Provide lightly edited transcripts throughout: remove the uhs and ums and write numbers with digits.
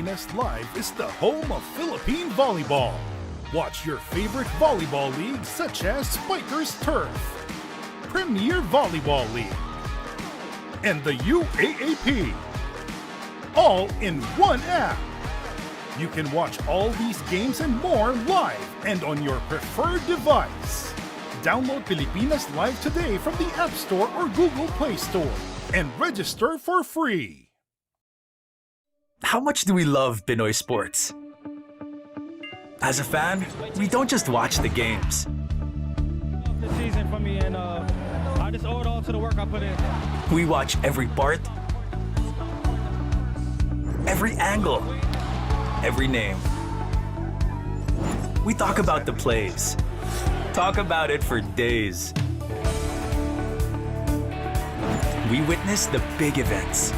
Pilipinas Live is the home of Philippine volleyball. Watch your favorite volleyball leagues such as Spikers Turf, Premier Volleyball League, and the UAAP, all in one app. You can watch all these games and more live and on your preferred device. Download Pilipinas Live today from the App Store or Google Play Store and register for free. How much do we love Pinoy sports? As a fan, we don't just watch the games. This season for me, and I just owe it all to the work I put in. We watch every part, every angle, every name. We talk about the plays. Talk about it for days. We witness the big events,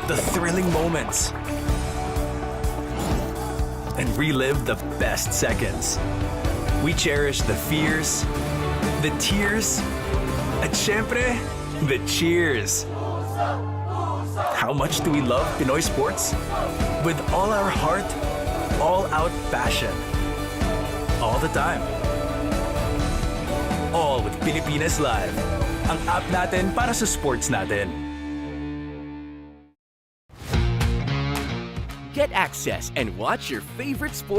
the thrilling moments, and relive the best seconds. We cherish the fears, the tears, at syempre, the cheers. How much do we love Pinoy sports? With all our heart, all-out passion. All the time. All with Pilipinas Live. Ang app natin para sa sports natin. Get access and watch your favorite sport.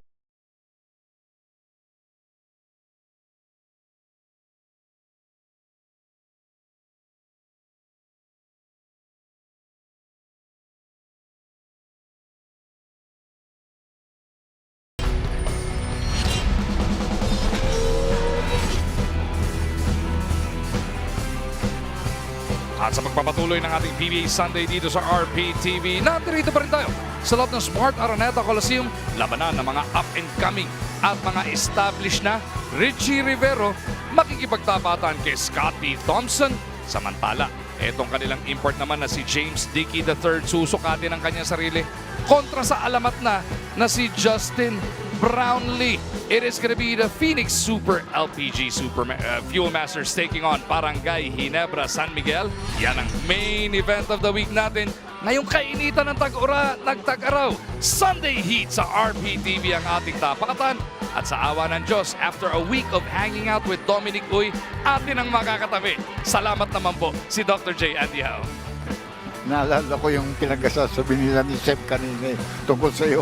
At sa pagpapatuloy ng ating PBA Sunday dito sa RPTV, nandito pa rin tayo sa loob ng Smart Araneta Coliseum, labanan ng mga up-and-coming at mga established na Richie Rivero makikipagtapatan kay Scotty Thompson. Samantala, etong kanilang import naman na si James Dickey III susukatin ang kanyang sarili kontra sa alamat na si Justin Brownlee. It is going to be the Phoenix Super LPG Fuel Masters taking on Barangay Ginebra San Miguel. Yan ang main event of the week natin. Ngayong kainitan ng nagtag-araw, Sunday Heat sa RPTV ang ating tapatan. At sa awa ng Diyos, after a week of hanging out with Dominic Uy, atin ang makakatabi. Salamat naman po si Dr. J. Andy Howe. Naalala ko yung pinagsasabi nila ni Seb kanina tungkol sa iyo.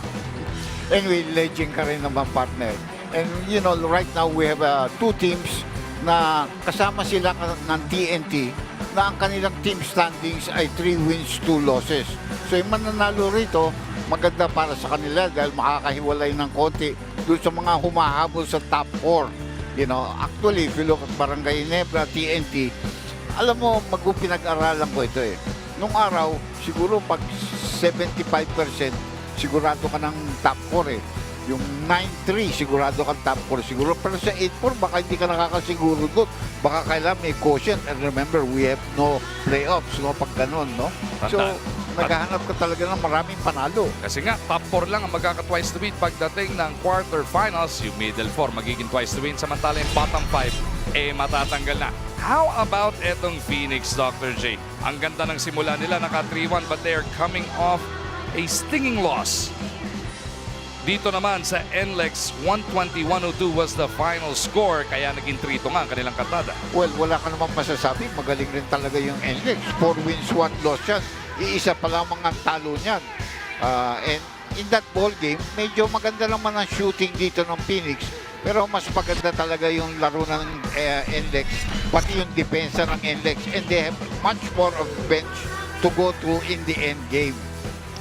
Anyway, legend ka rin naman, partner. And you know, right now we have two teams na kasama sila ng TNT na ang kanilang team standings ay 3 wins, 2 losses. So yung mananalo rito, maganda para sa kanila dahil makakahiwalay ng konti doon sa mga humahabol sa top 4. You know, actually, if you look at Barangay Ginebra, TNT, alam mo, pinag-aralan ko ito eh. Nung araw, siguro pag 75%, sigurado ka ng top 4 eh. Yung 9-3, sigurado ka top 4 siguro. Pero sa 8-4, baka hindi ka nakakasiguro doon. Baka kailangan may quotient. And remember, we have no playoffs, no? Pag ganun, no? So, naghahanap ka talaga ng maraming panalo. Kasi nga, top 4 lang ang magkaka-twice to win pagdating ng quarterfinals. Yung middle 4 magiging twice to win. Samantala yung bottom 5, matatanggal na. How about etong Phoenix, Dr. J? Ang ganda ng simula nila, naka 3-1, but they are coming off a stinging loss. Dito naman sa NLEX, 120-102 was the final score, kaya naging 3-2 nga ang kanilang katada. Well, wala ka naman masasabi. Magaling rin talaga yung NLEX. 4 wins, 1 loss yan. Iisa pa lamang ang talo niyan. And in that ball game, medyo maganda naman ang shooting dito ng Phoenix. Pero mas maganda talaga yung laro ng NLEX, pati yung depensa ng NLEX. And they have much more of bench to go through in the end game.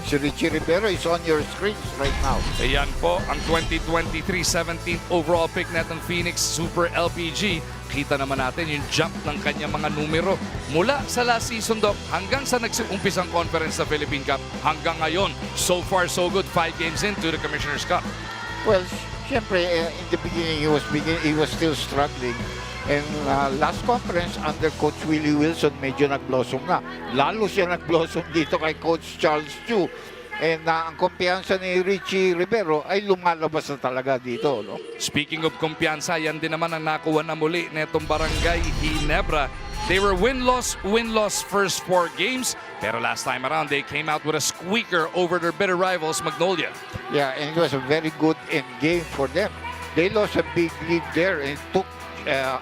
Si Richie Rivero is on your screens right now. Ayan po ang 2023 17th overall pick net ng Phoenix Super LPG. Kita naman natin yung jump ng kanyang mga numero mula sa last season, Doc, hanggang sa nagsiumpisang conference sa Philippine Cup hanggang ngayon. So far, so good. 5 games into the Commissioner's Cup. Well, syempre, in the beginning, he was still struggling. And last conference, under Coach Willie Wilson, medyo nag-blossom na. Lalo siya nag-blossom dito kay Coach Charles Chu. And ang kumpiyansa ni Richie Rivero ay lumalabas na talaga dito. No? Speaking of kumpiyansa, yan din naman ang nakuha na muli netong Barangay Ginebra. They were win-loss first 4 games. Pero last time around, they came out with a squeaker over their bitter rivals, Magnolia. Yeah, and it was a very good end game for them. They lost a big lead there and it took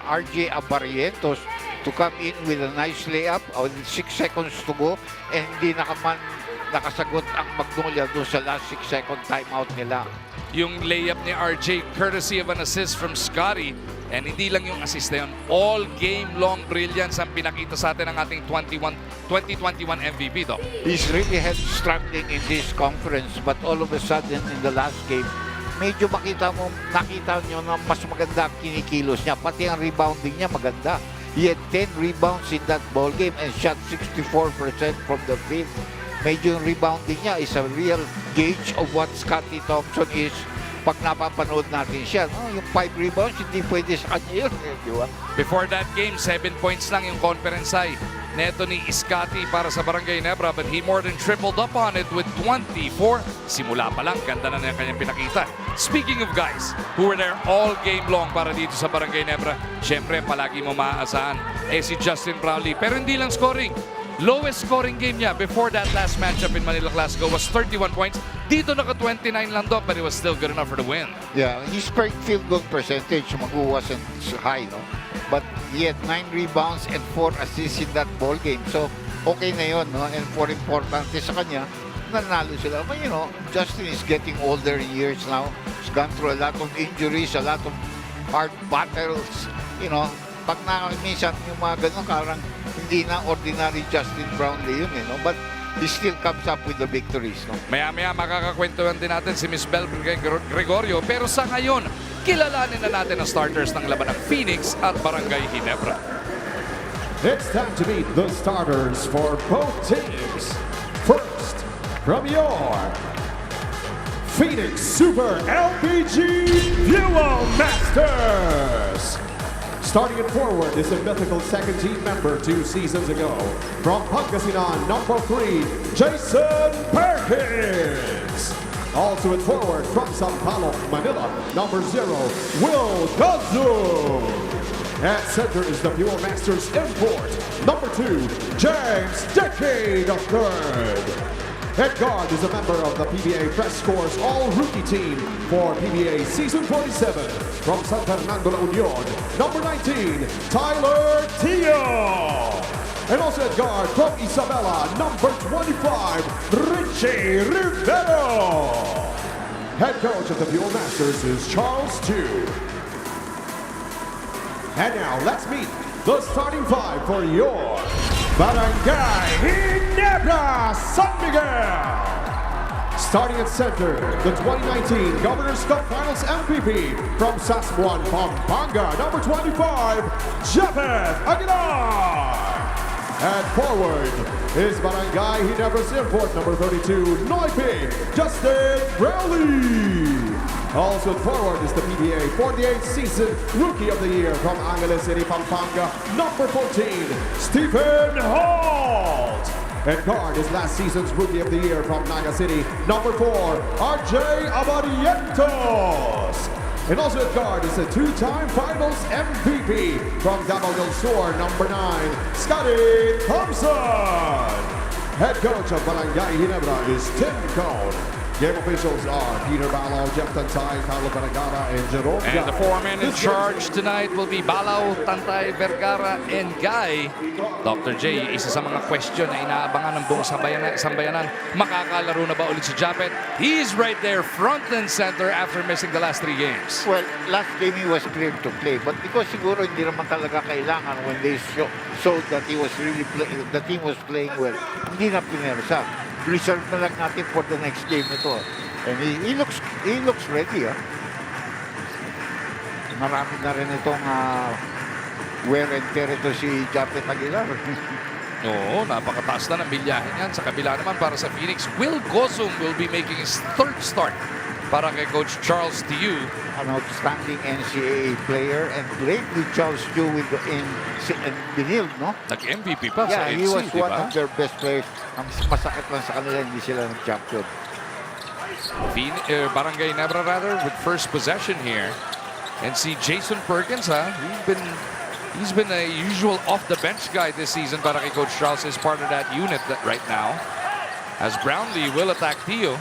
RJ Abarientos to come in with a nice layup with 6 seconds to go, and hindi nakasagot ang Magnolia doon sa last 6-second timeout nila. Yung layup ni RJ, courtesy of an assist from Scotty. And hindi lang yung assist na yun, all game long brilliance ang pinakita sa atin ng ating 2021 MVP, Doc. He's really had struggling in this conference, but all of a sudden in the last game, medyo nakita nyo na mas maganda ang kinikilos niya. Pati ang rebounding niya maganda. He had 10 rebounds in that ball game and shot 64% from the field. Medyo yung rebounding niya is a real gauge of what Scotty Thompson is pag napapanood natin siya. No? Yung 5 rebounds, hindi pwede sa kanya yun. Di ba? Before that game, 7 points lang yung conference high neto ni Scotty para sa Barangay Ginebra, but he more than tripled up on it with 24. Simula pa lang, ganda na kanyang pinakita. Speaking of guys who were there all game long para dito sa Barangay Ginebra, syempre palagi mo maaasahan si Justin Brownlee. Pero hindi lang scoring. Lowest scoring game niya before that last matchup in Manila Clasico was 31 points. Dito naka-29 lang, Doc, but it was still good enough for the win. Yeah, his field goal percentage wasn't so high, no? But he had 9 rebounds and 4 assists in that ball game. So, okay na yun, no? And for importante sa kanya, nanalo sila. But, Justin is getting older in years now. He's gone through a lot of injuries, a lot of hard battles. Pag minsan yung mga ganun, parang hindi na ordinary Justin Brownlee yun, But he still comes up with the victories, no? Maya-maya makakakwentuhan din natin si Miss Bel Gregorio. Pero sa ngayon, kilalanin na natin ang starters ng laban ng Phoenix at Barangay Ginebra. It's time to meet the starters for both teams. First, from your Phoenix Super LPG Duel Masters. Starting at forward is a mythical second team member 2 seasons ago. From Pangasinan, number 3, Jason Perkins. Also at forward from San Paulo, Manila, number 0, Will Gazoo. At center is the Duel Masters import, number 2, James Dickey III. Head guard is a member of the PBA Press Corps All-Rookie Team for PBA Season 47 from San Fernando, La Union, number 19, Tyler Tio. And also at guard from Isabela, number 25, Richie Rivero. Head coach of the Duel Masters is Charles Chu. And now let's meet the starting 5 for your Barangay Ginebra San Miguel. Starting at center, the 2019 Governor's Cup Finals MVP from Sasmuan, Pampanga, number 25, Japeth Aguilar. At forward is Barangay Ginebra's import, number 32, Noipi Justin Brownlee. Also forward is the PBA 48th season Rookie of the Year from Angeles City, Pampanga, number 14, Stephen Holt. And guard is last season's Rookie of the Year from Naga City, number 4, RJ Abarientos. And also at guard is a 2-time Finals MVP from Davao del Sur, number 9, Scotty Thompson. Head coach of Barangay Ginebra is Tim Cone. Game officials are Peter Balaw, Jeff Tantay, Carlo Vergara, and Jerome Guy. And the foreman in charge tonight will be Balaw, Tantay, Vergara, and Guy. Dr. J, isa sa mga question na inaabangan ng buong sambayanan. Makakalaro na ba ulit si Japeth? He's right there front and center after missing the last 3 games. Well, last game he was cleared to play, but because siguro hindi naman talaga kailangan when they showed that he was really the team was playing well, hindi na pinersa. Reserve na lang natin for the next game ito. And he looks ready. Marami na rin itong wear and tear ito si Japeth Aguilar. Oo, napakataas na ng bilyahin yan. Sa kabila naman para sa Phoenix, Will Gozum will be making his 3rd start para kay Coach Charles Tiu. An outstanding NCAA player and played with Charles Tiu in Binil, no? Nag-MVP pa Yeah, sa he was FC, one diba? of their best players. Ang masakit lang sa kanila, hindi sila nag-champion. Barangay Ginebra rather with first possession here. And see Jason Perkins, he's been He's been a usual off-the-bench guy this season para kay Coach Charles is part of that unit right now. As Brownlee will attack Tio.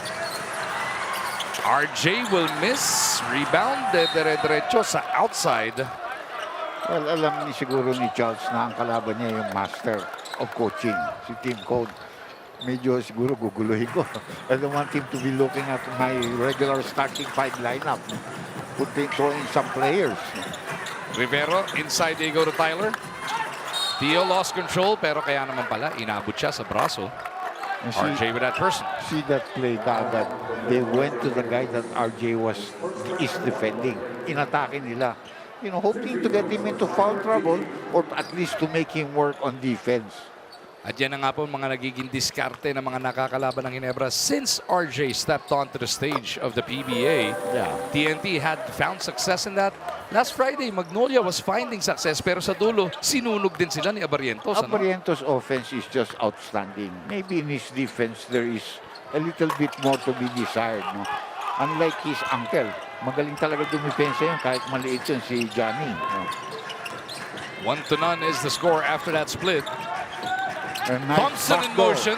RJ will miss. Rebound. Dire-diretso sa outside. Well, alam ni siguro ni Charles na ang kalaban niya yung master of coaching, si Team Code. Medyo siguro guguluhin ko. I don't want him to be looking at my regular starting 5 lineup. Throw in some players. Rivero, inside they go to Tyler. Theo lost control, pero kaya naman pala, inabot siya sa braso. RJ with that person. See that play kaagad. They went to the guy that RJ is defending. Inatake nila. You know, hoping to get him into foul trouble or at least to make him work on defense. At yan na nga po mga nagiging diskarte ng mga nakakalaban ng Ginebra since RJ stepped onto the stage of the PBA. Yeah. TNT had found success in that. Last Friday, Magnolia was finding success pero sa dulo, sinunog din sila ni Abarientos. Abarientos' offense is just outstanding. Maybe in his defense, there is a little bit more to be desired. No? Unlike his uncle, magaling talaga dumipensa yun kahit maliit yun si Johnny. No? 1-0 is the score after that split. Nice Thompson in backdoor. motion.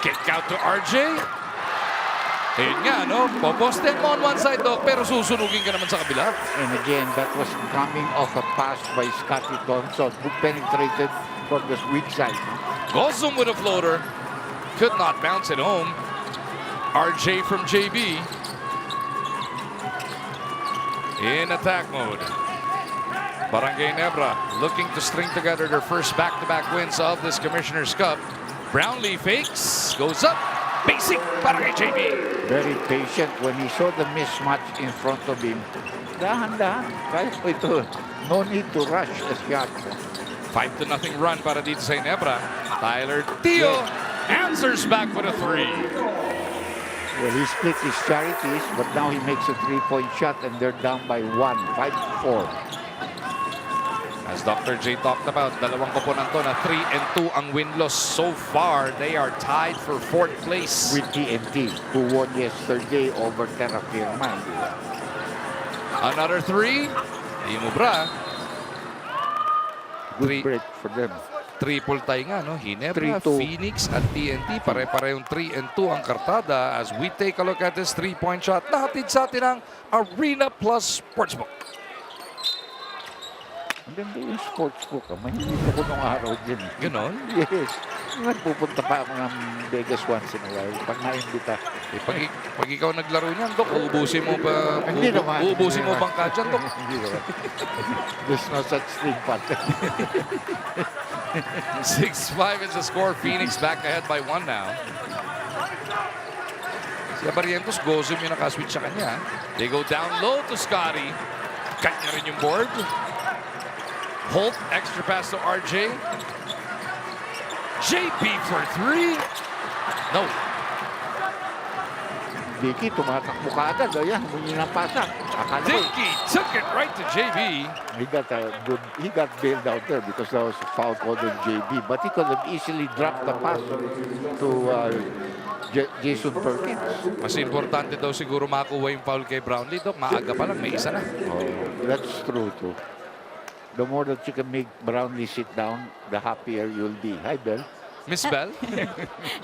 Kick out to RJ. Ayun nga, no? Poposte mo on one side, Doc, pero susunugin ka naman sa kabila. And again, that was coming off a pass by Scotty Thompson, who penetrated from the weak side. Gozum with a floater. Could not bounce it home. RJ from JB. In attack mode. Barangay Ginebra looking to string together their first back-to-back wins of this Commissioner's Cup. Brownlee fakes, goes up, basic para kay JB. Very patient when he saw the mismatch in front of him. Dahan-dahan, kahit po ito, no need to rush the shot. 5-0 run para dito sa Ginebra. Tyler Tio answers back with a 3. Well, he split his charities, but now he makes a 3-point shot and they're down by 1, 5-4. As Dr. J talked about, dalawang koponan to na 3-2 ang win-loss so far. They are tied for 4th place. With TNT, who won yesterday over Terra Firma. Another 3. Imubra. Good break for them. Triple tie nga, no? Ginebra, 3-2. Phoenix at TNT. Pare-parehong 3-2 ang kartada as we take a look at this 3-point shot. Nahatid sa atin ang Arena Plus Sportsbook. Ang ganda yung sportsbook. Mahilig ako nung araw din. Ganon? Yes. Nagpupunta pa ako ng Vegas once in a while. Pag naimbita. Eh, pag ikaw naglaro niyan, Dok, uubusin mo ba? Hindi naman. Uubusin mo bang kadyan, Dok? Hindi naman. There's no such thing, Pat. 6-5 is the score. Phoenix back ahead by 1 now. Si Abarientos, Gozum yung nakaswitch sa kanya. They go down low to Scotty. Cut niya rin yung board. Holt, extra pass to RJ. JB for 3. No. Dicky, tumatakbo ka agad. Ayan, humingi ng pasa. Akala ko, Dickey took it right to JB. he got bailed out there because that was a foul called on JB. But he could have easily dropped the pass to Jason Perkins. Mas importante daw siguro makuha yung foul kay Brownlee. Dok, maaga pa lang, may isa na. Oh, that's true too. The more that you can make Brownlee sit down, the happier you'll be. Hi, Bell. Miss Bell?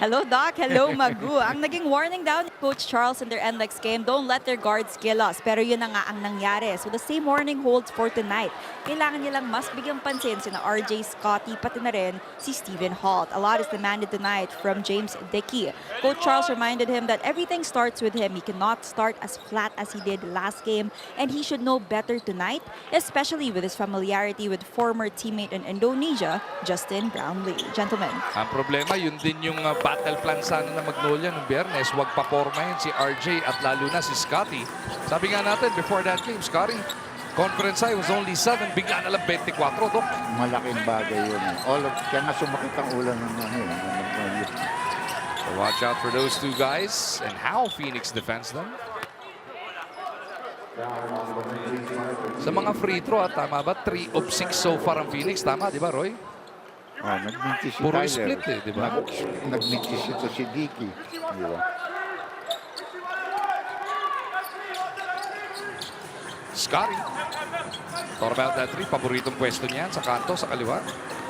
Hello, Doc. Hello, Magu. Ang naging warning daw ni Coach Charles in their NLEX game, don't let their guards kill us. Pero yun na nga ang nangyari. So the same warning holds for tonight. Kailangan nilang mas bigyang pansin sina RJ, Scotty, pati na rin si Stephen Holt. A lot is demanded tonight from James Dickey. Coach Charles reminded him that everything starts with him. He cannot start as flat as he did last game, and he should know better tonight, especially with his familiarity with former teammate in Indonesia, Justin Brownlee. Gentlemen. Ang problema, yun din yung battle plan sana na Magnolia ng Biyernes. Huwag papormahin si RJ at lalo na si Scotty. Sabi nga natin, before that game, Scotty, conference high was only 7. Bigla na lang 24, Dok. Malaking bagay yun. Kaya nga sumakit ang ulan ng Magnolia. So watch out for those two guys and how Phoenix defends them. Sa mga free throw, tama ba? 3 of 6 so far ang Phoenix. Tama, di ba, Roy? Nagmintis si Puro Tyler. split di ba? Nagmintis ito si Dicky. Di ba? Scotty. Thought about that three. Paboritong pwesto niyan sa kanto, sa kaliwa.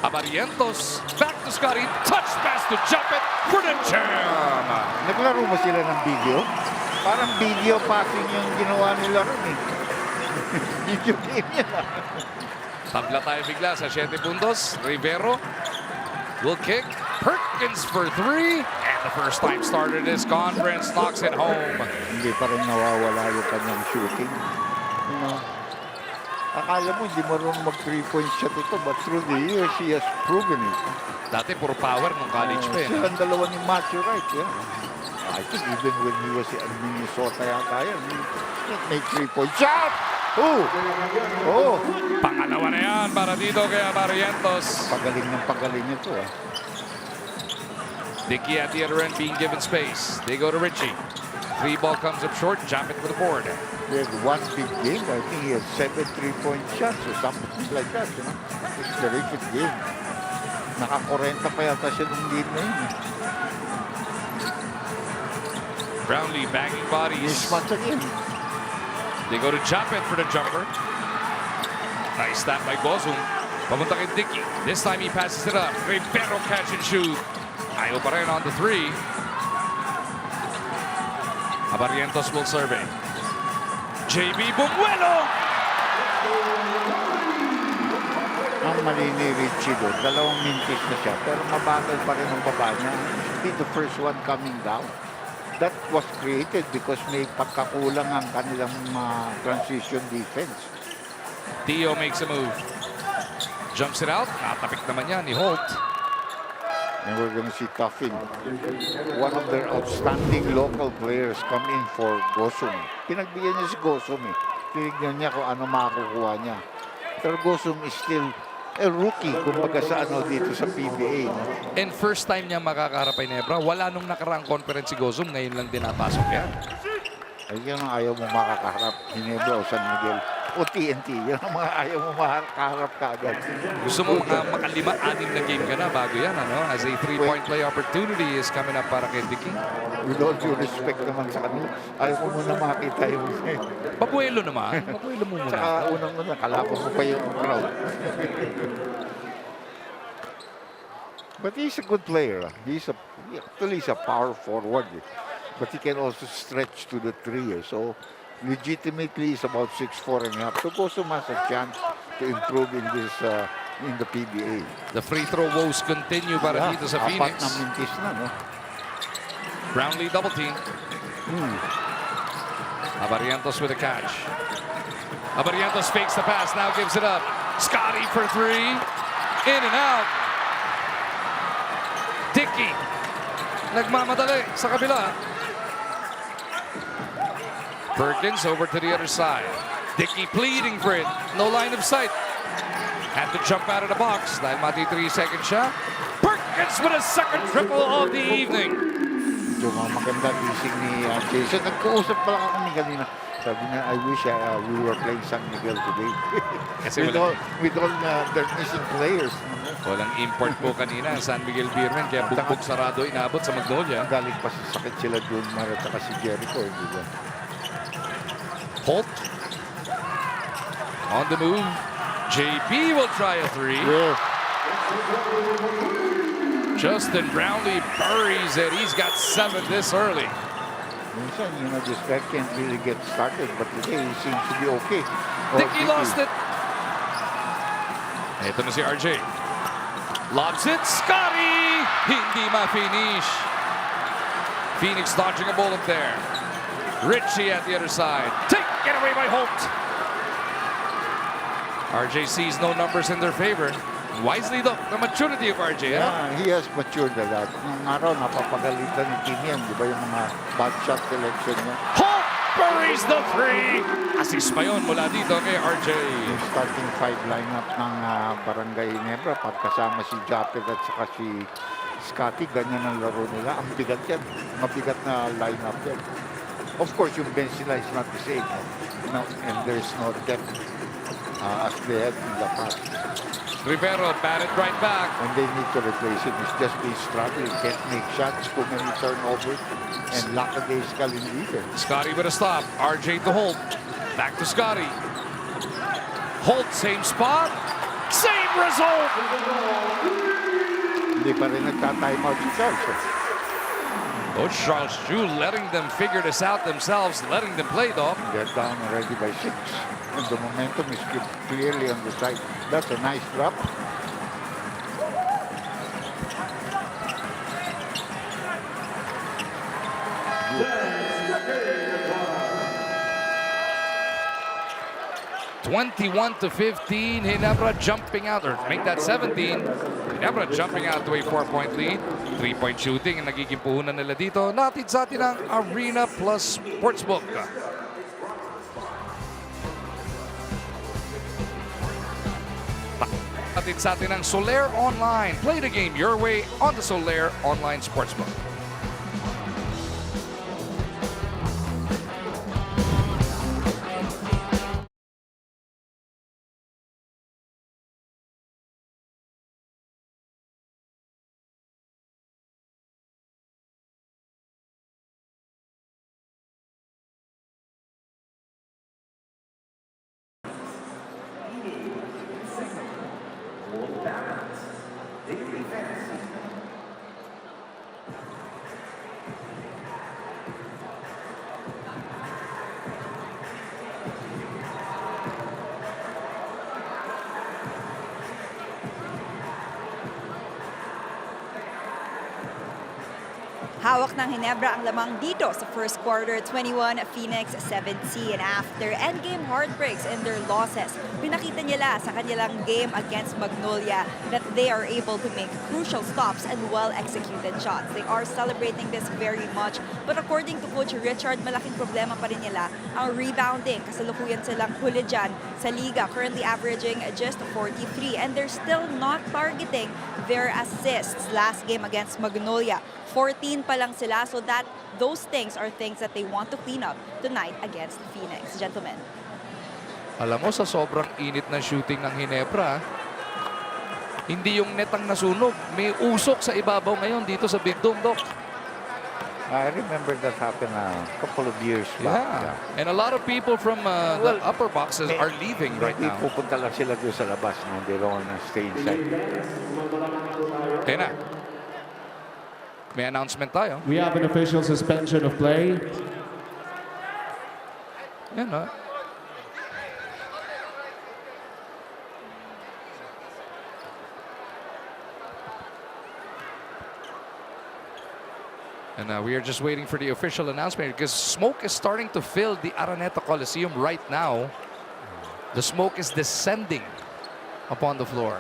Abarientos. Back to Scotty. Touch pass to jump it for the jam. Naglaro mo sila ng video? Parang video passing yung ginawa nila ron eh. Video game yan. Tabla tayo bigla sa 7 puntos. Rivero will kick. Perkins for 3. And the first time starter this conference knocks it home. Hindi pa rin nawawala yung kanyang shooting. You know, akala mo hindi marunong mag 3-point shot ito, but through the years, he has proven it. Dati puro power nung college pa eh. Silang dalawa ni Matthew Wright, yeah. I think even when he was in Minnesota yata yan, he made 3-point shot! Oh! Pangalawa na yan para dito kay Abarientos. Pagaling ito eh. Dickey at the other end being given space. They go to Richie. 3 ball comes up short. Jump it with the board. He had one big game. I think he had 7 3-point shots or something like that. You know? It's a very good game. Naka-40 pa yata siya nung game na yun. Brownlee banging bodies. Mismatch again. They go to Jump it for the jumper. Nice stat by Gozum. Pamunta kay Dickey. This time he passes it up. Rivero catch and shoot. Ayaw pa rin on the 3. Abarientos will survey. JB Bumuelo! Ang mali ni Richie doon, 2 minutes na siya, pero mabagal pa rin ang baba niya. He the first one coming down. That was created because may pagkakulang ang kanilang transition defense. Theo makes a move. Jumps it out. Natapik naman yan ni Holt. And we're going to see Coffin. One of their outstanding local players come in for Gosum. Pinagbigyan niya si Gosum eh. Tinignan niya kung ano makakukuha niya. Pero Gosum is still a rookie kumbaga sa dito sa PBA. No? And first time niya makakaharap kay Ginebra. Wala nung nakaraang conference si Gozum. Ngayon lang din napasok yan. Ay, yan ang ayaw mo makakaharap. Ginebra o San Miguel. O TNT. Yan ang mga ayaw mo makakaharap ka agad. Gusto mo makalima-anim na game ka na bago yan, ano? As a 3-point play opportunity is coming up para kay Dickey. With all due respect naman sa kanila, ayaw mo muna makita yung... Pabuelo naman. Pabuelo mo muna. Saka unang-una, kalaban mo pa yung crowd. But he's a good player. He's a power forward. But he can also stretch to the 3. So, legitimately, he's about 6'4 and a half. So, Gosum has a chance to improve in this in the PBA. The free throw woes continue para dito sa Phoenix. 4 na mintis na, no? Brownlee double team. Abarientos with a catch. Abarientos fakes the pass, now gives it up. Scotty for 3. In and out. Dickey. Nagmamadali sa kabila. Perkins over to the other side. Dickey pleading for it. No line of sight. Had to jump out of the box. Dahil mati 3-second siya. Perkins with a second triple of the evening. Medyo maganda gising ni Jason. Nagkausap pala kami kanina. Sabi niya, I wish we were playing San Miguel today. Kasi with all their missing players. Walang import po kanina ang San Miguel Beermen. Kaya bugbog sarado inabot sa Magnolia. Galing pa sa sakit sila doon, Mara, at si Jericho. Hindi ba? Holt. On the move. JB will try a 3. Yes. Justin Brownlee buries it. He's got 7 this early. Minsan, this guy can't really get started, but today he seems to be okay. Dickey lost it. Ito na si RJ. Lobs it. Scotty! Hindi ma-finish. Phoenix dodging a bullet there. Richie at the other side. Taken away by Holt. RJ sees no numbers in their favor. Wisely though, the maturity of RJ. Yeah, he has matured a lot. Nung araw, napapagalitan ni Kim yan. Di ba yung mga bad shot selection niya? Holt buries the 3. Assist pa yun mula dito kay RJ. Yung starting 5 lineup ng Barangay Ginebra, pagkasama si Japet at saka si Scotty, ganyan ang laro nila. Ang bigat yan. Mabigat na lineup yan. Of course, yung bench nila is not the same. No, and there's no depth as they had in the past. Rivero batted right back. And they need to replace him. He's just been struggling. Can't make shots, too many turnovers, and lackadaisical in defense. Scotty with a stop. RJ to Holt. Back to Scotty. Hold same spot. Same result. Hindi pa rin nagta-time out si Charles. Coach Charles Chu letting them figure this out themselves, letting them play though. They're down already by 6. And the momentum is clearly on the side. That's a nice drop. (21-15). Ginebra jumping out, or make that 17. Ginebra jumping out to a 4-point lead. 3-point shooting ang nagiging puhunan nila dito. Natid sa atin ang Arena Plus Sportsbook. Natid sa atin ang Solaire Online. Play the game your way on the Solaire Online Sportsbook. Hawak ng Ginebra ang lamang dito sa first quarter, 21, Phoenix 17. After endgame heartbreaks in their losses, pinakita nila sa kanilang game against Magnolia that they are able to make crucial stops and well-executed shots. They are celebrating this very much. But according to Coach Richard, malaking problema pa rin nila ang rebounding. Kasalukuyan silang huli dyan sa liga, currently averaging just 43. And they're still not targeting their assists. Last game against Magnolia, 14 pa lang sila, so that those things are things that they want to clean up tonight against Phoenix. Gentlemen. Alam mo, sa sobrang init ng shooting ng Ginebra, hindi yung net ang nasunog. May usok sa ibabaw ngayon dito sa Big Dome, Doc. I remember that happened a couple of years back. Yeah. And a lot of people from the upper boxes are leaving right now. Pupunta lang sila doon sa labas. No? They don't want to stay inside. Kaya na. May announcement tayo. We have an official suspension of play. Yan na. And we are just waiting for the official announcement because smoke is starting to fill the Araneta Coliseum right now. The smoke is descending upon the floor.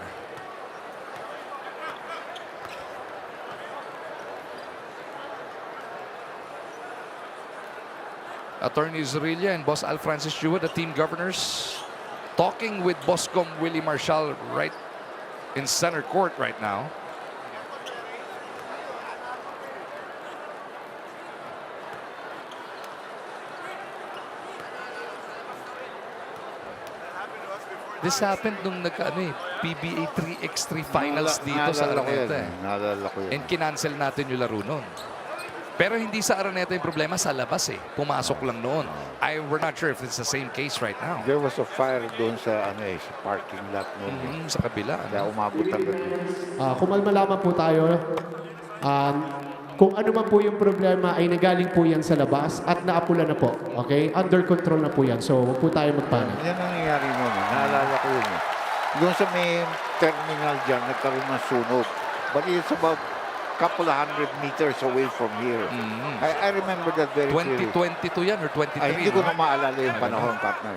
Attorney Zorilla and Boss Al Francis Chua, the team governors, talking with Boscom Willie Marshall right in center court right now. This happened nung PBA 3x3 finals dito sa Araneta. Naalala ko yan. And kinancel natin yung laro nun. Pero hindi sa Araneta yung problema, sa labas eh. Pumasok lang noon. We're not sure if it's the same case right now. There was a fire doon sa, sa parking lot noon. Sa kabila. Kaya umabot hanggang doon. Kung malaman po tayo, kung ano man po yung problema ay nagaling po yan sa labas at naapula na po. Okay? Under control na po yan. So, huwag po tayo magpanik. Yan ang nangyayari noon. Naalala ko yun. Doon sa may terminal dyan, nagkaroon ng sunog. But it's about couple of 100 meters away from here. I remember that very clearly. 2022 yan or 23? Hindi ko na maalala yung panahon, partner.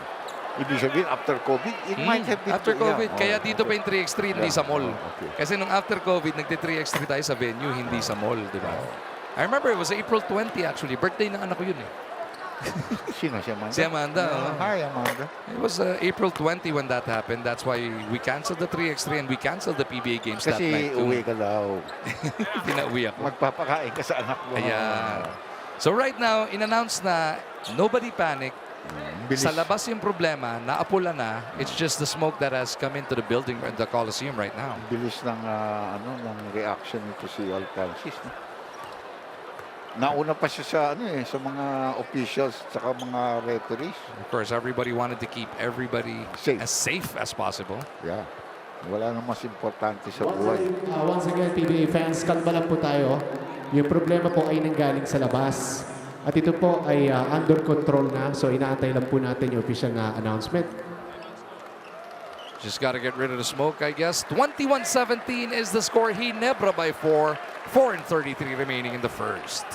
Ibig sabihin, after COVID, it might have been... After COVID, kaya dito pa yung 3x3, hindi sa mall. Kasi nung after COVID, nagti-3x3 tayo sa venue, hindi sa mall, di ba? I remember it was April 20 actually. Birthday ng anak ko yun eh. Sino? Si Amanda? Si Amanda. Hi, Amanda. It was April 20 when that happened. That's why we canceled the 3x3 and we canceled the PBA games that night. Kasi uwi ka daw. Pinauwi ako. Magpapakain ka sa anak mo. Ayan. So right now, in-announce na nobody panic. Sa labas yung problema, naapula na. It's just the smoke that has come into the building, the Coliseum right now. Bilis ng, ng reaction nito si Al Francis. Nauna pa siya sa, sa mga officials at saka mga referees. Of course, everybody wanted to keep everybody Safe. as safe as possible. Yeah. Wala nang mas importante sa buhay. Once again, PBA fans, kalma lang po tayo. Yung problema po ay nanggaling sa labas. At ito po ay under control na. So inaantay lang po natin yung official na announcement. Just got to get rid of the smoke, I guess. 21-17 is the score. Ginebra by 4. 4:33 remaining in the first.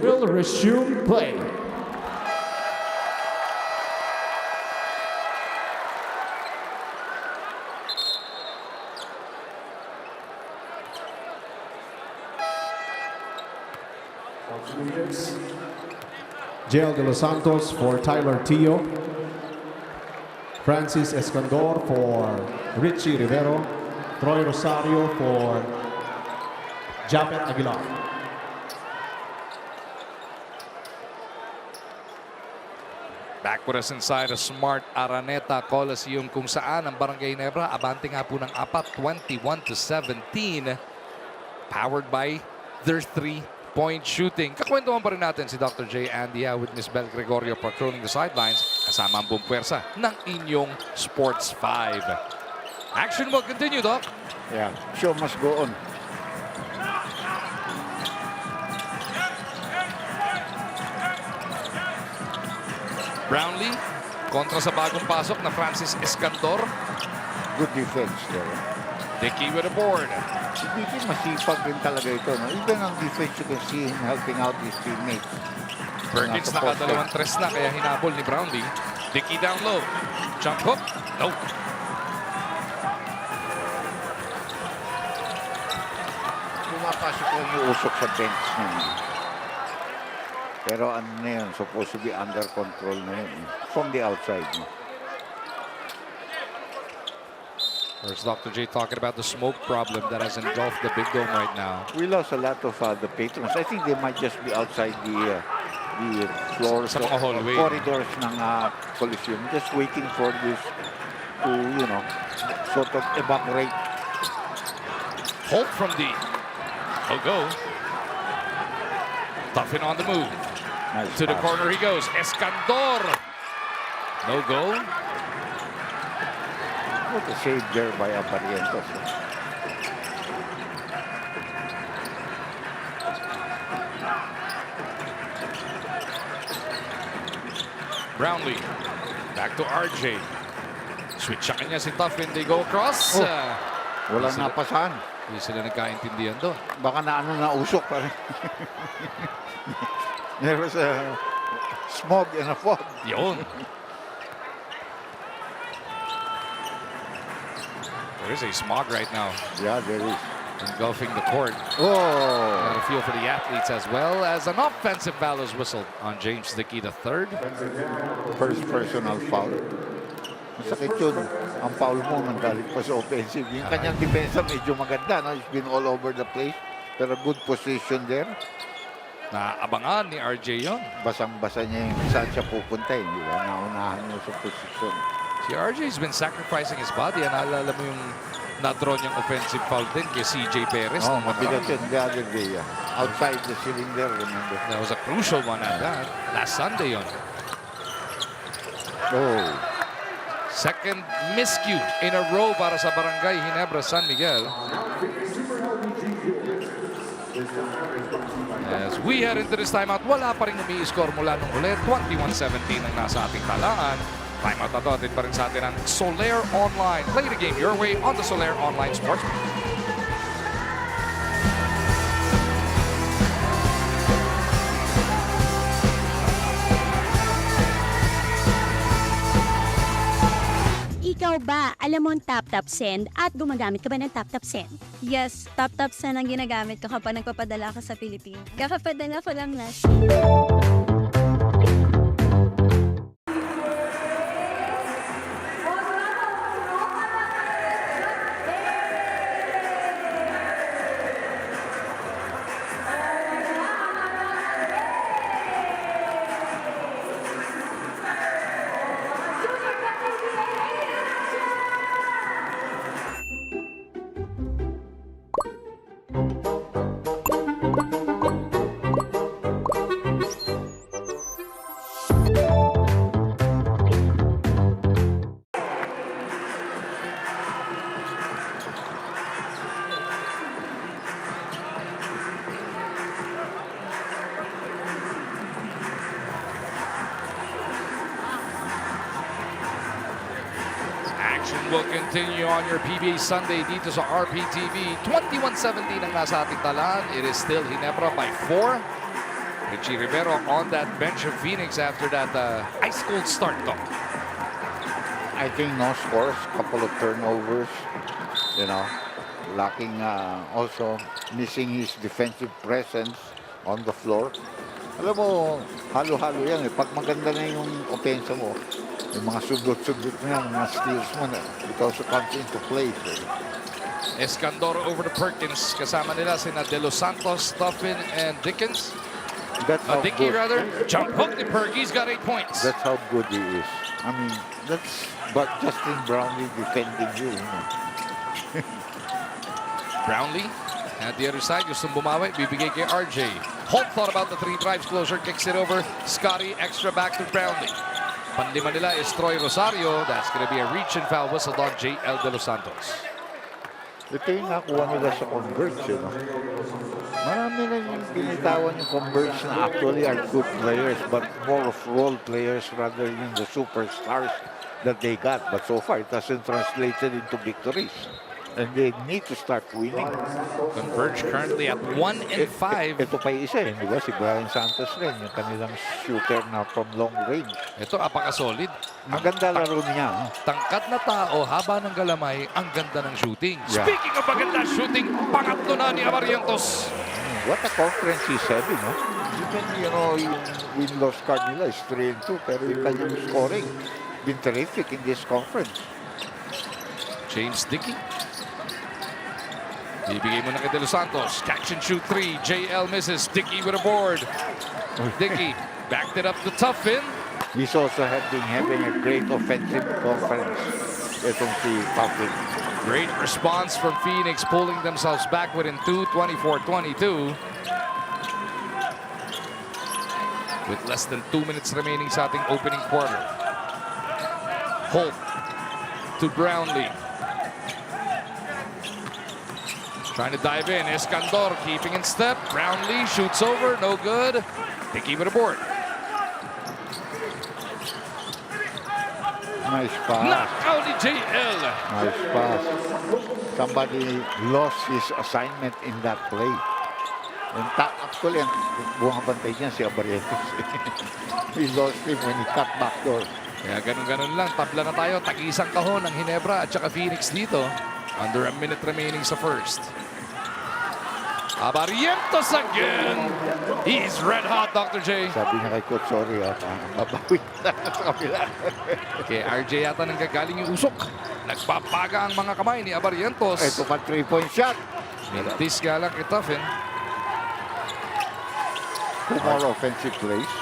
Will resume play. Jael de los Santos for Tyler Tio. Francis Escandor for Richie Rivero. Troy Rosario for Japet Aguilar. Back with us inside a smart Araneta Coliseum kung saan ang Barangay Ginebra abante nga po ng 21-17. Powered by their three-point shooting. Kakwentuhan pa rin natin si Dr. J. Andia with Miss Bel Gregorio patrolling the sidelines kasama ang buong puwersa ng inyong Sports 5. Action will continue, Doc. Yeah. Show must go on. Brownlee kontra sa bagong pasok na Francis Escandor. Good defense there. Dickey with a board. Si Dicky masipag rin talaga ito. No? Even on defense, you can see him helping out his teammates. Perkins nakadalawang tres na kaya hinabol ni Brownlee. Dickey down low. Jump hook. No. Pumapasok ko yung usok sa bench niya. Pero ano na yun, supposed to be under control na yun. From the outside. No? There's Dr. J talking about the smoke problem that has engulfed the Big Dome right now. We lost a lot of the patrons. I think they might just be outside the floors Sa mga hallway. corridors ng Coliseum. Just waiting for this to, sort of evaporate. Holt from deep. No go. Tuffin on the move. Nice To the pass. corner he goes. Escandor. No go. What a save there by Aparientos. Brownlee. Back to RJ. Switch sa kanya si Tuffin. They go across. Walang Sila- napasahan. Hindi sila nagkaintindihan doon. Baka na usok pa rin. There was a smog and a fog. Yun. There is a smog right now Yeah, there is. engulfing the court. Oh! Got a feel for the athletes as well as an offensive foul is whistled on James Dickey III. First personal foul. Masakit yun. Ang foul mo nanggaling pa sa offensive. Yung kanyang depensa medyo maganda. No? It's been all over the place. Pero good position there. Naabangan ni RJ yun. Basang-basa niya yung saan siya pupunta. Di ba? Naunahan niya sa position. Si RJ's been sacrificing his body. Naalala mo yung na-draw niyang offensive foul din kay CJ Perez. Oh, mabigat yun. The other day. Outside the ceiling there, remember? That was a crucial one at that. Last Sunday yun. Oh. Second miscue in a row para sa Barangay Ginebra San Miguel. As we head into this timeout, wala pa rin umi-score mula nung ulit. 21-17 ang nasa ating talaan. Timeout na to, atin pa rin sa atin ang Soler Online. Play the game your way on the Soler Online Sports. Ikaw ba, alam mo ang tap-tap send at gumagamit ka ba ng tap-tap send? Yes, tap-tap send ang ginagamit ko kapag nagpapadala ka sa Pilipinas. Kakapadala ko lang last. will continue on your PBA Sunday dito sa RPTV. 21-17 ang nasa ating talaan. It is still Ginebra by 4. Richie Rivero on that bench of Phoenix after that ice-cold start. I think no scores, couple of turnovers, you know, lacking also missing his defensive presence on the floor. Alam mo, halo-halo yan eh. Pag maganda na yung opensa mo, yung mga sundot-sundot mo yan, mga steals mo na, it also comes into play. Escandor over to Perkins. Kasama nila sina De Los Santos, Tuffin, and Dickens. That's how Dickey good. rather. Jump hook to Perky. He's got 8 points. That's how good he is. I mean, that's but Justin Brownlee defending you. Brownlee at the other side. Gustong bumawi. Bibigay kay RJ. Holt thought about the 3 drives closer. Kicks it over. Scotty extra back to Brownlee. Panlima nila is Troy Rosario. That's going to be a reach and foul whistled on JL De Los Santos. Ito yung nakuha nila sa converts, you know. Marami na yung binitawan yung converts na actually are good players but more of role players rather than the superstars that they got. But so far, it hasn't translated into victories. And they need to start winning. Converge currently at 1-5. Ito pa yung isa, di ba? Si Brian Santos rin, yung kanilang shooter na from long range. Ito, apaka-solid. Maganda laro niya. Tangkat na tao, haba ng galamay, ang ganda ng shooting. Yeah. Speaking of maganda shooting, pangatlo na ni Abarientos. What a conference he's having, no? Even, you know, yung win-loss card nila is 3-2, pero yung kanyang scoring been terrific in this conference. James Dickey. Bibigay mo na kay De Los Santos. Catch and shoot 3. JL misses. Dickey with a board. Dickey backed it up to Tuffin. He's also having a great offensive conference. Itong si Tuffin. Great response from Phoenix, pulling themselves back within 2, 24-22. With less than 2 minutes remaining sa ating opening quarter. Holt to Brownlee. Trying to dive in. Escandor keeping in step. Brownlee shoots over. No good. Dickey with a board. Nice pass. Knockout ni JL. Nice pass. Somebody lost his assignment in that play. And actually, ang bumabantay niya si Abarientos. He lost him when he cut back door. Kaya ganun-ganun lang. Tabla na tayo. Tag-isang kahon ng Ginebra at saka Phoenix dito. Under a minute remaining sa first. Abarientos again. He's red hot, Dr. J. Sabi niya kay Coach, sorry mabawi na sa kabila. Kay RJ yata nang gagaling yung usok. Nagpapaga ang mga kamay ni Abarientos. Ito pa 3-point shot. Mintis nga lang kay Tuffin. 2 more offensive plays.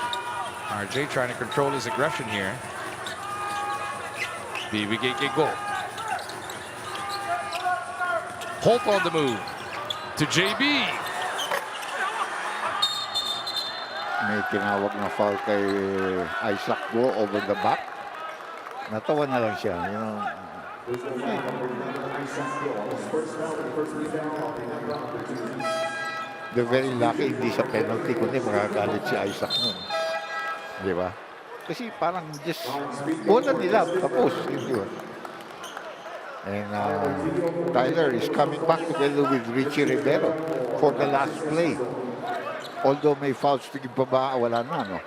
RJ trying to control his aggression here. Bibigay kay Go. Holt on the move. To JB. May tinawag na foul kay Isaac Go over the back. Natawa na lang siya. You know. They're very lucky hindi sa penalty kundi magagalit si Isaac nun. Di ba? Kasi parang just bola nila tapos. Di ba? And Tyler is coming back together with Richie Rivero for the last play. Although may fouls to ibaba, wala na, no?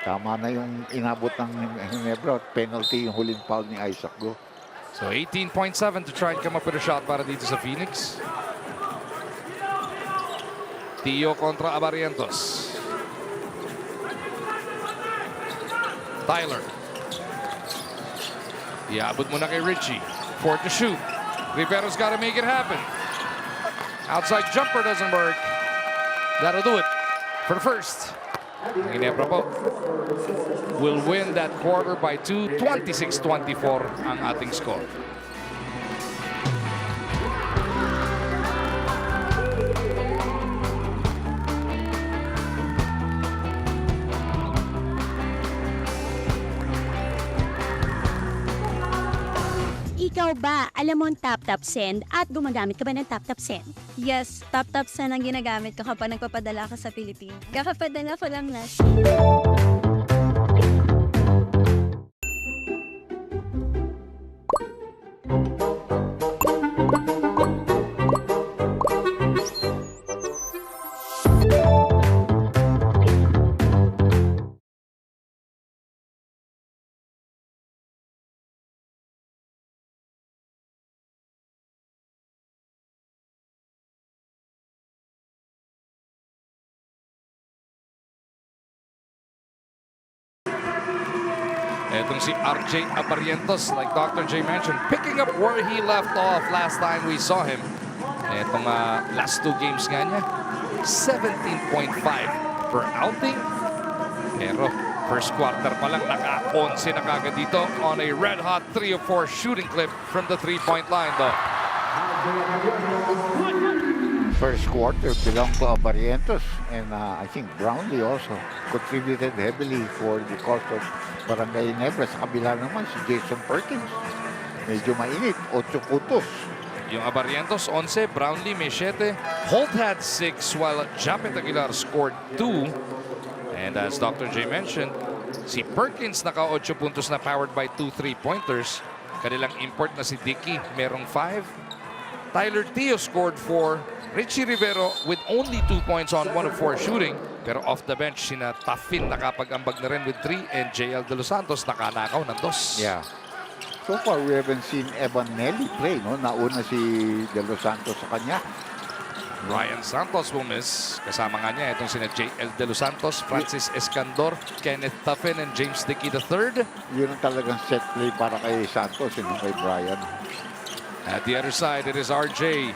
Tama na yung inabot ng Ginebra. Penalty yung huling foul ni Isaac Go. So 18.7 to try and come up with a shot para dito sa Phoenix. Tio kontra Abarientos. Tyler. Iabot mo na kay Richie. 4 to shoot. Rivero's got to make it happen. Outside jumper doesn't work. That'll do it for the first. Ginebra po will win that quarter by 2. 26-24 ang ating score. Ikaw ba, alam mo ang tap-tap send at gumagamit ka ba ng tap-tap send? Yes, tap-tap send ang ginagamit ko kapag nagpapadala ka sa Pilipinas. Kakapadala ko lang last. Itong si RJ Abarientos, like Dr. J mentioned, picking up where he left off last time we saw him. Itong last 2 games nga niya, 17.5 per outing. Pero first quarter pa lang, naka-11 na kagad dito on a red-hot 3 of 4 shooting clip from the 3-point line, though. First quarter belonged to Abarientos, and I think Brownlee also contributed heavily for the cause of Barangay Ginebra. Sa kabila naman si Jason Perkins. Medyo mainit, 8 puntos. Yung Abarientos, 11. Brownlee may 7. Holt had 6, while Japet Aguilar scored 2. And as Dr. J mentioned, si Perkins naka-8 puntos na powered by 2 3-pointers. Kanilang import na si Dicky, merong 5. Tyler Teo scored 4. Richie Rivero with only 2 points on 1 of 4 shooting. Pero off the bench, sina Tafin nakapag-ambag na rin with 3. And JL De Los Santos nakanakaw ng 2. Yeah. So far, we haven't seen Evan Nelly play, no? Nauna si De Los Santos sa kanya. Ryan Santos will miss. Kasama nga niya itong sina JL De Los Santos, Francis Escandor, Kenneth Tafin, and James Dickey III. Yun ang talagang set play para kay Santos, yun kay Brian. At the other side, it is RJ,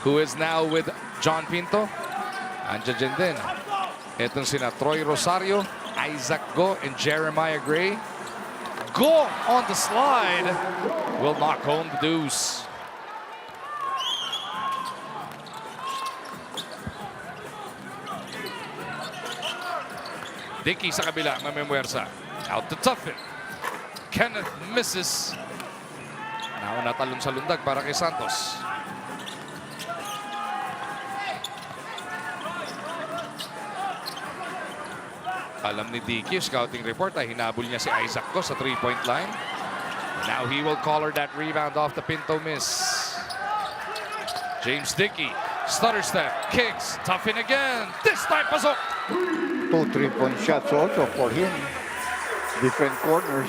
who is now with John Pinto. Andiyan dyan din. Itong sina Troy Rosario, Isaac Go, and Jeremiah Gray. Go on the slide. Will knock home the deuce. Dickey sa kabila, mamemwersa. Out to Tuffin. Kenneth misses. Now natalon sa lundag para kay Santos. Alam ni Dickey, scouting report, ay hinabol niya si Isaac Go sa 3-point line. Now he will collar that rebound off the Pinto miss. James Dickey, stutter step, kicks, Tuffin again. This time pasok. 2 3-point shots also for him. Different corners.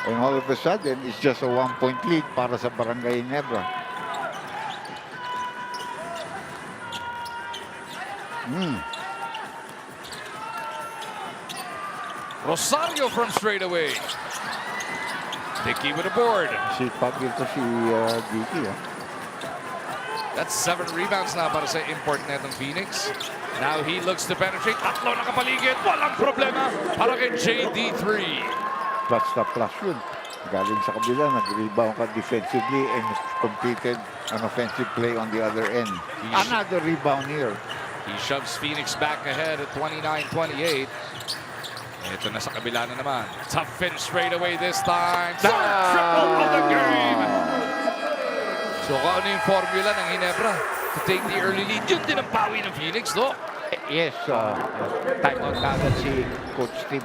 And all of a sudden, it's just a 1-point lead para sa Barangay Ginebra. Rosario from straight away. Dickey with a board. Si Pagil to si Dickey. That's 7 rebounds na para sa import netong Phoenix. Now he looks to penetrate. Tatlo na kapaligid. Walang problema para kay JD3. Plus na plus yun. Galing sa kabila, nag-rebound ka defensively and completed an offensive play on the other end. Another rebound here. He shoves Phoenix back ahead at 29-28. Ito na sa kabila na naman. Tuffin straight away this time. Third triple of the game. So kung ano yung formula ng Ginebra to take the early lead, yun din ang pawi ng Phoenix, no? Yes, timeout kagad si Coach Steve.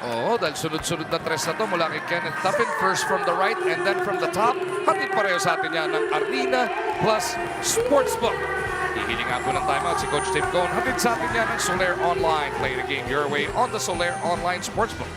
Oo, dahil sunod-sunod na tres na to mula kay Kenneth Tuffin. First from the right and then from the top. Hatid pareho sa atin yan ng Arena plus Sportsbook. Hihiling nga po ng timeout si Coach Tim Cone. Hatid sa atin yan ng Soler Online. Play the game your way on the Soler Online Sportsbook.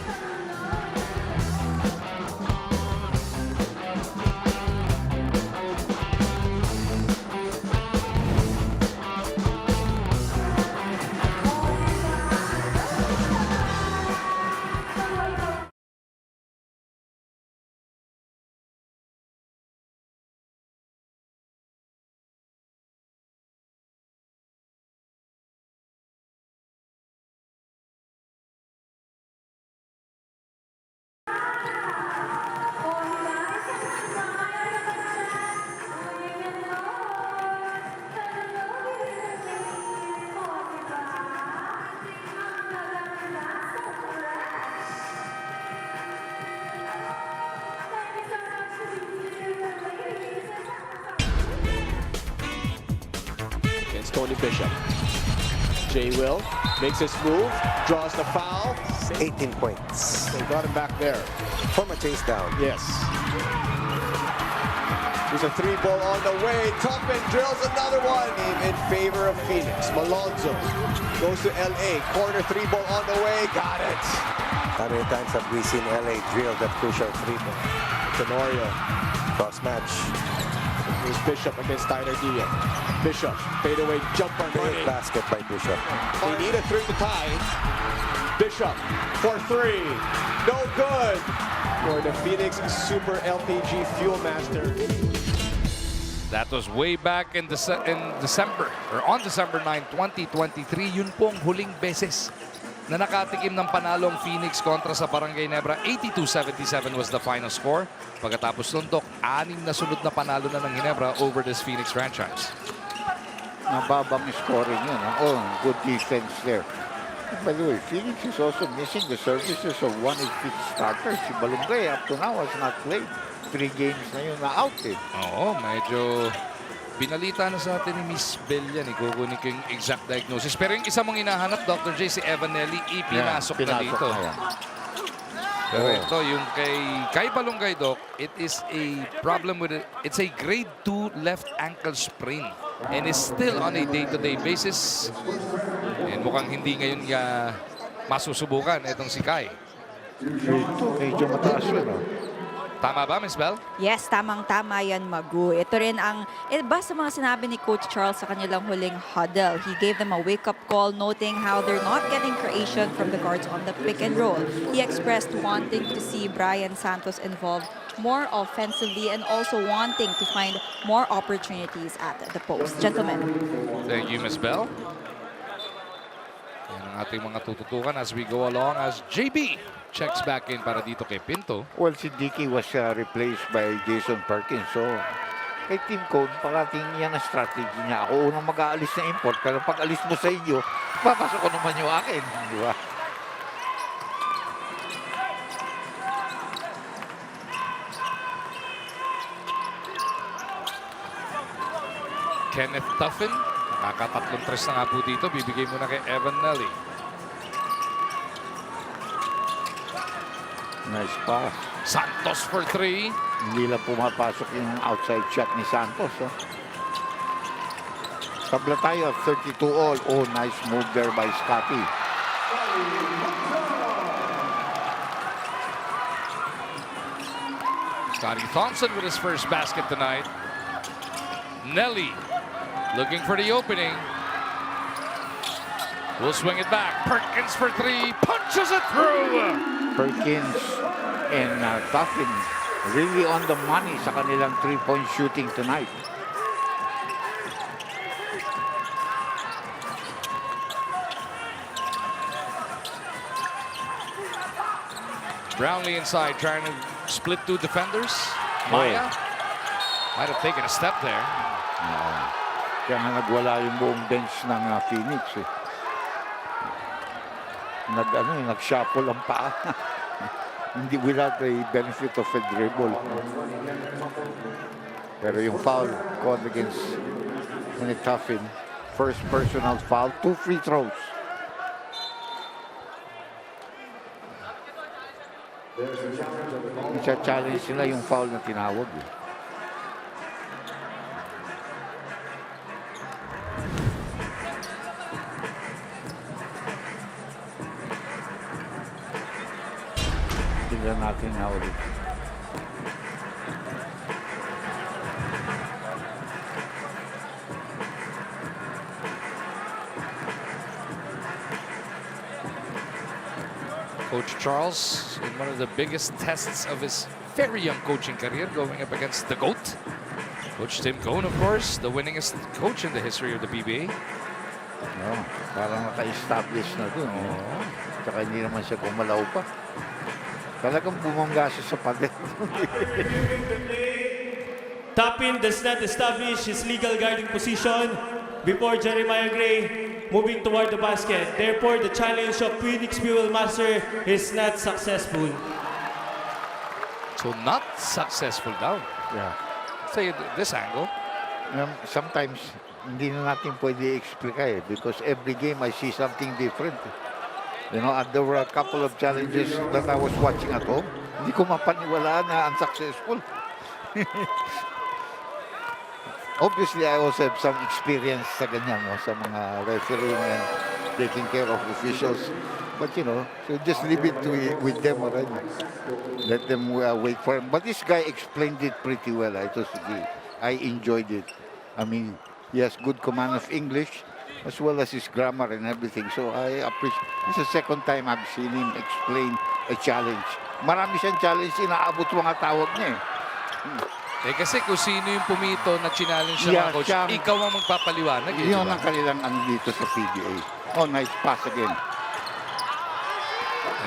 Tony Bishop. Jay Will makes his move, draws the foul. 18 points. They got him back there. From a chase down. Yes. There's a 3-ball on the way. Tuffin drills another one in favor of Phoenix. Malonzo goes to LA. Corner 3-ball on the way. Got it. How many times have we seen LA drill that crucial 3-ball? Tenorio Cross match. Here's Bishop against Tyler Diaz. Bishop, fadeaway jumper. Big basket by Bishop. They need a 3 to tie. Bishop for 3. No good. For the Phoenix Super LPG Fuel Master. That was way back in December, or on December 9, 2023. Yun pong huling beses na nakatikim ng panalong Phoenix kontra sa Barangay Ginebra. 82-77 was the final score. Pagkatapos nun, Doc, 6 na sunod na panalo na ng Ginebra over this Phoenix franchise. Mababang scoring yun. Oh, good defense there. By the way, Phoenix is also missing the services of one of its starters. Si Barangay up to now has not played. 3 games na yun na out eh. Oo, medyo binalita na sa atin ni Miss Bell yan. Kukunin ko yung exact diagnosis. Pero yung isa mong hinahanap, Dr. J, si Evan Nelly, ipinasok na dito. Pero ito, yung kay Barangay, Doc, it is a problem with it. It's a grade 2 left ankle sprain and is still on a day-to-day basis. And mukhang hindi ngayon masusubukan itong si Kai. Medyo mataas yun. Tama ba, Miss Bell? Yes, tamang-tama yan, Magu. Ito rin ang, basta mga sinabi ni Coach Charles sa kanilang huling huddle. He gave them a wake-up call, noting how they're not getting creation from the guards on the pick and roll. He expressed wanting to see Brian Santos involved more offensively and also wanting to find more opportunities at the post. Gentlemen. Thank you, Miss Bell. Yan ang ating mga tututukan as we go along as JB checks back in para dito kay Pinto. Well, si Dicky was replaced by Jason Perkins. So, kay Team Code, parating yan ang strategy niya. Ako unang mag-aalis na import. Pero pag alis mo sa inyo, papasok ko naman yung akin. Di ba? Kenneth Tuffin, nakakatatlong tres na nga po dito. Bibigay muna kay Evan Nelly. Nice pass. Santos for 3. Hindi lang pumapasok yung outside shot ni Santos. Tabla tayo at 32 all. Oh, nice move there by Scotty. Scotty Thompson with his first basket tonight. Nelly looking for the opening. We'll swing it back. Perkins for 3. Punches it through. Perkins and Tuffin really on the money sa kanilang 3-point shooting tonight. Brownlee inside trying to split 2 defenders. Maya might have taken a step there. Kaya nga nagwala yung buong bench ng Phoenix eh. Nag-shuffle ang paa. Hindi without the benefit of a dribble. Pero yung foul called against Tuffin, first personal foul, 2 free throws. Isa-challenge sila yung foul na tinawag eh. Tignan natin na ulit. Coach Charles in one of the biggest tests of his very young coaching career, going up against the GOAT. Coach Tim Cone, of course, the winningest coach in the history of the PBA. Parang naka-establish na dun. Tsaka hindi naman siya gumalaw pa. Talagang bumangga siya sa padet. Tuffin does not establish his legal guarding position before Jeremiah Gray moving toward the basket. Therefore, the challenge of Phoenix Fuel Master is not successful. So not successful daw. Yeah. Say this angle. Sometimes, hindi na natin pwede i-explica eh. Because every game, I see something different. You know, and there were a couple of challenges that I was watching at home. Hindi ko mapaniwalaan na unsuccessful. Obviously, I also have some experience sa ganyan, no, sa mga refereeing and taking care of officials. But you know, so just leave it with them already. Let them wait for him. But this guy explained it pretty well. I enjoyed it. I mean, he has good command of English as well as his grammar and everything. So I appreciate. It's the second time I've seen him explain a challenge. Marami siyang challenge, inaabot mga tawag niya eh. Kasi kung sino yung pumito na challenge siya, coach, ikaw ang magpapaliwanag. Yun ang kanilang dito sa PBA. Oh, nice pass again.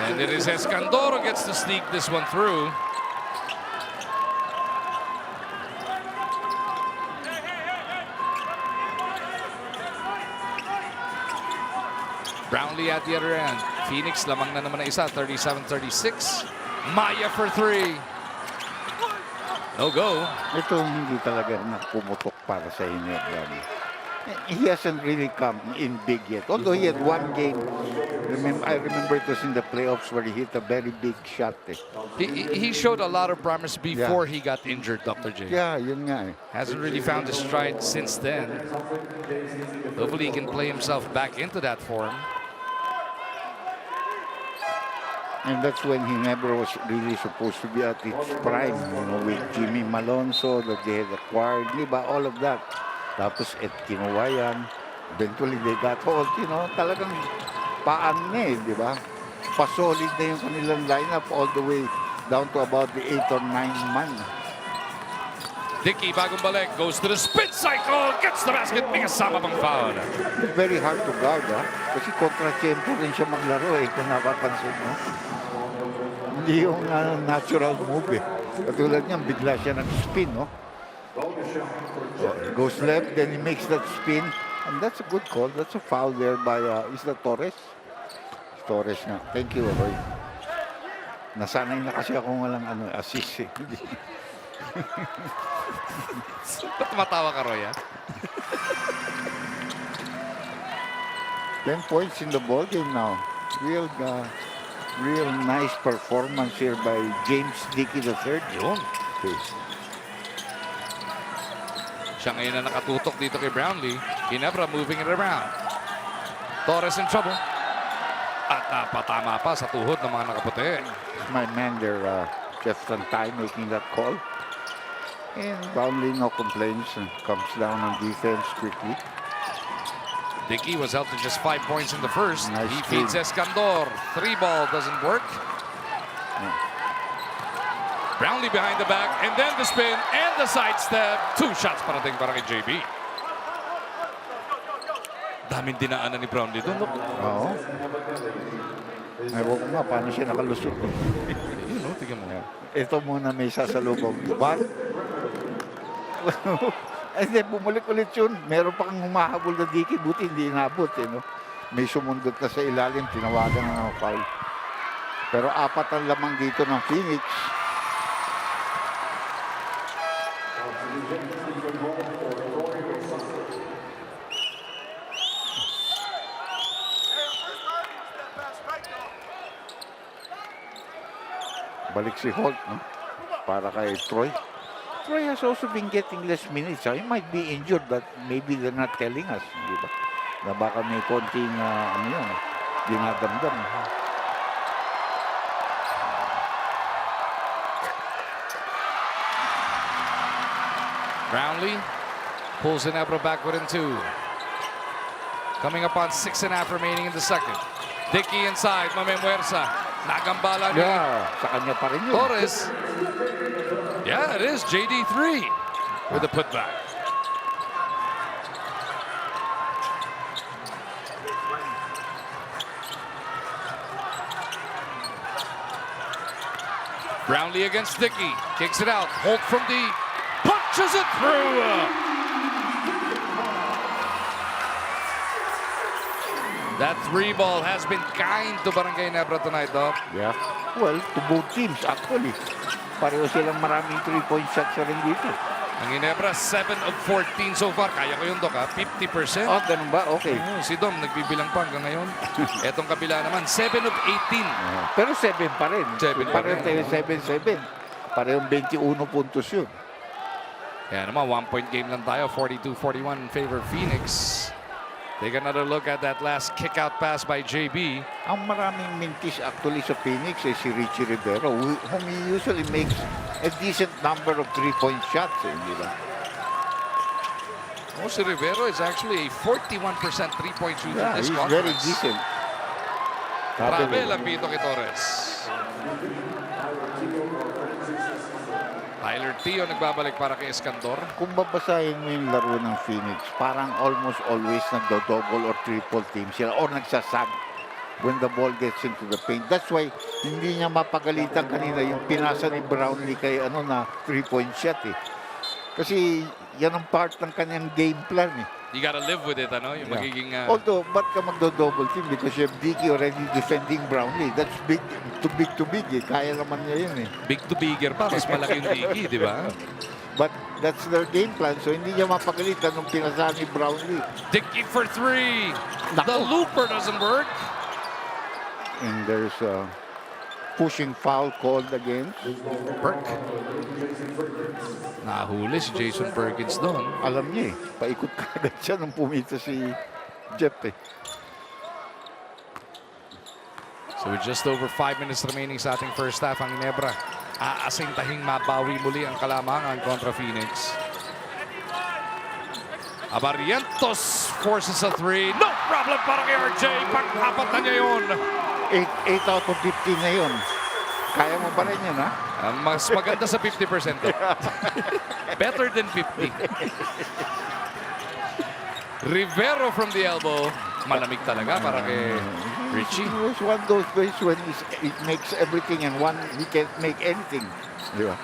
And it is Escandor who gets to sneak this one through. Brownlee at the other end. Phoenix lamang na naman na isa, 37-36. Maya for three. No go. Ito hindi talaga na pumutok para sa Ginebra. He hasn't really come in big yet. Although he had one game. I remember it was in the playoffs where he hit a very big shot. He showed a lot of promise before he got injured, Dr. J. Yeah, yun nga eh. Hasn't really found his stride since then. Hopefully he can play himself back into that form. And that's when Ginebra was really supposed to be at its prime, you know, with Jimmy Malonzo that they had acquired, diba? All of that. Tapos kinuha yan. Eventually they got hold, you know, talagang paan na eh, di ba? Pa-solid na yung kanilang lineup all the way down to about the 8 or 9 man. Dickey, bagong balik, goes to the spin cycle, gets the basket, may kasama pang foul. It's very hard to guard, ha? Kasi kontra-tempo rin siya maglaro eh, kung napapansin mo. Hindi yung natural move eh. Katulad niyan, bigla siya nag-spin, no? Goes left, then he makes that spin. And that's a good call. That's a foul there by, is that Torres? Torres na. Thank you, Roy. Nasanay na kasi ako walang assist eh. Ba't tumatawa ka, Roy, ha? 10 points in the ball game now. Real nice performance here by James Dickey III. Yun. Okay. Siya ngayon na nakatutok dito kay Brownlee. Ginebra moving it around. Torres in trouble. At napatama pa sa tuhod ng mga nakaputi. My man there, Jeff Santay making that call. And Brownlee no complaints and comes down on defense quickly. Dickey was held to just 5 points in the first. Nice He feeds Escandor. 3 ball doesn't work. Brownlee behind the back, and then the spin and the sidestep. 2 shots parating para kay JB. Daming dinaanan ni Brownlee doon. Oo. Ay, wag nga, paano siya nakalusot? Yun, no? Tingnan mo. Ito muna may sasalubong. But, and then bumalik ulit yun. Meron pa kang humahabol na Dickey, buti hindi inabot. Eh, no? May sumundot na sa ilalim, tinawagan na ng foul. Pero 4 ang lamang dito ng Phoenix. Balik si Holt, no? Para kay Troy. Troy has also been getting less minutes. He might be injured, but maybe they're not telling us. Di ba? Na baka may konting, dinadamdam. Brownlee pulls Ginebra back within 2. Coming up on 6.5 remaining in the second. Dickey inside, Mamemuerza. Nagambala ni Sa kanya pa rin yun. Torres. Yeah, it is JD3 with the putback. Brownlee against Dickey. Kicks it out. Holt from deep. Punches it through. That 3 ball has been kind to Barangay Ginebra tonight, Doc. Yeah. Well, to both teams, actually. Pareho silang maraming 3-point shots rin dito. Ang Ginebra, 7 of 14 so far. Kaya ko yun, Doc, ha? 50%. Oh, ganun ba? Okay. Si Dom, nagbibilang pa hanggang ngayon. Etong kabila naman, 7 of 18. Pero 7 pa rin. 7 pa Pareho rin. tayo 7-7. Parehong 21 puntos yun. Kaya naman, 1-point game lang tayo. 42-41 in favor of Phoenix. Take another look at that last kick-out pass by JB. Ang maraming mintis actually sa Phoenix ay si Richie Rivero, whom he usually makes a decent number of three-point shots. Di ba? Si Rivero is actually a 41% three-point shooter Yeah, in this he's conference. very decent. Travel ang pito kay Torres. Tyler Tio nagbabalik para kay Escandor. Kung babasahin mo yung laro ng Phoenix, parang almost always nagdo-double or triple team sila or nagsasag when the ball gets into the paint. That's why hindi niya mapagalitan kanina yung pinasa ni Brownlee kay na three-point shot eh. Kasi yan ang part ng kanyang game plan eh. You gotta live with it, ano? Yung magiging... Although, ba't ka magdo-double team? Because you have Dickey already defending Brownlee. That's big to big eh. Kaya naman niya yun eh. big to bigger pa. Mas malaki yung Dickey, di ba? But that's their game plan. So hindi niya mapagalitan nung pinasa ni Brownlee. Dickey for three. The looper doesn't work. And there's a pushing foul called again. Burke. Nahuli si Jason Perkins doon. Alam niya eh. Paikot kagad siya nung pumita si Jeff eh. So with just over 5 minutes remaining sa ating first half, ang Ginebra aasintahing mabawi muli ang kalamangan kontra Phoenix. Abarrientos forces a three. No problem para kay RJ. Pang-apat na niya yun. 8 out of 15 na yun. Kaya mo pa rin yan, ha? Mas maganda sa 50% to. Better than 50. Rivero from the elbow. Malamig talaga para kay Richie. It was one of those days when it makes everything and one he can't make anything. Di ba?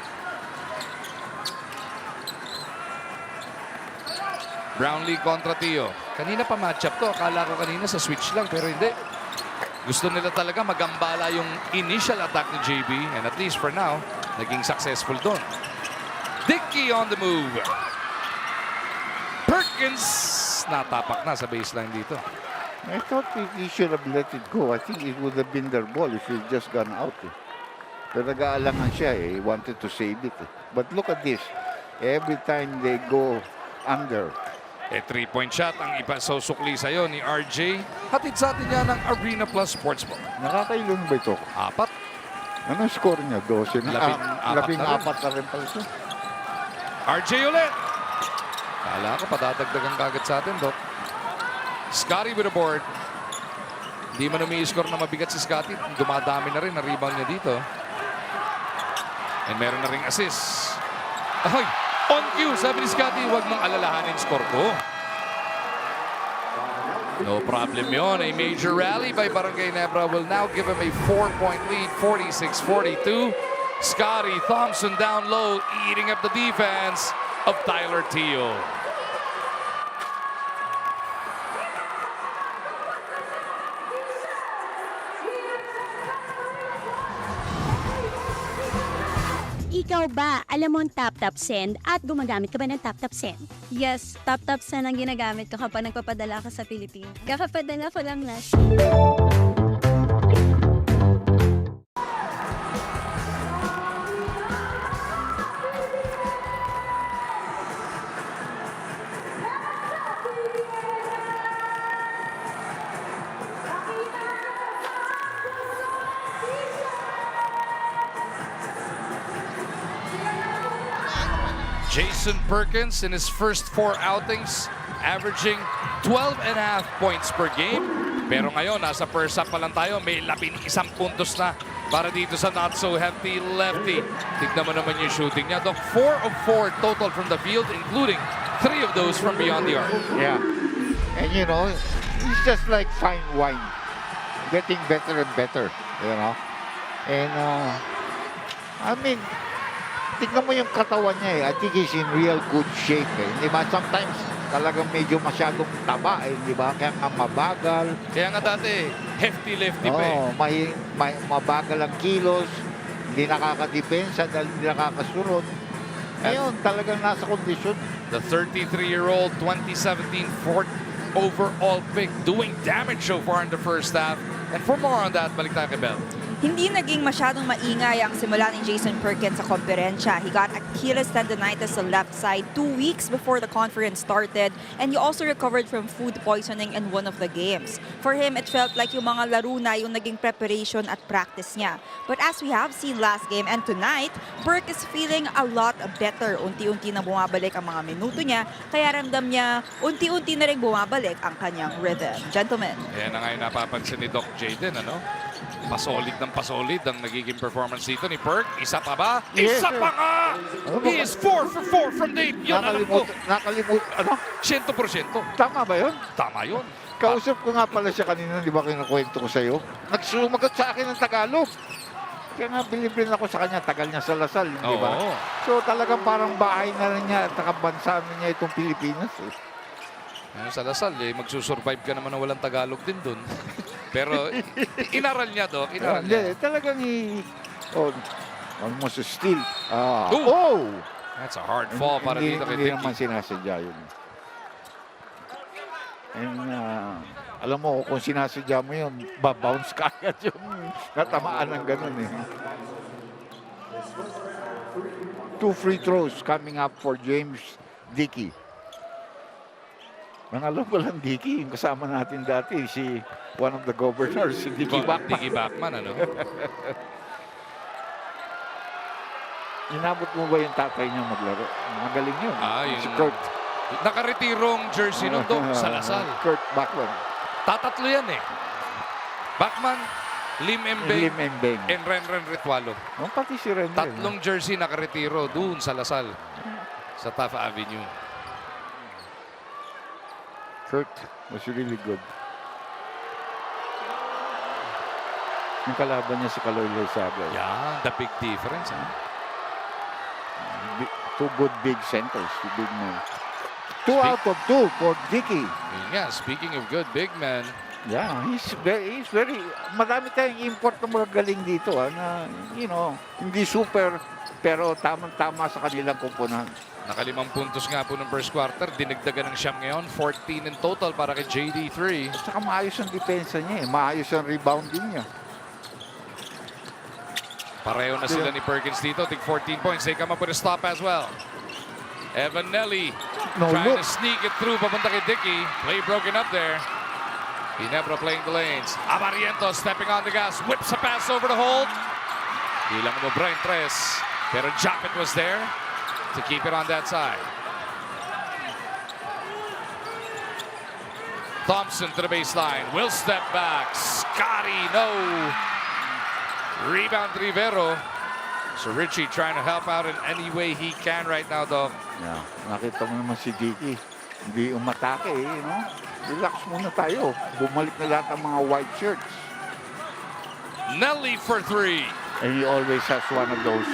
Brownlee kontra Tio. Kanina pa matchup to. Akala ko kanina sa switch lang pero hindi. Gusto nila talaga magambala yung initial attack ni JB and at least for now, naging successful doon. Dickey on the move. Perkins natapak na sa baseline dito. I thought he should have let it go. I think it would have been their ball if it just gone out. Eh. Pero nag-aalangan siya eh. He wanted to save it. Eh. But look at this. Every time they go under, Three-point shot ang ipasusukli sa'yo ni RJ. Hatid sa atin yan ng Arena Plus Sportsbook. nakakailan ba ito? 4. Anong score niya? 12 na? Labing apat na rin pala ito. RJ ulit. Kala ko padadagdagan kagad sa atin, Doc. Scotty with a board. Hindi man umi-score na mabigat si Scotty. Dumadami na rin ang rebound niya dito. And meron na ring assist. Ay! On cue, sabi ni Scotty, huwag mong alalahanin score ko. No problem yon. A major rally by Barangay Ginebra will now give him a 4-point lead, 46-42. Scotty Thompson down low, eating up the defense of Tyler Tio. Ikaw ba, alam mo ang tap-tap send at gumagamit ka ba ng tap-tap send? Yes, tap-tap send ang ginagamit ko kapag nagpapadala ka sa Pilipinas. Kakapadala ko lang last. Jason Perkins in his first 4 outings, averaging 12.5 points per game. Pero ngayon, nasa first half pa lang tayo, may 11 puntos na para dito sa not-so-hefty lefty. Tignan mo naman yung shooting niya. 4 of 4 total from the field, including 3 of those from beyond the arc. Yeah. And you know, it's just like fine wine. Getting better and better, you know. And, I mean, tignan mo yung katawan niya eh. I think he's in real good shape eh. Di ba? Sometimes talagang medyo masyadong taba eh. Di ba? Kaya nga mabagal. Kaya nga dati, hefty-lefty pa eh. Mabagal ang kilos. Hindi nakakadepensa dahil hindi nakakasurod. Ngayon, talagang nasa kondisyon. The 33-year-old 2017 fourth overall pick doing damage so far in the first half. And for more on that, balik tayo kay Bel. Hindi naging masyadong maingay ang simula ni Jason Perkins sa komperensya. He got a Achilles tendonitis sa left side 2 weeks before the conference started, and he also recovered from food poisoning in one of the games. For him, it felt like yung mga laro na yung naging preparation at practice niya. But as we have seen last game and tonight, Burke is feeling a lot better. Unti-unti na bumabalik ang mga minuto niya, kaya ramdam niya unti-unti na rin bumabalik ang kanyang rhythm. Gentlemen. Yan na nga yung napapansin ni Doc Jaden, ano? Pasolid ng pasolid ang nagiging performance dito ni Perk. Isa pa ba? Yes, Isa sir. pa nga! He is 4 for 4 from deep. Yun alam ko. Ano? 100%. Tama ba yun? Tama yun. Kausap ko nga pala siya kanina, di ba kinukwento ko sa'yo? Nagsumagot sa akin ng Tagalog. Kaya nga, bilibin ako sa kanya, tagal niya sa Lasal, di ba? Oo. So talagang parang bahay na rin niya at nakabansa na niya itong Pilipinas. Sa Lasal, magsusurvive ka naman na walang Tagalog din dun. Pero inaral niya, Doc. Inaral niya. Hindi, talagang almost a steal. That's a hard fall para dito kay Hindi Dicky. naman sinasadya yun. And alam mo, kung sinasadya mo yun, babounce ka agad yung natamaan ng ganun eh. 2 free throws coming up for James Dickey. Ang alam ko lang, Dickey, yung kasama natin dati, si one of the governors, si Dicky Bachman. Dicky Bachman, ano? Inabot mo ba yung tatay niya maglaro? Magaling yun. Yun. Si Kurt. Nakaretirong jersey nung Doc sa Lasal. Kurt Bachman. Tatatlo yan eh. Bachman, Lim Embeng, and Renren Ritualo. Pati si Renren. Tatlong jersey nakaretiro doon sa Lasal. Sa Taft Avenue. Kurt was really good. Yung kalaban niya si Kaloy Loizaga. Yeah, the big difference. Huh? Two good big centers, si big man. 2 out of 2 for Dickey. Yeah, speaking of good big men. Yeah, he's very, marami tayong import ng mga galing dito na, hindi super, pero tamang-tama sa kanilang kupunan. Naka5 puntos nga po ng first quarter. Dinagdagan ng siyam ngayon. 14 in total para kay JD3. At saka maayos ang depensa niya maayos ang rebounding niya. Pareho na sila ni Perkins dito. Tig 14 points. They come up with a stop as well. Evan Nelly trying to sneak it through papunta kay Dickey. Play broken up there. Ginebra playing the lanes. Amariento stepping on the gas. Whips a pass over the hold. Bilang mo Brian Tres. Pero Japet was there to keep it on that side. Thompson to the baseline. Will step back. Scotty, no. Rebound Rivero. So Richie trying to help out in any way he can right now, Doc. Yeah, nakita mo naman si Dickey. Hindi umatake, Relax muna tayo. Bumalik na lahat ang mga white shirts. Nelly for 3. And he always has one of those.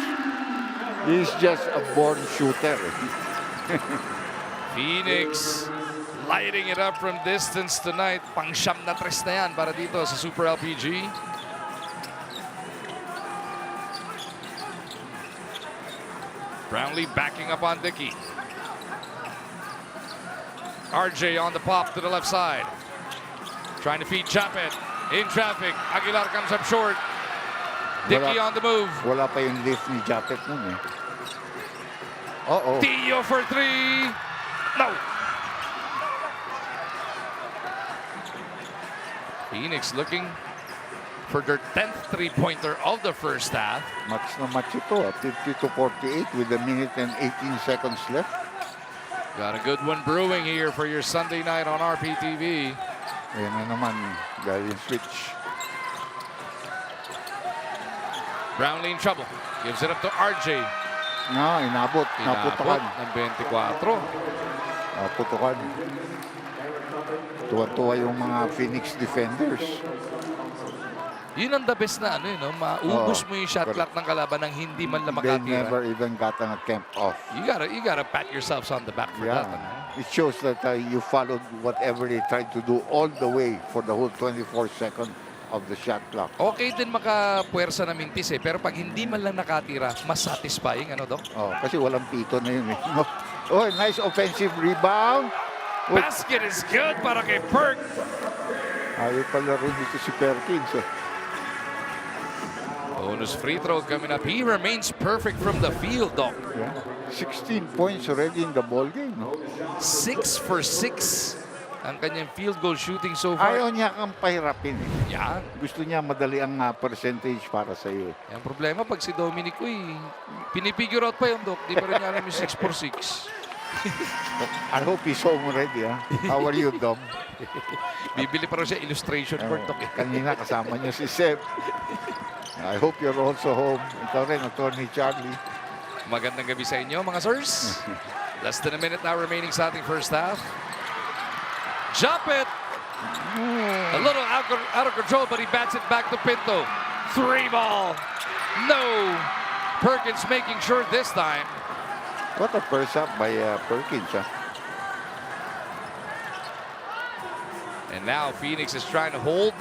He's just a born shooter. Phoenix lighting it up from distance tonight. Pang-siyam na tres na yan para dito sa Super LPG. Brownlee backing up on Dickey. RJ on the pop to the left side. Trying to feed Japet. In traffic. Aguilar comes up short. Dickey on the move. Wala pa yung lift ni Japet nun Tio for 3. No. Phoenix looking for their 10th three-pointer of the first half. Match na match ito, 50-48 with a minute and 18 seconds left. Got a good one brewing here for your Sunday night on RPTV. Ayan na naman, dahil yung switch. Brownlee in trouble. Gives it up to RJ. Inabot. Naputukan. Ng 24. Naputukan. Tuwa-tuwa yung mga Phoenix defenders. Yun ang the best na maubos mo yung shot clock ng kalaban nang hindi man lang They makatira. never even got an attempt off. You gotta pat yourselves on the back for that. It shows that you followed whatever they tried to do all the way for the whole 24 seconds of the shot clock. Okay din makapuwersa na mintis pero pag hindi man lang nakatira, mas satisfying, Doc? Kasi walang pito na yun nice offensive rebound. Basket is good para kay Perk. Ayaw pala rin dito si Perkins. Bonus free throw coming up. He remains perfect from the field, Doc. Yeah. 16 points already in the ball game, no? 6 for 6 ang kanyang field goal shooting so far. Ayaw niya kang pahirapin. Yan. Gusto niya madali ang percentage para sa iyo. Ang problema pag si Dominic pinipigure out pa yung Doc. Di pa rin niya alam yung 6 for 6. I hope he's home already, ha? How are you, Dom? Bibili pa rin siya illustration board, Doc. Kanina kasama niyo si Seb. I hope you're also home. Ikaw rin, Attorney Charlie. Magandang gabi sa inyo, mga sirs. Less than a minute now remaining sa ating first half. Jump it! A little out of control, but he bats it back to Pinto. 3 ball. No! Perkins making sure this time. What a first up by Perkins, huh? And now Phoenix is trying to hold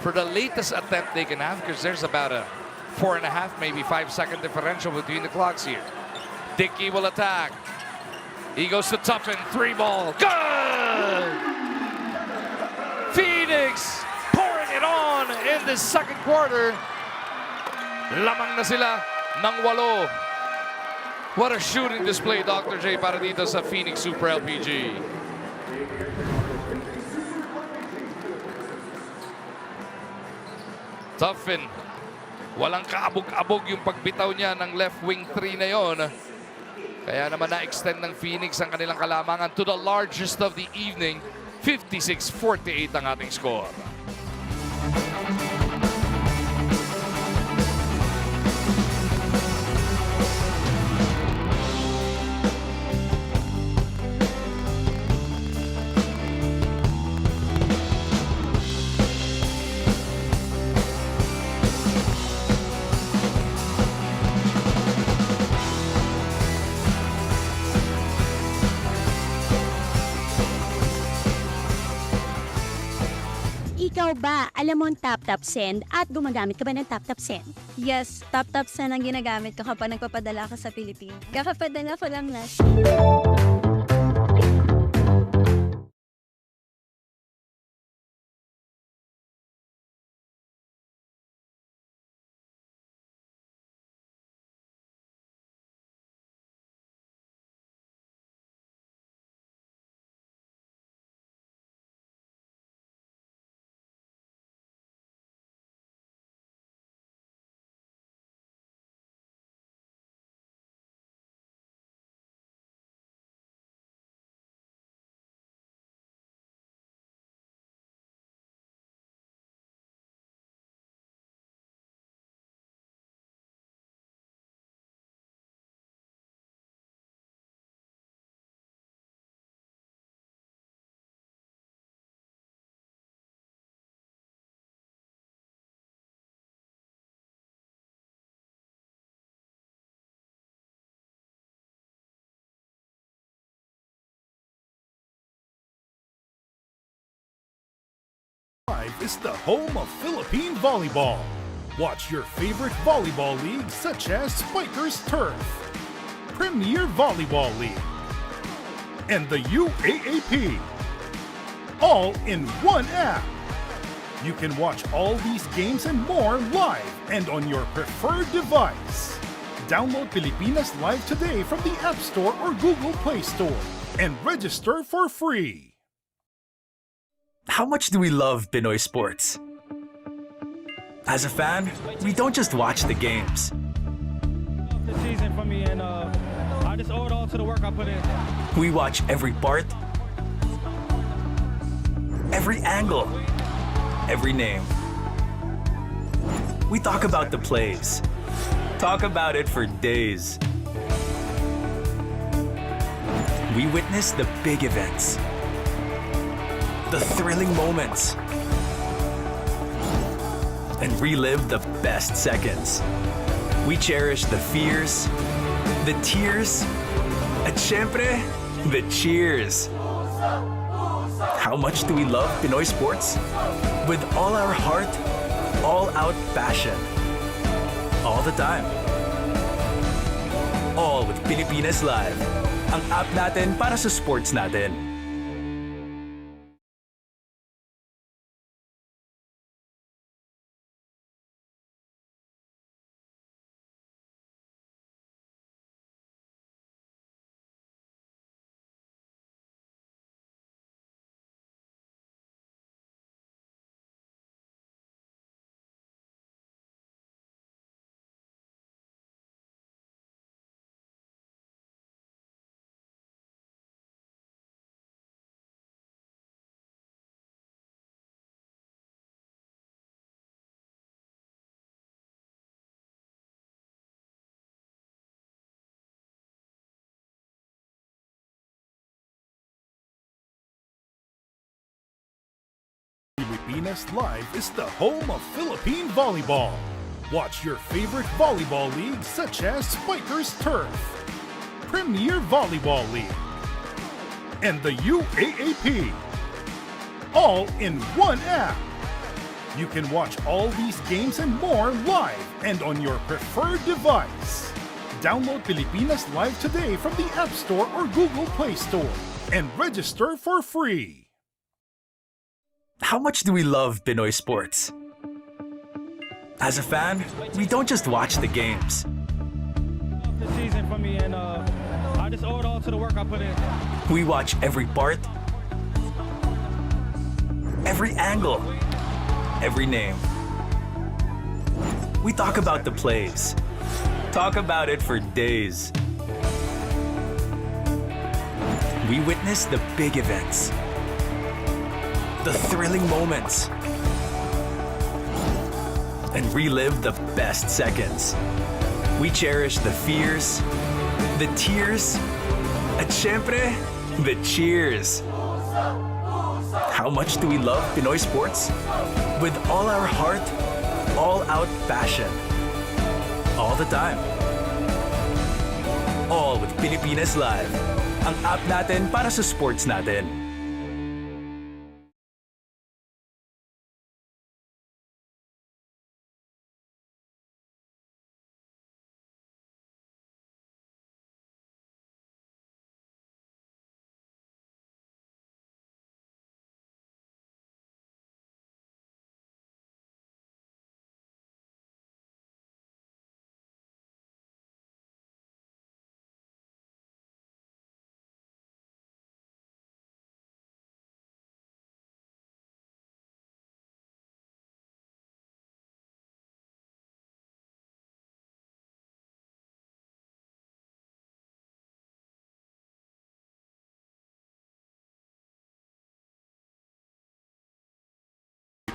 for the latest attempt they can have because there's about a 4.5, maybe 5-second differential between the clocks here. Dickey will attack. He goes to Tuffin. 3 ball. Good! Phoenix pouring it on in the second quarter. Lamang na sila ng 8. What a shooting display, Dr. J, para dito sa Phoenix Super LPG. Tuffin. Walang kaabog-abog yung pagbitaw niya ng left wing 3 na yon. Kaya naman na-extend ng Phoenix ang kanilang kalamangan to the largest of the evening. 56-48 ang ating score. Ikaw ba, alam mo ang tap-tap send at gumagamit ka ba ng tap-tap send? Yes, tap-tap send ang ginagamit ko kapag nagpapadala ka sa Pilipinas. Kakapadala ko lang last. Is the home of Philippine volleyball. Watch your favorite volleyball leagues such as Spikers Turf, Premier Volleyball League, and the UAAP. All in one app. You can watch all these games and more live and on your preferred device. Download Pilipinas Live today from the App Store or Google Play Store and register for free. How much do we love Pinoy sports? As a fan, we don't just watch the games. The season for me, and I just owe it all to the work I put in. We watch every part, every angle, every name. We talk about the plays, talk about it for days. We witness the big events, the thrilling moments, and relive the best seconds. We cherish the fears, the tears, at syempre, the cheers. How much do we love Pinoy sports? With all our heart, all-out passion. All the time. All with Pilipinas Live. Ang app natin para sa sports natin. Pilipinas Live is the home of Philippine volleyball. Watch your favorite volleyball leagues such as Spikers Turf, Premier Volleyball League, and the UAAP, all in one app. You can watch all these games and more live and on your preferred device. Download Pilipinas Live today from the App Store or Google Play Store and register for free. How much do we love Pinoy sports? As a fan, we don't just watch the games. This season for me, and I just owe it all to the work I put in. We watch every part, every angle, every name. We talk about the plays. Talk about it for days. We witness the big events, the thrilling moments, and relive the best seconds. We cherish the fears, the tears, at syempre, the cheers. How much do we love Pinoy sports? With all our heart, all-out passion. All the time. All with Pilipinas Live. Ang app natin para sa sports natin.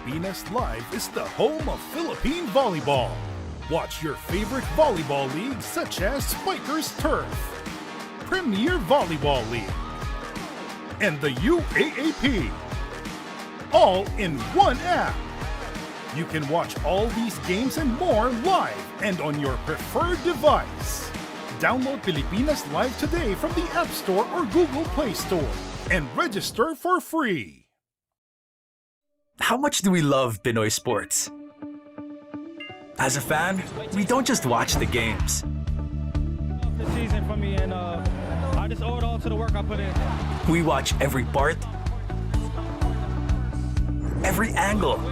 Pilipinas Live is the home of Philippine volleyball. Watch your favorite volleyball leagues such as Spikers Turf, Premier Volleyball League, and the UAAP, all in one app. You can watch all these games and more live and on your preferred device. Download Pilipinas Live today from the App Store or Google Play Store and register for free. How much do we love Pinoy sports? As a fan, we don't just watch the games. This season for me, and I just owe it all to the work I put in. We watch every part, every angle,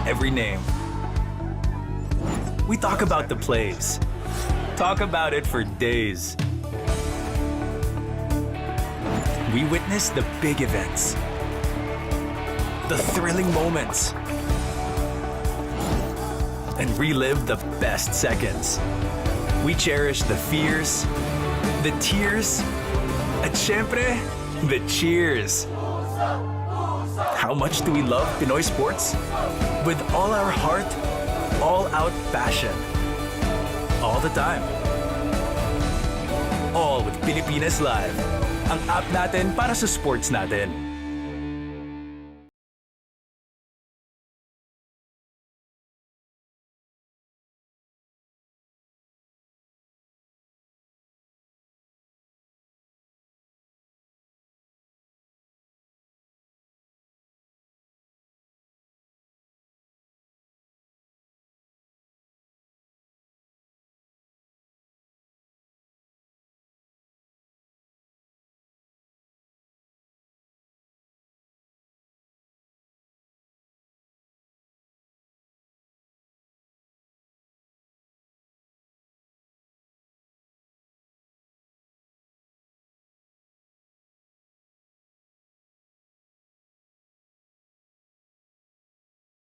every name. We talk about the plays. Talk about it for days. We witness the big events, the thrilling moments, and relive the best seconds. We cherish the fears, the tears, at syempre, the cheers. How much do we love Pinoy sports? With all our heart, all-out passion. All the time. All with Pilipinas Live. Ang app natin para sa sports natin.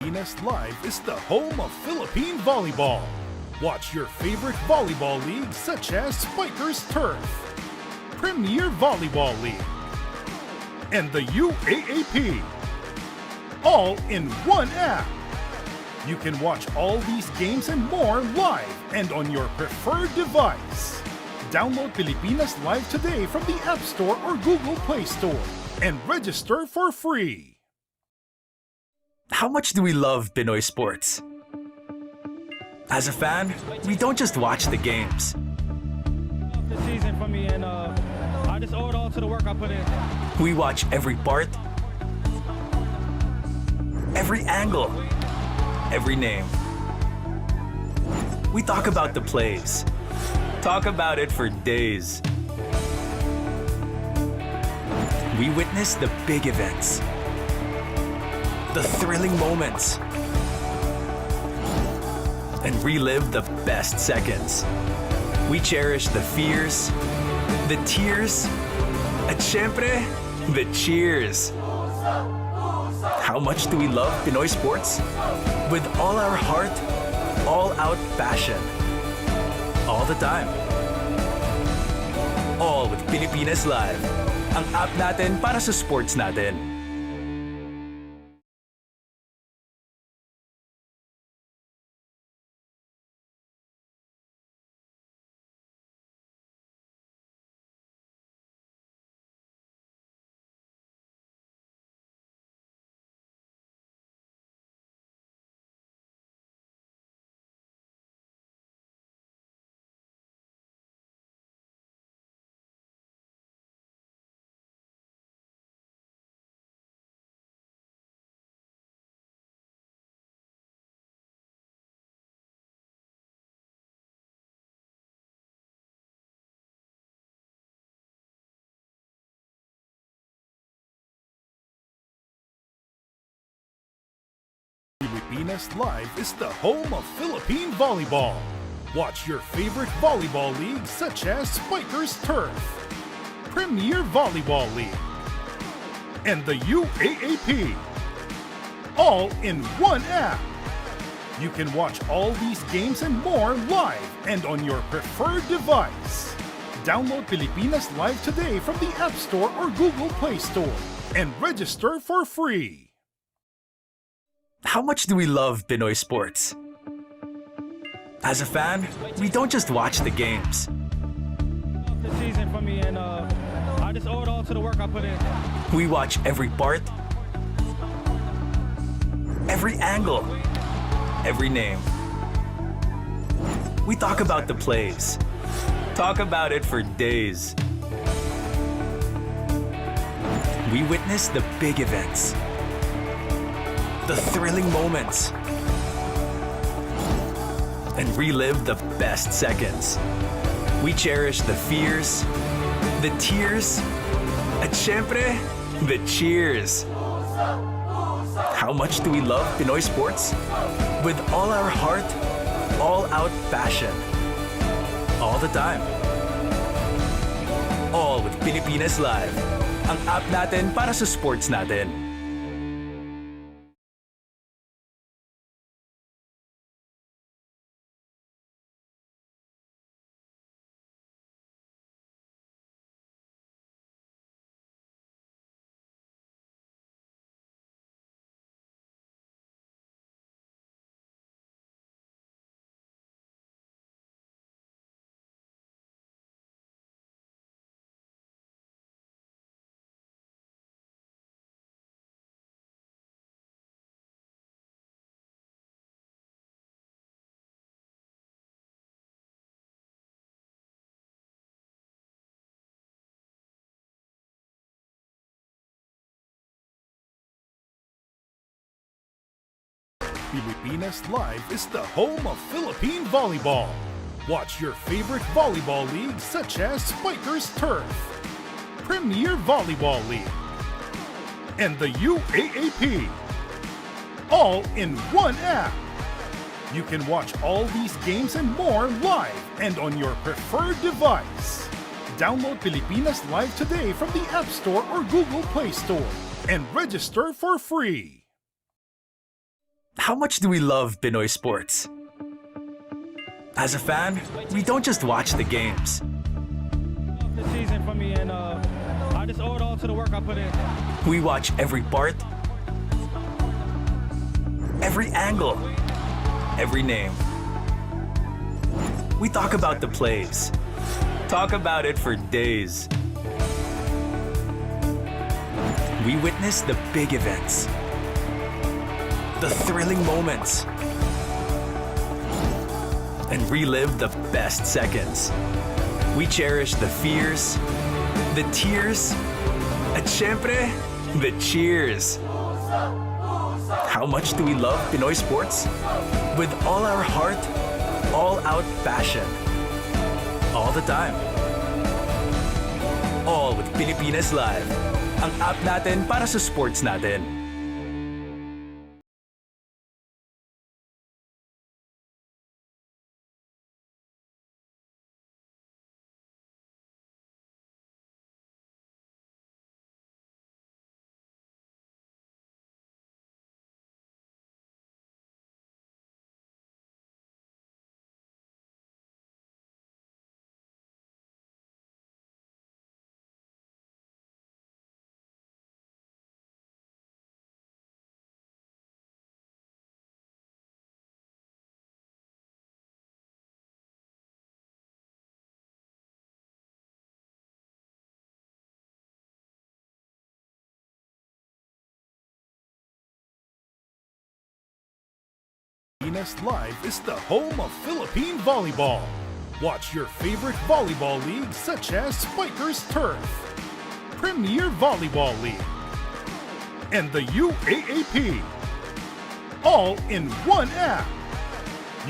Pilipinas Live is the home of Philippine volleyball. Watch your favorite volleyball leagues such as Spikers Turf, Premier Volleyball League, and the UAAP, all in one app. You can watch all these games and more live and on your preferred device. Download Pilipinas Live today from the App Store or Google Play Store and register for free. How much do we love Pinoy sports? As a fan, we don't just watch the games. The season for me, and I just owe it all to the work I put in. We watch every part, every angle, every name. We talk about the plays. Talk about it for days. We witness the big events, the thrilling moments, and relive the best seconds. We cherish the fears, the tears, at syempre, the cheers. How much do we love Pinoy sports? With all our heart, all-out passion. All the time. All with Pilipinas Live. Ang app natin para sa sports natin. Pilipinas Live is the home of Philippine volleyball. Watch your favorite volleyball leagues such as Spikers Turf, Premier Volleyball League, and the UAAP. All in one app. You can watch all these games and more live and on your preferred device. Download Pilipinas Live today from the App Store or Google Play Store and register for free. How much do we love Pinoy sports? As a fan, we don't just watch the games. The season for me, and I just owe it all to the work I put in. We watch every part, every angle, every name. We talk about the plays. Talk about it for days. We witness the big events, the thrilling moments, and relive the best seconds. We cherish the fears, the tears, at syempre, the cheers. How much do we love Pinoy sports? With all our heart, all-out passion. All the time. All with Pilipinas Live. Ang app natin para sa sports natin. Pilipinas Live is the home of Philippine volleyball. Watch your favorite volleyball leagues such as Spikers Turf, Premier Volleyball League, and the UAAP. All in one app. You can watch all these games and more live and on your preferred device. Download Pilipinas Live today from the App Store or Google Play Store and register for free. How much do we love Pinoy sports? As a fan, we don't just watch the games. The season for me, and I just owe it all to the work I put in. We watch every part, every angle, every name. We talk about the plays. Talk about it for days. We witness the big events, the thrilling moments, and relive the best seconds. We cherish the fears, the tears, at syempre, the cheers. How much do we love Pinoy sports? With all our heart, all-out passion. All the time. All with Pilipinas Live. Ang app natin para sa sports natin. Pilipinas Live is the home of Philippine volleyball. Watch your favorite volleyball leagues such as Spikers Turf, Premier Volleyball League, and the UAAP. All in one app.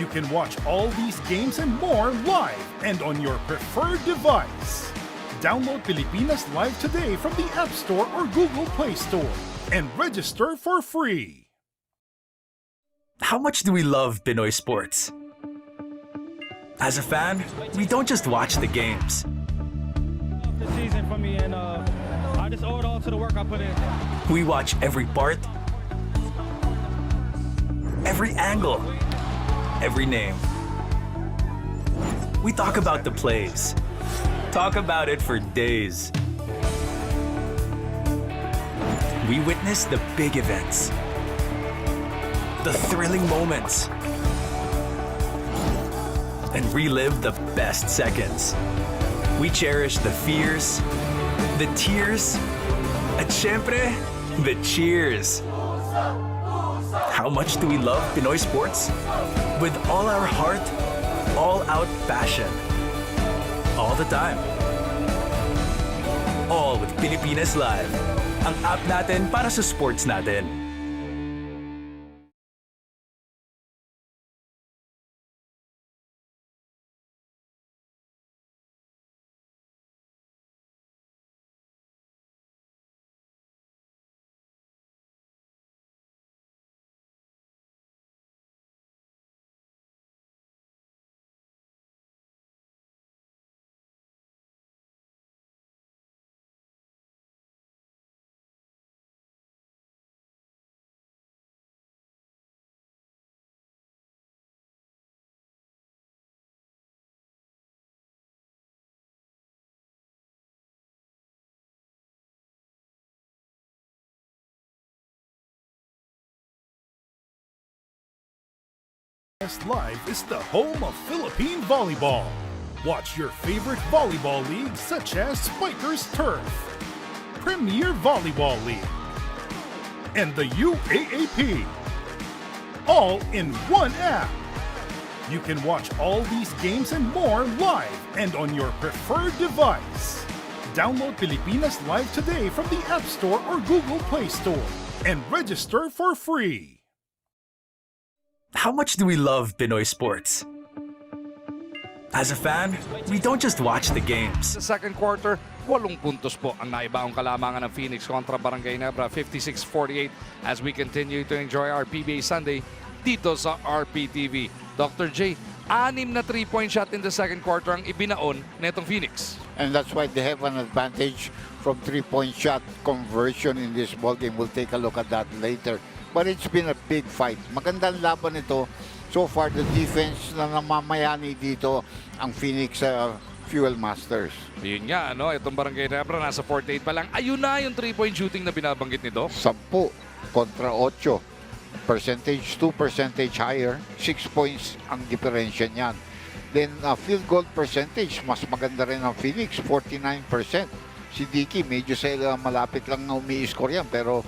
You can watch all these games and more live and on your preferred device. Download Pilipinas Live today from the App Store or Google Play Store and register for free. How much do we love Pinoy sports? As a fan, we don't just watch the games. The season for me, and I just owe it all to the work I put in. We watch every part, every angle, every name. We talk about the plays. Talk about it for days. We witness the big events, the thrilling moments, and relive the best seconds. We cherish the fears, the tears, at syempre, the cheers. How much do we love Pinoy sports? With all our heart, all-out passion. All the time. All with Pilipinas Live. Ang app natin para sa sports natin. Live is the home of Philippine volleyball. Watch your favorite volleyball leagues such as Spikers Turf, Premier Volleyball League, and the UAAP. All in one app. You can watch all these games and more live and on your preferred device. Download Pilipinas Live today from the App Store or Google Play Store and register for free. How much do we love Pinoy sports? As a fan, we don't just watch the games. Sa second quarter, 8 puntos po ang naibaong kalamangan ng Phoenix kontra Barangay Ginebra, 56-48 as we continue to enjoy our PBA Sunday dito sa RPTV. Dr. J, 6 na 3-point shot in the second quarter ang ibinaon netong Phoenix. And that's why they have an advantage from 3-point shot conversion in this ballgame. We'll take a look at that later. But it's been a big fight. Magandang laban ito. So far, the defense na namamayani dito ang Phoenix Fuel Masters. Yun nga, ano, itong Barangay Ginebra nasa 48 pa lang. Ayun na yung 3-point shooting na binabanggit nito. 10 kontra 8. Percentage 2 percentage higher. 6 points ang diferensya niyan. Then, field goal percentage, mas maganda rin ang Phoenix, 49%. Si Dicky, medyo sila malapit lang na umi-score yan, pero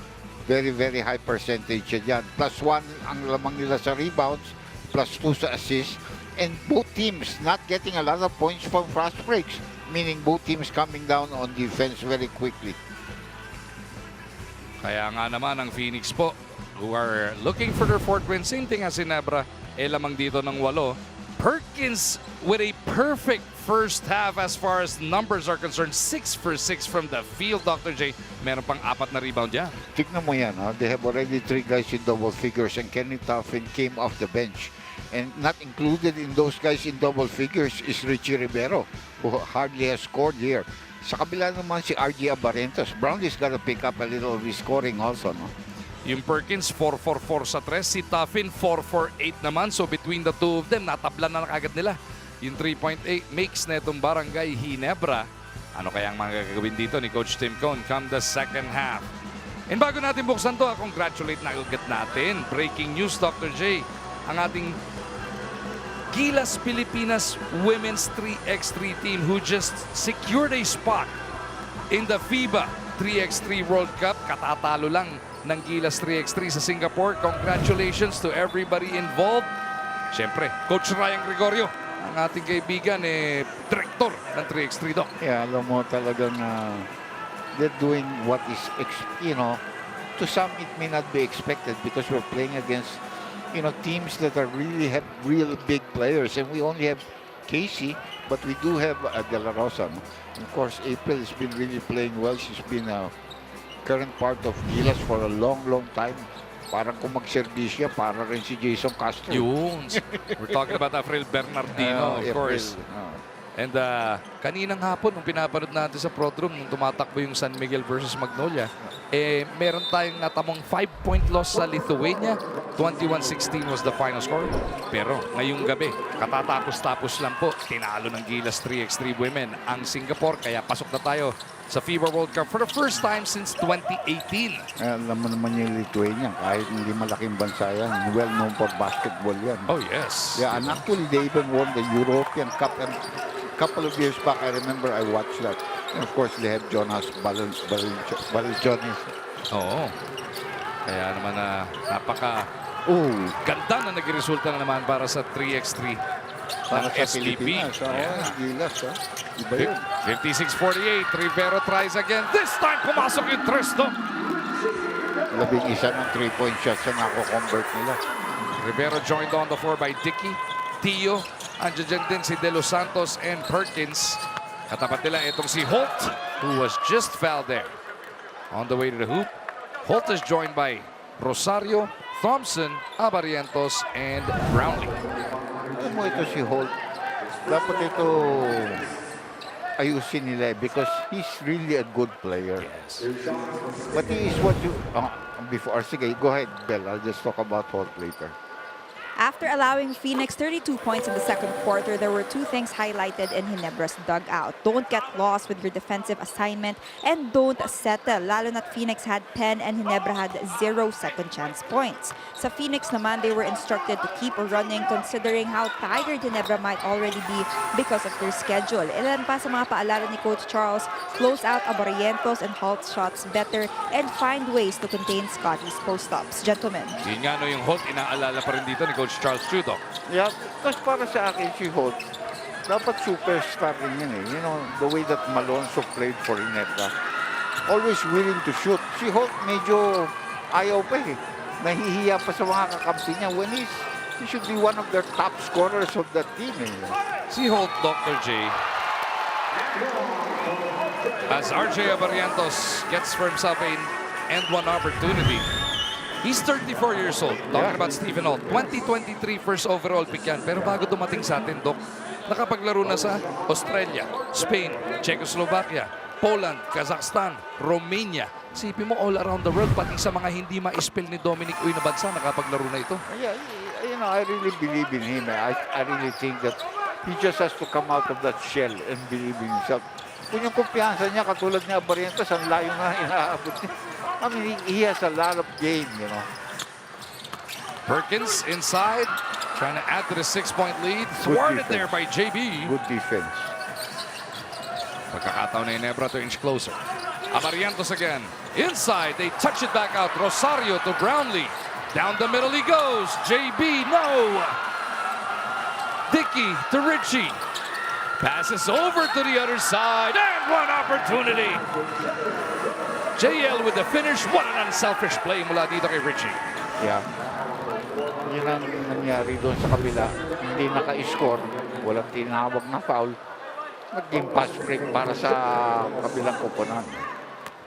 Very, very high percentage yan. +1 ang lamang nila sa rebounds, +2 sa assists, and both teams not getting a lot of points from fast breaks, meaning both teams coming down on defense very quickly. Kaya nga naman ang Phoenix po, who are looking for their fourth win. Same thing as Ginebra, lamang dito ng 8. Perkins with a perfect first half as far as numbers are concerned. 6 for 6 from the field, Dr. J. Meron pang 4 na rebound yan. Tignan mo yan, ha? They have already 3 guys in double figures, and Kenny Taffin came off the bench. And not included in those guys in double figures is Richie Rivero, who hardly has scored here. Sa kabila naman si RG Barrientos. Brownlee's got to pick up a little of his scoring also, no? Yung Perkins, 4-4-4 sa 3. Si Taffin, 4-4-8 naman. So between the two of them, natablan na agad nila. Yung 3.8 makes na itong Barangay Ginebra. Ano kaya ang mga gagawin dito ni Coach Tim Cone come the second half? And bago natin buksan to, congratulate na agad natin. Breaking news, Dr. J. Ang ating Gilas Pilipinas Women's 3x3 team who just secured a spot in the FIBA 3x3 World Cup. Katatalo lang ng Gilas 3x3 sa Singapore. Congratulations to everybody involved. Siyempre, Coach Ryan Gregorio, ang ating kaibigan, director ng 3x3 Doc. Yeah, alam mo talagang they're doing what is, to some it may not be expected because we're playing against teams that are have real big players, and we only have Casey, but we do have De La Rosa. No? Of course, April has been really playing well. She's been a current part of Gilas for a long, long time. Parang kung mag-service siya, para rin si Jason Castro. Yun. We're talking about April Bernardino, of course. And kaninang hapon, nung pinapanood natin sa Prodrome, nung tumatakbo yung San Miguel versus Magnolia, meron tayong natamong 5-point loss sa Lithuania. 21-16 was the final score. Pero ngayong gabi, katatapos-tapos lang po, tinalo ng Gilas 3x3 Women ang Singapore. Kaya pasok na tayo sa FIBA World Cup for the first time since 2018. Alam mo naman yung Lithuania, kahit hindi malaking bansa yan, well known for basketball yan. Oh, yes. Yeah, and actually they even won the European Cup, and a couple of years back, I remember I watched that. And of course, they have Jonas Baljonis. Oo. Kaya naman ganda na nagresulta na naman para sa 3x3 para sa STP. Pilipinas. Gilas, iba yun. 56-48. Rivero tries again. This time, pumasok yung tres, Doc. 11 ng 3-point shots na nako-convert nila. Rivero joined on the floor by Dicky, Tio. Andiyan din si De Los Santos and Perkins. Katapat nila itong si Holt, who was just fouled there. On the way to the hoop, Holt is joined by Rosario, Thompson, Abarientos, and Brownlee. Alam mo ito si Holt, dapat ito ayusin nila because he's really a good player. Yes. But he is what you... before, sige, go ahead, Bell. I'll just talk about Holt later. After allowing Phoenix 32 points in the second quarter, there were 2 things highlighted in Ginebra's dugout. Don't get lost with your defensive assignment and don't settle. Lalo na't Phoenix had 10 and Ginebra had 0 second chance points. Sa Phoenix naman, they were instructed to keep running considering how tired Ginebra might already be because of their schedule. Ilan pa sa mga paalala ni Coach Charles, close out Abarientos and Holt shots better and find ways to contain Scotty's post-ups. Gentlemen. Yun nga no, yung Holt inaalala pa rin dito ni Coach Charles Trudeau. Yeah, because para sa akin si Holt, dapat superstar rin yun eh. The way that Malonzo played for Ginebra. Always willing to shoot. Si Holt medyo ayaw pa eh. Nahihiya pa sa mga kakampi niya when he should be one of their top scorers of that team eh. Si Holt, Dr. J, as RJ Abarientos gets for himself an end-one opportunity. He's 34 years old. Talking about Stephen Holt. 2023 first overall pick yan. Pero bago dumating sa atin, Doc, nakapaglaro na sa Australia, Spain, Czechoslovakia, Poland, Kazakhstan, Romania. Sipin mo all around the world, pati sa mga hindi ma-spell ni Dominic Uy na bansa, nakapaglaro na ito. Yeah, I really believe in him. I really think that he just has to come out of that shell and believe in himself. Kung yung kumpiyansa niya, katulad ni Abarientos, ang layo na inaabot niya. I mean, he has a lot of game, Perkins inside, trying to add to the 6-point lead. Thwarted there by JB. Good defense. Pagkakataon na Ginebra to inch closer. Abarientos again. Inside, they touch it back out. Rosario to Brownlee. Down the middle he goes. JB, no. Dickey to Richie. Passes over to the other side. And one opportunity. JL with the finish. What an unselfish play mula dito kay Richie. Yeah. Yun ang nangyari doon sa kabila. Hindi naka-score. Walang tinawag na foul. Naging pass break para sa kabilang koponan.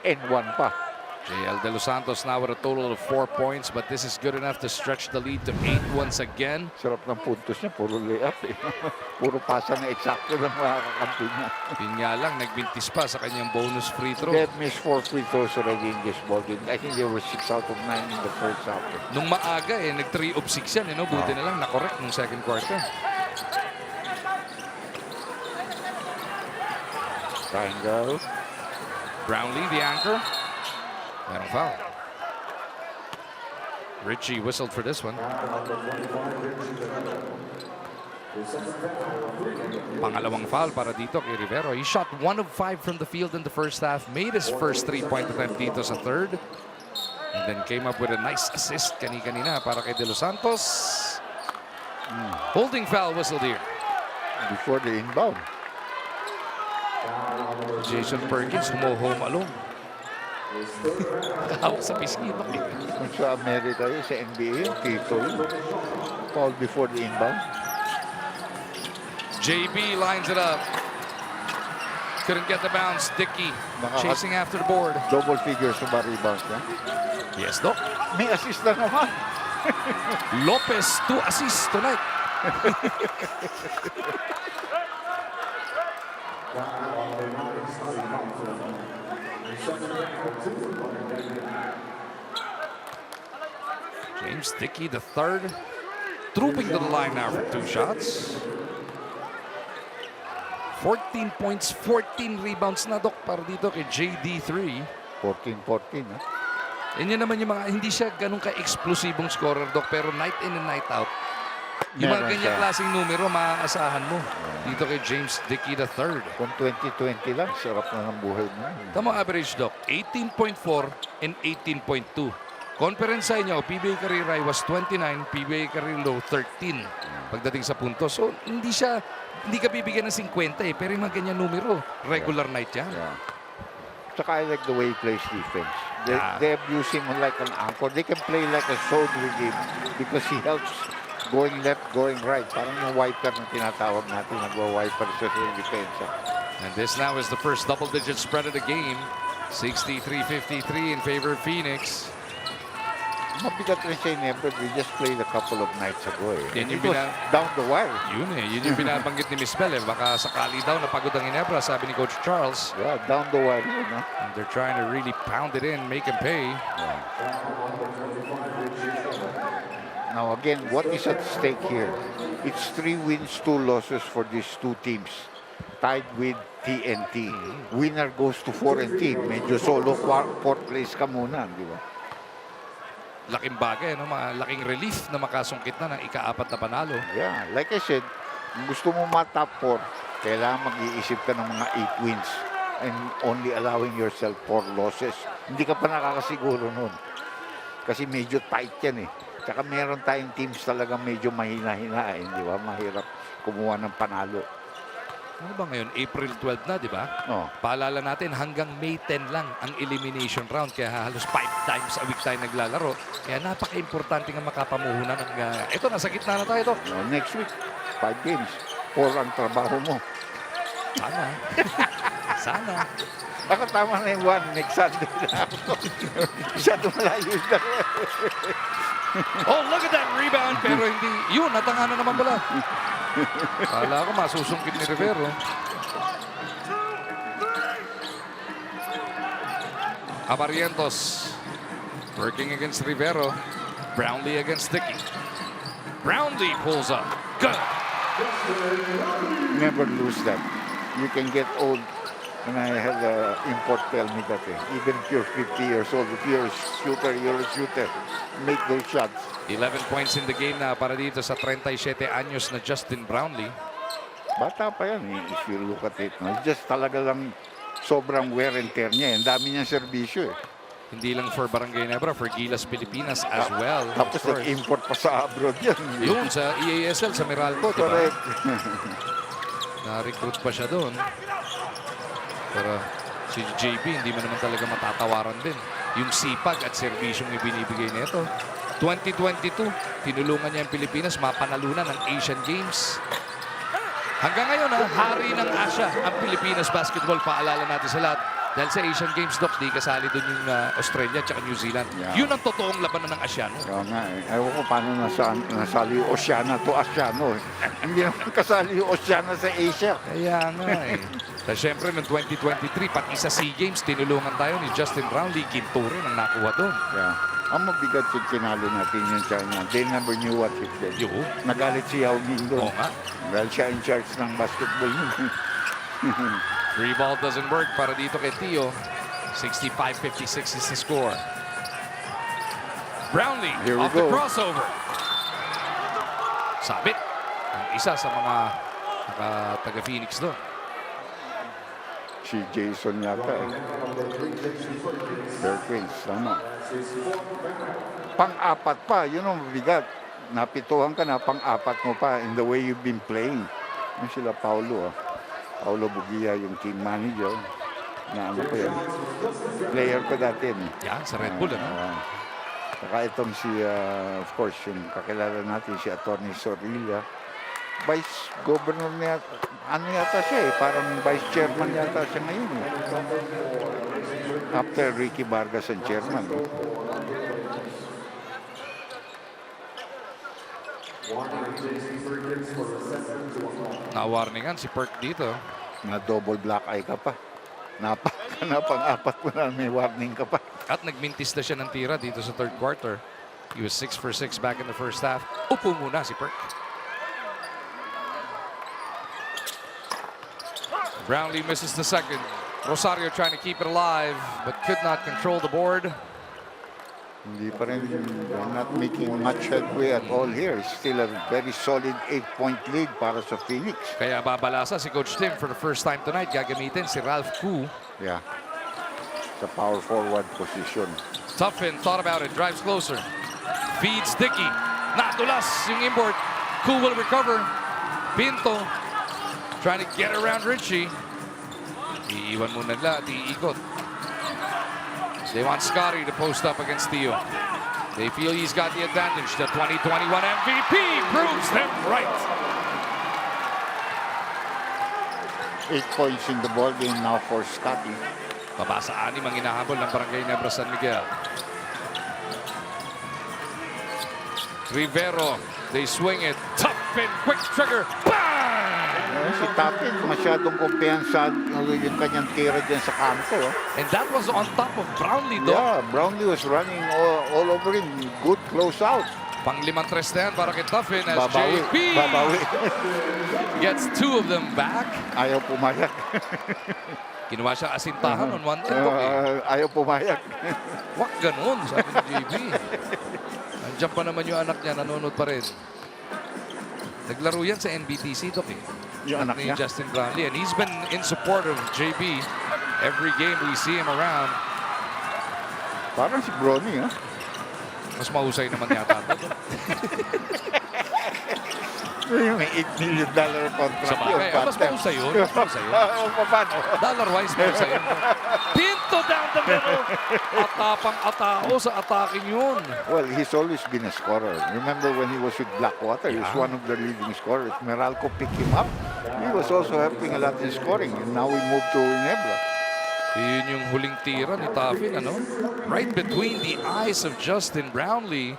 And one pa. JL De Los Santos now with a total of 4 points, but this is good enough to stretch the lead to 8 once again. Sarap ng puntos niya. Puro layup eh. Puro pasa na eksakto ng mga kakampi niya. Yun nga lang, nagbintis pa sa kanyang bonus free throw. They have missed 4 free throws already in this ball game. I think they were 6 out of 9 in the first half. Nung maaga nag 3 of 6 yan. Buti na lang, na-correct nung second quarter. Triangle. Brownlee, the anchor. Merong foul. Richie whistled for this one. Pangalawang foul para dito kay Rivero. He shot 1 of 5 from the field in the first half. Made his first 3-point attempt dito sa third. And then came up with a nice assist kanina para kay De Los Santos. Holding foul whistled here. Before the inbound. Jason Perkins home alone. Hawak sa pisngi. Kung sa Amerika yun, sa NBA, tito yun. Foul before the inbound. JB lines it up. Couldn't get the bounce. Dickey chasing after the board. Double figures sa rebounds niya. Yes, Doc. May assist na naman. Lopez 2 assists tonight. James Dickey, the third, trooping to the line now for 2 shots. 14 points, 14 rebounds na, Doc, para dito kay JD3. 14-14, ha? Yan naman yung mga, hindi siya ganun ka-explosibong scorer, Doc, pero night in and night out. Yung mga ganyang klaseng numero, maaasahan mo. Dito kay James Dickey III. Kung 2020 lang, sarap na ng buhay mo. Tama average, Doc. 18.4 and 18.2. Conference sa inyo, PBA career high was 29, PBA career low 13 pagdating sa puntos. So, hindi ka bibigyan ng 50 pero yung mga ganyan numero, regular night yan. Yeah. Tsaka I like the way he plays defense. They abuse him like an anchor. They can play like a sword with him because he helps going left, going right. Parang yung wiper na tinatawag natin, nagwa-wiper sa depensa. And this now is the first double-digit spread of the game. 63-53 in favor of Phoenix. Mabigat rin siya Ginebra. We just played a couple of nights ago. Yan yung down the wire. Yun yung binabanggit ni Miss Bell. Baka sakali daw napagod ang Ginebra, sabi ni Coach Charles. Yeah, down the wire. And they're trying to really pound it in, make him pay. Yeah. Now again, what is at stake here? It's 3 wins, 2 losses for these 2 teams. Tied with TNT. Winner goes to 4 and team. Medyo solo 4th place ka muna, di ba? Laking bagay, malaking relief na makasungkit na ng ika-4 na panalo. Yeah, like I said, kung gusto mo ma-top 4, kailangan mag-iisip ka ng mga 8 wins and only allowing yourself 4 losses. Hindi ka pa nakakasiguro nun. Kasi medyo tight yan eh. Tsaka meron tayong teams talaga medyo mahina-hinain, di ba? Mahirap kumuha ng panalo. Ano ba ngayon? April 12 na, di ba? Oh. Paalala natin, hanggang May 10 lang ang elimination round. Kaya halos 5 times a week tayo naglalaro. Kaya napaka-importante nga makapamuhunan. Ito, nasa gitna na tayo. Next week, 5 games. 4 ang trabaho mo. Sana. Sana. Ako tama na yung 1. Next Sunday na ako. Masyado malayo na. Oh, look at that rebound. Pero hindi. Yun, natanganan naman pala. Kala ko masusungkit ni Rivero. Abarrientos working against Rivero. Brownlee against Dickey. Brownlee pulls up. Good. Never lose that. You can get old. And I had an import tell me that even if you're 50 years old, if you're a shooter, you're a shooter. Make those shots. 11 points in the game na para dito sa 37 anyos na Justin Brownlee. Bata pa yan if you look at it. No? Just talaga lang sobrang wear and tear niya. Ang dami niyang serbisyo eh. Hindi lang for Barangay Ginebra, for Gilas Pilipinas as well. Tapos of course. nag-import pa sa abroad yan. Yun, sa EASL, sa Meralco, di ba? Correct. Na-recruit pa siya doon. Pero si JB, hindi mo naman talaga matatawaran din. Yung sipag at serbisyong ibinibigay nito. 2022, tinulungan niya ang Pilipinas mapanalunan ng Asian Games. Hanggang ngayon, hari ng Asia ang Pilipinas basketball. Paalala natin sa lahat. Dahil sa Asian Games, Doc, di kasali doon yung Australia at New Zealand. Yeah. Yun ang totoong labanan ng Asiano. Kaya nga eh. Ewan ko paano nasali yung Oceania to Asiano. Hindi naman kasali yung Oceania sa Asia. Kaya nga eh. Dahil syempre, noong 2023, pati sa SEA Games, tinulungan tayo ni Justin Brownlee. Ginto rin ang nakuha doon. Yeah. Ang mabigat yung kinalo natin yung China. They never knew what it did. Yo. Nagalit si Yao Ming doon. Oo nga. Dahil siya in charge ng basketball. Free ball doesn't work para dito kay Tio. 65-56 is the score. Brownlee Here we off the go. crossover. Sabit. Ang isa sa mga taga-Phoenix doon. Si Jason yata eh. Perkins, ano. Pang-apat pa, yun ang mabigat. Napituhan ka na, pang-apat mo pa in the way you've been playing. Yung sila Paulo, Paulo Bugia, yung team manager. Na ano ko yan. Player ko dati. Yan, sa Red Bull, Saka itong si, of course, yung kakilala natin, si Atty. Sorilla. Vice Governor niya, ano yata siya eh, parang Vice Chairman yata siya ngayon eh. After Ricky Vargas ang Chairman. Na-warningan si Perk dito. Na double black eye ka pa. Pang-apat mo na may warning ka pa. At nagmintis na siya ng tira dito sa third quarter. He was 6 for 6 back in the first half. Upo muna si Perk. Brownlee misses the second. Rosario trying to keep it alive, but could not control the board. Hindi pa rin, they're not making much headway at all here. It's still a very solid 8-point lead para sa Phoenix. Kaya babalasa si Coach Tim for the first time tonight. Gagamitin si Ralph Koo. Yeah. Sa power forward position. Tuffin thought about it, drives closer. Feeds Dickey. Natulas yung import. Koo will recover. Pinto trying to get around Richie. Iiwan muna nila at iikot. They want Scotty to post up against Theo. They feel he's got the advantage. The 2021 MVP proves them right. 8 points in the ball game now for Scotty. Baba sa 6 ang hinahabol ng Barangay Ginebra San Miguel. Rivero, they swing it. Tough and quick trigger. Bang! Si Tapin, masyadong kumpiyansa yung kanyang tira dyan sa kanto. And that was on top of Brownlee, though. Yeah, Brownlee was running all over him. Good close out. Pang-limang tres na yan para kay Tuffin as Babawi. JP Babawi. gets 2 of them back. Ayaw pumayag. Ginawa siya asintahan on one end. Ayaw pumayag. Wag ganun, sabi ni JB. Nandiyan pa naman yung anak niya, nanonood pa rin. Naglaro yan sa NBTC, Doc. Yung anak ni niya? Justin Brownlee. And he's been in support of JB. Every game we see him around. Parang si Bronny, ha? Mas mahusay naman yata ito. Yung may $8 million contract Sa bagay, mas mahusay yun. Mas mahusay yun. Paano? Dollar-wise, mahusay yun. Pinto down the middle. Atapang-atao sa ataking yun. Well, he's always been a scorer. Remember when he was with Blackwater, he was one of the leading scorers. Meralco picked him up. He was also helping a lot in scoring. And now we move to Ginebra. Yun yung huling tira ni Tuffin, ano? Right between the eyes of Justin Brownlee.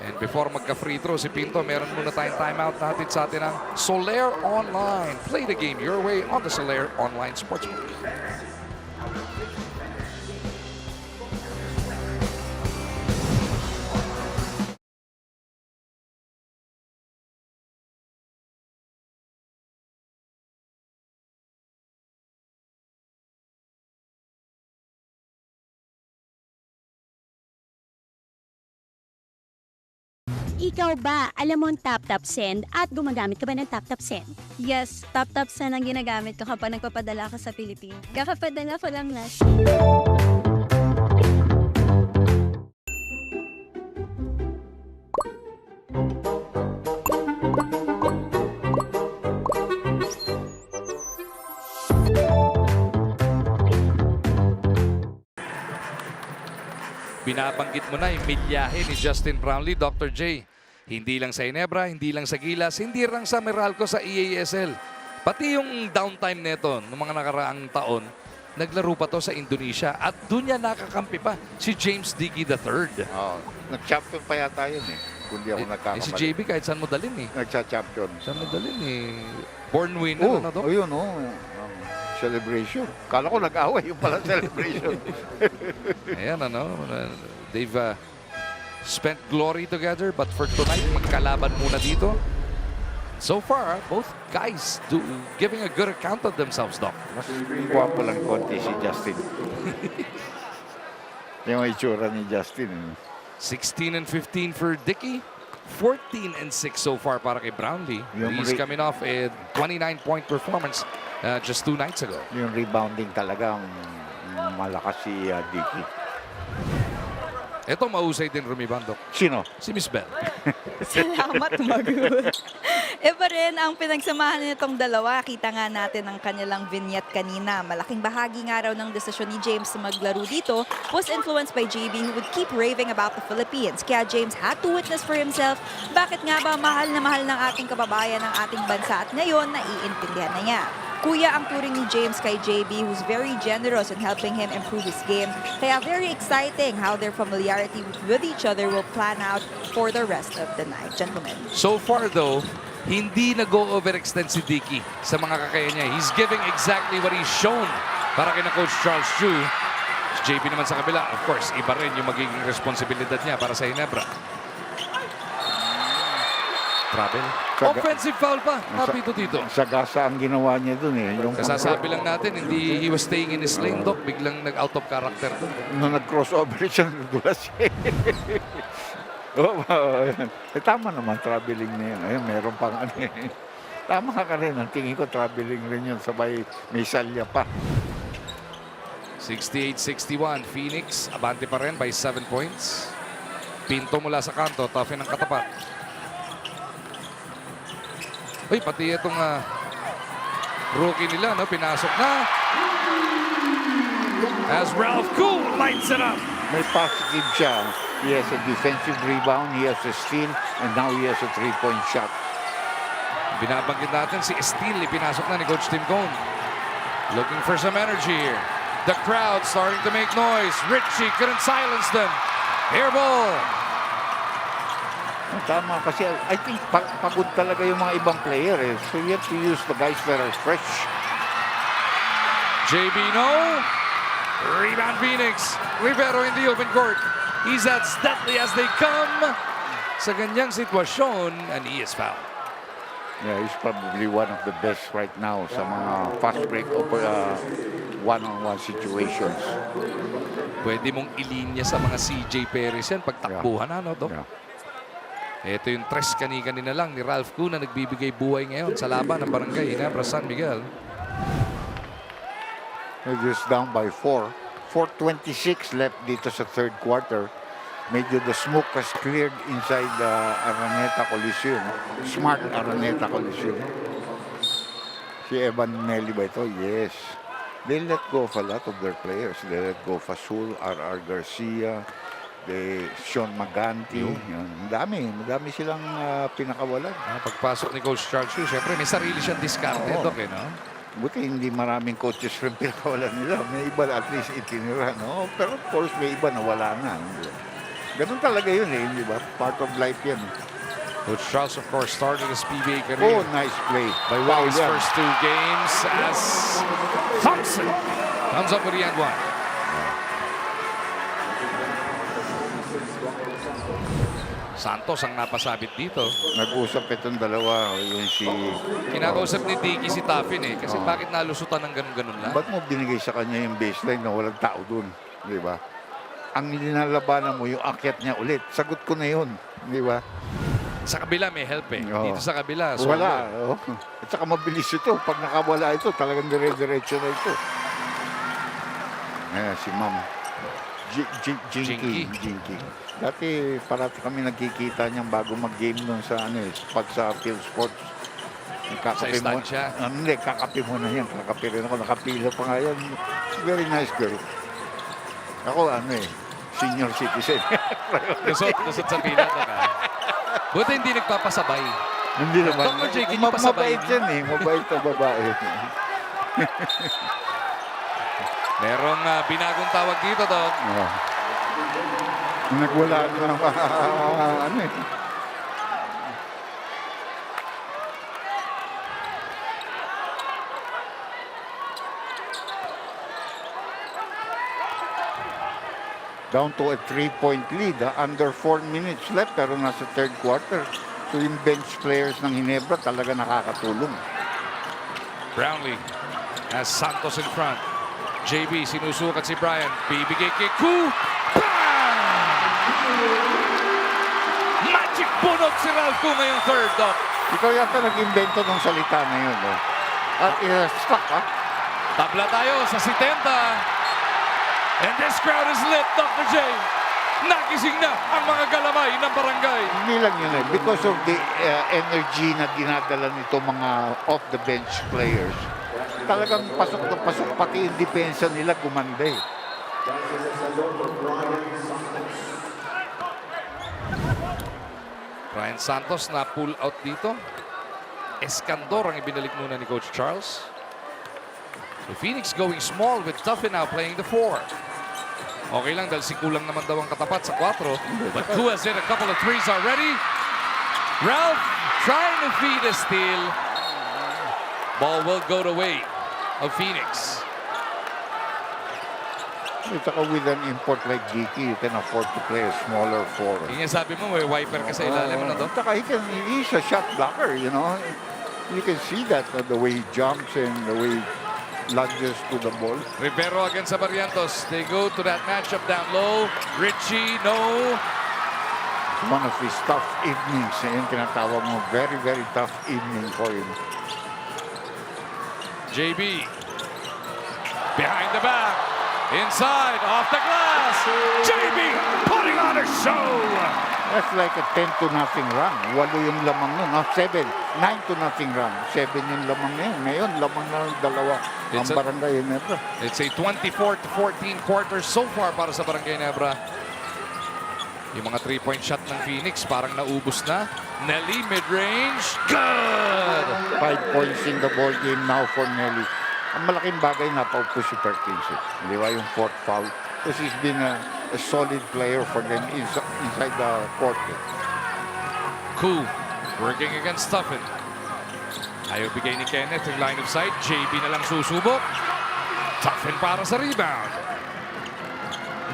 And before magka-free throw si Pinto, meron muna tayong timeout natin sa atin ang Solaire Online. Play the game your way on the Solaire Online Sportsbook. Ikaw ba, alam mo ang tap-tap send at gumagamit ka ba ng tap-tap send? Yes, tap-tap send ang ginagamit ko kapag nagpapadala ka sa Pilipinas. Kakapadala ko lang last. binabanggit mo na yung milyahe ni Justin Brownlee, Dr. J. Hindi lang sa Ginebra, hindi lang sa Gilas, hindi lang sa Meralco, sa EASL. Pati yung downtime neto ng mga nakaraang taon, naglaro pa to sa Indonesia at doon niya nakakampi pa si James Dickey III. Oh, nag-champion pa yata yun eh. Kung di ako nagkakamali. Si JB kahit saan mo dalhin eh. Nagsa-champion. Saan mo dalhin eh. Born winner na to. Ayun, celebration. Kala ko nag-away yung pala celebration. Ayan, they've spent glory together, but for tonight, magkalaban muna dito. So far, both guys giving a good account of themselves, Doc. Mas guwapo lang konti si Justin. Yung itsura ni Justin. 16 and 15 for Dickey. 14 and 6 so far para kay Brownlee. He's coming off a 29-point performance just 2 nights ago. Yung rebounding talaga malakas si Dickey. Ito mahusay din rumibando. Sino? Si Miss Bell. Salamat, Magu. Iba rin ang pinagsamahan nitong dalawa. Kita nga natin ang kanilang vignette kanina. Malaking bahagi nga raw ng desisyon ni James na maglaro dito was influenced by JB, who would keep raving about the Philippines. Kaya James had to witness for himself bakit nga ba mahal ng ating kababayan ng ating bansa at ngayon naiintindihan na niya. Kuya ang turing ni James kay JB, who's very generous in helping him improve his game. Kaya very exciting how their familiarity with each other will plan out for the rest of the night. Gentlemen. So far though, hindi nag-overextend si Dickey sa mga kakaya niya. He's giving exactly what he's shown para kina Coach Charles Chu. Si JB naman sa kabila, of course, iba rin yung magiging responsibilidad niya para sa Ginebra. Travel. Offensive foul pa. Kapito dito. Sagasa ang ginawa niya dun eh. Yung kasasabi lang natin, hindi he was staying in his lane, Doc. Biglang nag-out of character dun. Nung nag-crossover siya, nagulas siya. Tama naman, traveling na yun. Ayun, meron pang ano eh. Tama ka rin. Ang tingin ko, traveling rin yun. Sabay, may salya pa. 68-61. Phoenix, abante pa rin by 7 points. Pinto mula sa kanto, toughen ang katapat. Uy, pati itong rookie nila, pinasok na. As Ralph Kuhl lights it up. May positive siya. He has a defensive rebound, he has a steal, and now he has a three-point shot. Binabanggit natin si Steele, pinasok na ni Coach Tim Cone. Looking for some energy here. The crowd starting to make noise. Richie couldn't silence them. Air ball. Tama kasi I think pagod talaga yung mga ibang player eh. So you have to use the guys that are fresh. JB no. Rebound Phoenix. Rivero in the open court. He's as deadly as they come. Sa ganyang sitwasyon, and he is fouled. Yeah, he's probably one of the best right now sa mga fast break one-on-one situations. Pwede mong ilinya sa mga CJ Perez yan pagtakbuhan na, no, Doc? Yeah. Ito yung tres kanina lang ni Ralph Kuhl na nagbibigay buhay ngayon sa laban ng Barangay Ginebra San Miguel. They're just down by 4. 4:26 left dito sa third quarter. Medyo the smoke has cleared inside the Araneta Coliseum. Smart Araneta Coliseum. Si Evan Nelly ba ito? Yes. They let go of a lot of their players. They let go of Fasul, R.R. Garcia, Sean Maganti. Madami silang pinakawalan. Pagpasok ni Coach Charles Chu, siyempre may sarili siyang diskarte, Doc, no? Buti hindi maraming coaches rin pinakawalan nila. May iba at least itinira, no? Pero of course, may iba na wala na. Ganun talaga yun eh, di ba? Part of life yan. Coach Charles, of course, started his PBA career. Oh, nice play. By winning his first 2 games as Thompson comes up with the end one. Santos ang napasabit dito. Nag-usap itong dalawa, yung si... Kinakausap ni Dickey si Taffin eh. Kasi bakit nalusutan ng ganun-ganun lang? Ba't mo binigay sa kanya yung baseline na walang tao dun? Di ba? Ang linalabanan mo, yung akyat niya ulit. Sagot ko na yun. Di ba? Sa kabila may help eh. Dito sa kabila. Wala. At saka mabilis ito. Pag nakawala ito, talagang dire-diretso na ito. Ayan, si Ma'am. Jinky. Dati parati kami nagkikita niyang bago mag-game nun sa pag sa Field Sports. Sa istansya? Hindi, kakape mo na yan. Kakape rin ako. Nakapila pa nga yan. Very nice girl. Ako senior citizen. Lusot sa pila ka. Buti hindi nagpapasabay. Hindi naman. Dr. J, can you pasabay? Mabait yan eh. Mabait na babae. Merong binagong tawag dito, Doc. Nagwala na ano eh. Down to a 3-point lead. Under 4 minutes left pero nasa third quarter. So yung bench players ng Ginebra talaga nakakatulong. Brownlee has Santos in front. JB, sinusukat si Brian. Bibigay kay Ku. Bang! Magic bunot si Ralph Ku ngayong third, Doc. Ikaw yata nag-invento ng salita na yun. Eh. At stuck, ha? Tabla tayo sa 70. And this crowd is lit, Dr. J. Nagising na ang mga galamay ng barangay. Hindi lang yun eh. Because of the energy na dinadala nito mga off-the-bench players. Talagang pasok na pasok. Pati yung depensa nila gumanda eh. Ryan Santos na pull out dito. Escandor ang ibinalik muna ni Coach Charles. So Phoenix going small with Tuffin now playing the 4. Okay lang dahil si kulang naman daw ang katapat sa 4. But Ku has hit a couple of threes already. Ralph trying to feed a steal. Ball will go the way of Phoenix. Saka with an import like GK, you can afford to play a smaller 4. Yung sabi mo, may wiper ka sa ilalim na to. Saka he's a shot blocker, you know. You can see that the way he jumps and the way he lunges to the ball. Rivero against Barrientos. They go to that matchup down low. Richie, no. One of his tough evenings. Yung tinatawag mo, very, very tough evening for him. JB. Behind the back. Inside, off the glass. JB putting on a show. That's like a 10-0 run. 8 yung lamang nun. No, 7. 9-0 run. 7 yung lamang na yun. Ngayon, lamang na 2 ang Barangay Ginebra. It's a 24-14 quarters so far para sa Barangay Ginebra. Yung mga 3-point shot ng Phoenix parang naubos na. Nelly mid-range. Good! 5 points in the ball game now for Nelly. Ang malaking bagay na paupo si Perkins. Di ba yung 4th foul? Because he's been a solid player for them inside the court. Ku working against Tuffin. Ayaw bigay ni Kenneth yung line of sight. JB na lang susubok. Tuffin para sa rebound.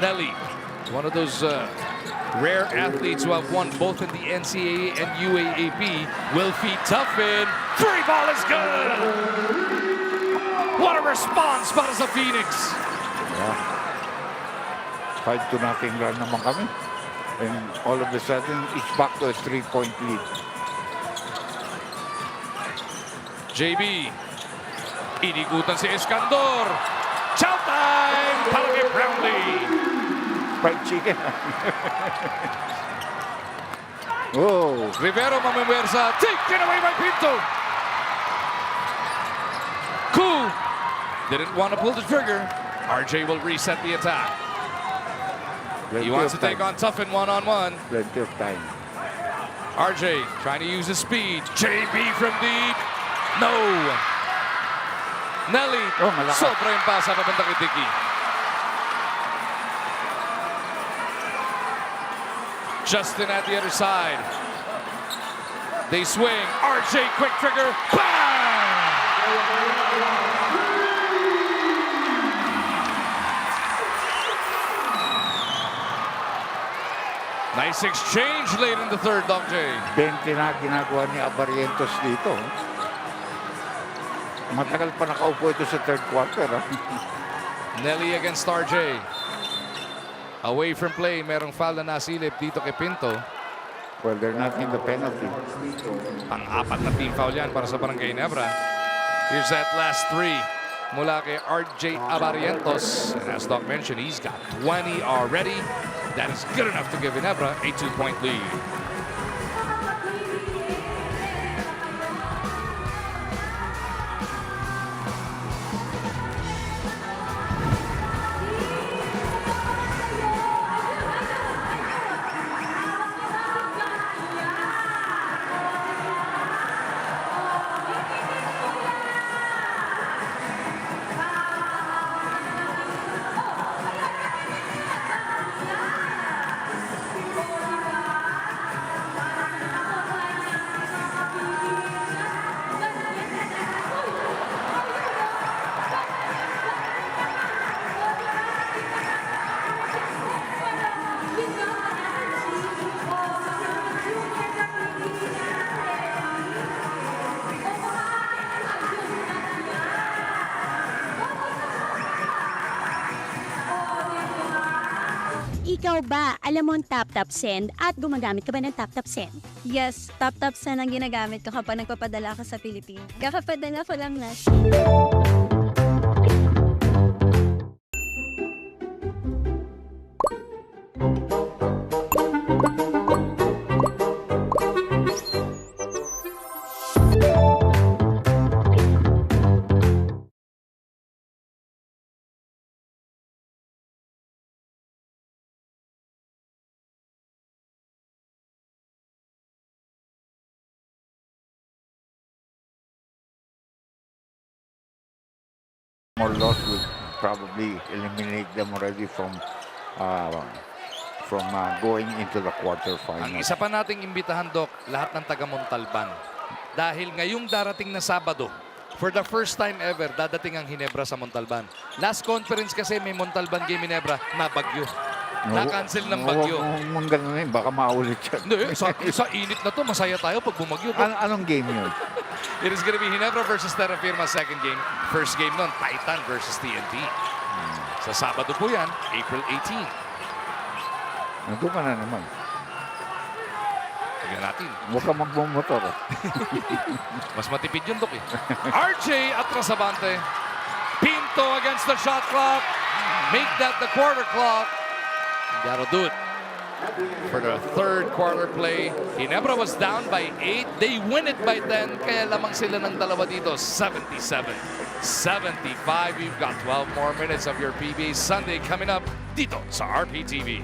Nelly, one of those rare athletes who have won both in the NCAA and UAAP, will feed Tuffin. 3 ball is good! What a response para sa Phoenix! Yeah. 5-0 run naman kami. And all of a sudden, it's back to a 3-point lead. JB. Inigutan si Escandor. Chow time para kay Brownlee. Fried chicken. Oh. Rivero mamimwersa. Taken away by Pinto. Ku didn't want to pull the trigger. RJ will reset the attack. He wants to take on Tuffin one-on-one. Plenty of time. RJ trying to use his speed. JB from deep. No. Nelly. Sobra yung pasa papunta kay Dicky. Justin at the other side. They swing. RJ quick trigger. Bang! Nice exchange late in the third, Doc J. 20 na ginagawa ni Barrientos dito. Matagal pa nakaupo ito sa third quarter. Nelly against RJ. Away from play, merong foul na nasilip dito kay Pinto. Well, they're not in the penalty. Pang-apat na team foul yan para sa Barangay Ginebra. Here's that last 3 mula kay RJ Barrientos. And as Doc mentioned, he's got 20 already. That is good enough to give Ginebra a 2-point lead. Ikaw ba, alam mo ang tap-tap send at gumagamit ka ba ng tap-tap send? Yes, tap-tap send ang ginagamit ko kapag nagpapadala ka sa Pilipinas. Kakapadala ko lang last. More loss will probably eliminate them already from going into the Ang quarterfinals. isa pa nating imbitahan, Doc, lahat ng taga Montalban. Dahil ngayong darating na Sabado, for the first time ever, dadating ang Ginebra sa Montalban. Last conference kasi may Montalban game Ginebra na bagyo. Na-cancel ng bagyo. Huwag mong ganunin, baka maulit yan. Hindi, sa init na to, masaya tayo pag bumagyo. Anong game yun? It is gonna be Ginebra versus Terra Firma second game. First game nun, Titan versus TNT. Sa Sabado po yan, April 18. Nandun ka na naman. Tignan natin. Huwag ka magmumotor. Mas matipid yun, Dok eh. RJ Atrasabante. Pinto against the shot clock. Make that the quarter clock. That'll do it. For the third quarter play, Ginebra was down by 8. They win it by 10. Kaya lamang sila ng dalawa dito. 77-75. You've got 12 more minutes of your PBA Sunday coming up dito sa RPTV.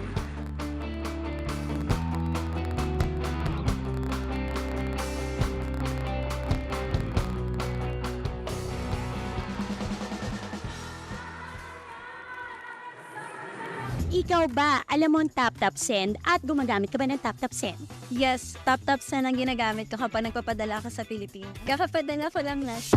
Ikaw ba, alam mo ang tap-tap send at gumagamit ka ba ng tap-tap send? Yes, tap-tap send ang ginagamit ko kapag nagpapadala ka sa Pilipinas. Kakapadala ko lang last.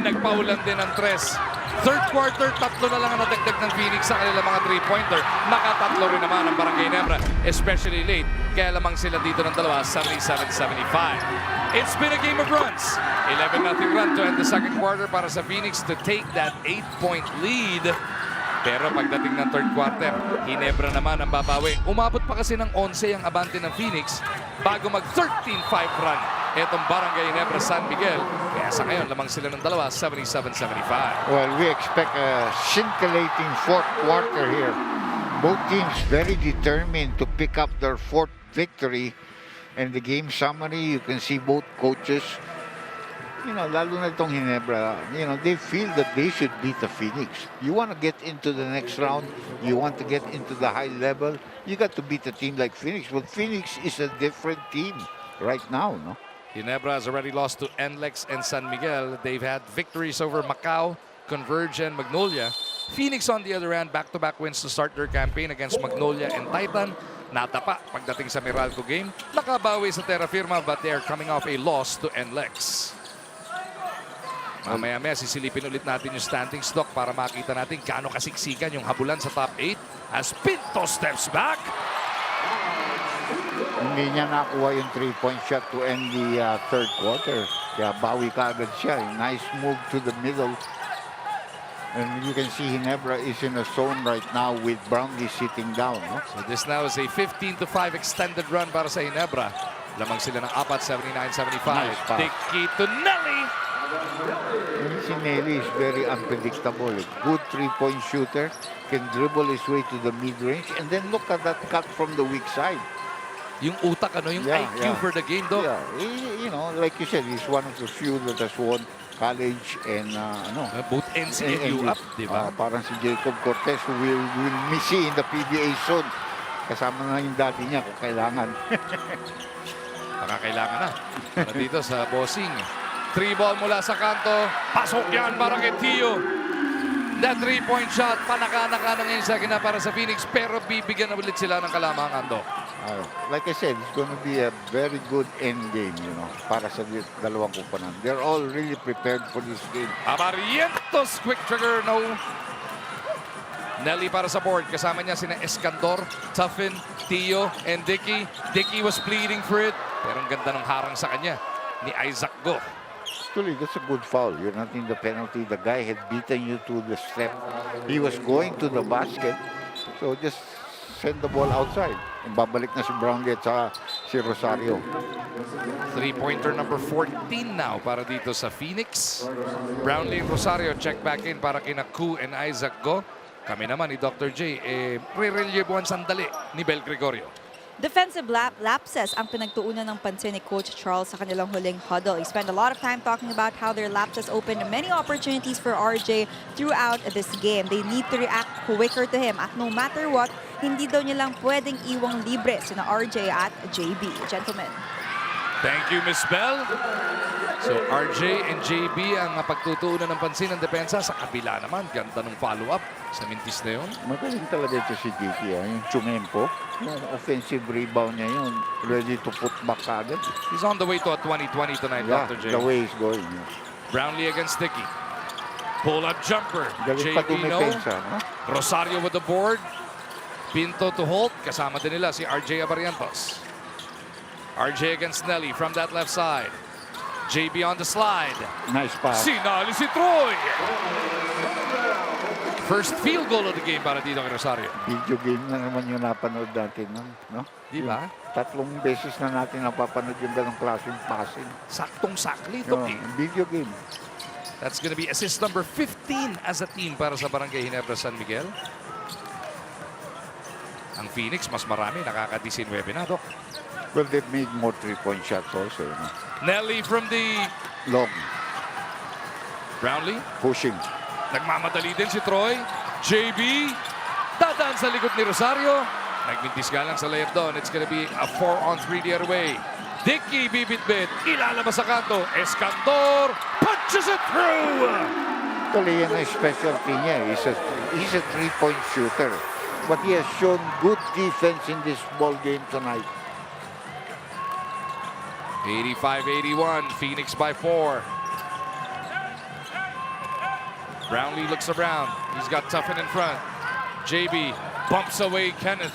Nagpaulan din ng tres. Third quarter, tatlo na lang ang nadagdag ng Phoenix sa kanilang mga three-pointer. Nakatatlo rin naman ang Barangay Ginebra, especially late. Kaya lamang sila dito ng dalawa, 77-75. It's been a game of runs. 11-0 run to end the second quarter para sa Phoenix to take that 8-point lead. Pero pagdating ng third quarter, Ginebra naman ang babawi. Umabot pa kasi ng 11 ang abante ng Phoenix bago mag 13-5 run etong Barangay Ginebra San Miguel. Kaya sa ngayon, lamang sila ng dalawa, 77-75. Well, we expect a scintillating fourth quarter here. Both teams very determined to pick up their fourth victory. And the game summary, you can see both coaches, lalo na itong Ginebra, they feel that they should beat the Phoenix. You want to get into the next round, you want to get into the high level, you got to beat a team like Phoenix. But Phoenix is a different team right now, no? Ginebra has already lost to NLEX and San Miguel. They've had victories over Macau, Converge, and Magnolia. Phoenix, on the other hand, back-to-back wins to start their campaign against Magnolia and Titan. Natapa pagdating sa Meralco game. Nakabawi sa Terra Firma, but they are coming off a loss to NLEX. Mamaya-maya, sisilipin ulit natin yung standing stock para makita natin gaano kasiksikan yung habulan sa top 8 as Pinto steps back. Hindi niya nakuha yung 3-point shot to end the third quarter. Kaya bawi ka agad siya. Nice move to the middle. And you can see Ginebra is in a zone right now with Brownlee sitting down. No? So this now is a 15-5 extended run para sa Ginebra. Lamang sila ng 4, 79-75. Nice pass. Dicky to Nelly. Si Nelly is very unpredictable. Good three-point shooter. Can dribble his way to the mid-range. And then look at that cut from the weak side. Yung utak, yung IQ for the game, Dog. Yeah, like you said, he's one of the few that has won college and both NCAA up, di ba? Parang si Jacob Cortez who will miss in the PBA soon. Kasama na yung daddy niya kung kailangan. Baka kailangan na. Para dito sa bossing. 3 ball mula sa kanto. Pasok yan para kay Tio. That three-point shot, panaka-naka na ngayon second na para sa Phoenix, pero bibigyan na ulit sila ng kalamangan, Doc. Like I said, it's going to be a very good end game, para sa dalawang kumpanan. They're all really prepared for this game. Abarrientos, quick trigger, no. Nelly para sa board. Kasama niya sina Escandor, Tuffin, Tio, and Dicky. Dicky was pleading for it, pero ang ganda ng harang sa kanya ni Isaac Go. Actually, that's a good foul. You're not in the penalty. The guy had beaten you to the step. He was going to the basket. So just send the ball outside. And babalik na si Brownlee at si Rosario. Three-pointer number 14 now para dito sa Phoenix. Brownlee and Rosario check back in para kina Ku and Isaac Go. Kami naman ni Dr. J, re-relievean sandali ni Bel Gregorio. Defensive lapses ang pinagtuunan ng pansin ni Coach Charles sa kanilang huling huddle. He spent a lot of time talking about how their lapses opened many opportunities for RJ throughout this game. They need to react quicker to him at no matter what, hindi daw nilang pwedeng iwang libre sina RJ at JB. Gentlemen. Thank you, Miss Bell. So RJ and JB ang pagtutuunan ng pansin ng depensa. Sa kabila naman, ganda ng follow-up sa mintis na yun. Magaling talaga ito si Dicky. Yung Chumempo, yung offensive rebound niya yun, ready to put back agad. He's on the way to a 20-20 tonight, Yeah, Dr. J. the way he's going. Yeah. Brownlee against Dicky. Pull-up jumper. Galing pa JB no. dumepensa, no? Rosario with the board. Pinto to Holt. Kasama din nila si RJ Abarrientos. RJ against Nelly from that left side. JB on the slide. Nice pass. Sinali si Troy. First field goal of the game para dito kay Rosario. Video game na naman yung napanood natin. No? Di ba? Tatlong beses na natin napapanood yung ganong klaseng passing. Saktong-sakli ito. Video game. That's gonna be assist number 15 as a team para sa Barangay Ginebra San Miguel. Ang Phoenix, mas marami. Nakaka-19 na, Doc. Well, they've made more three-point shots also. Nelly from the long. Brownlee. Pushing. Nagmamadali din si Troy. JB. Dadaan sa likod ni Rosario. Nagmintis ka lang sa layup doon. It's gonna be a 4-on-3 the other way. Dicky bibit-bit. Ilalabas sa kanto. Escandor. Punches it through. Actually, yan ang specialty niya. He's a three-point shooter. But he has shown good defense in this ball game tonight. 85-81. Phoenix by 4. Brownlee looks around. He's got Tuffin in front. JB bumps away Kenneth.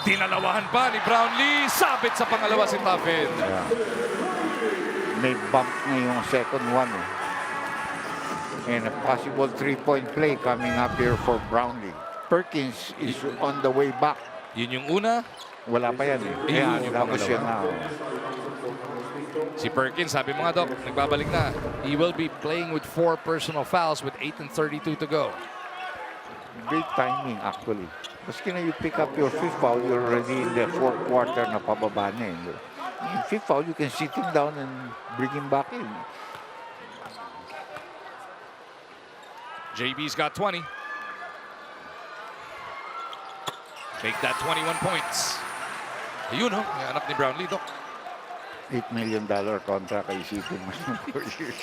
Dinalawahan pa ni Brownlee. Sabit sa pangalawa si Tuffin. Yeah. May bump na yung second one. And a possible three-point play coming up here for Brownlee. Perkins is on the way back. Yun yung una. Wala pa yan eh. Ayun, Kaya yung tapos pangalawa. yan na. Si Perkins, sabi mo nga, Doc, nagbabalik na. He will be playing with 4 personal fouls with 8:32 to go. Great timing actually. Maski na you pick up your fifth foul, you're already in the fourth quarter na pababa na eh. In fifth foul, you can sit him down and bring him back in. JB's got 20. Make that 21 points. Ayun, no? Yung anak ni Brownlee, Doc. $8 million contract, isipin mo 4 years.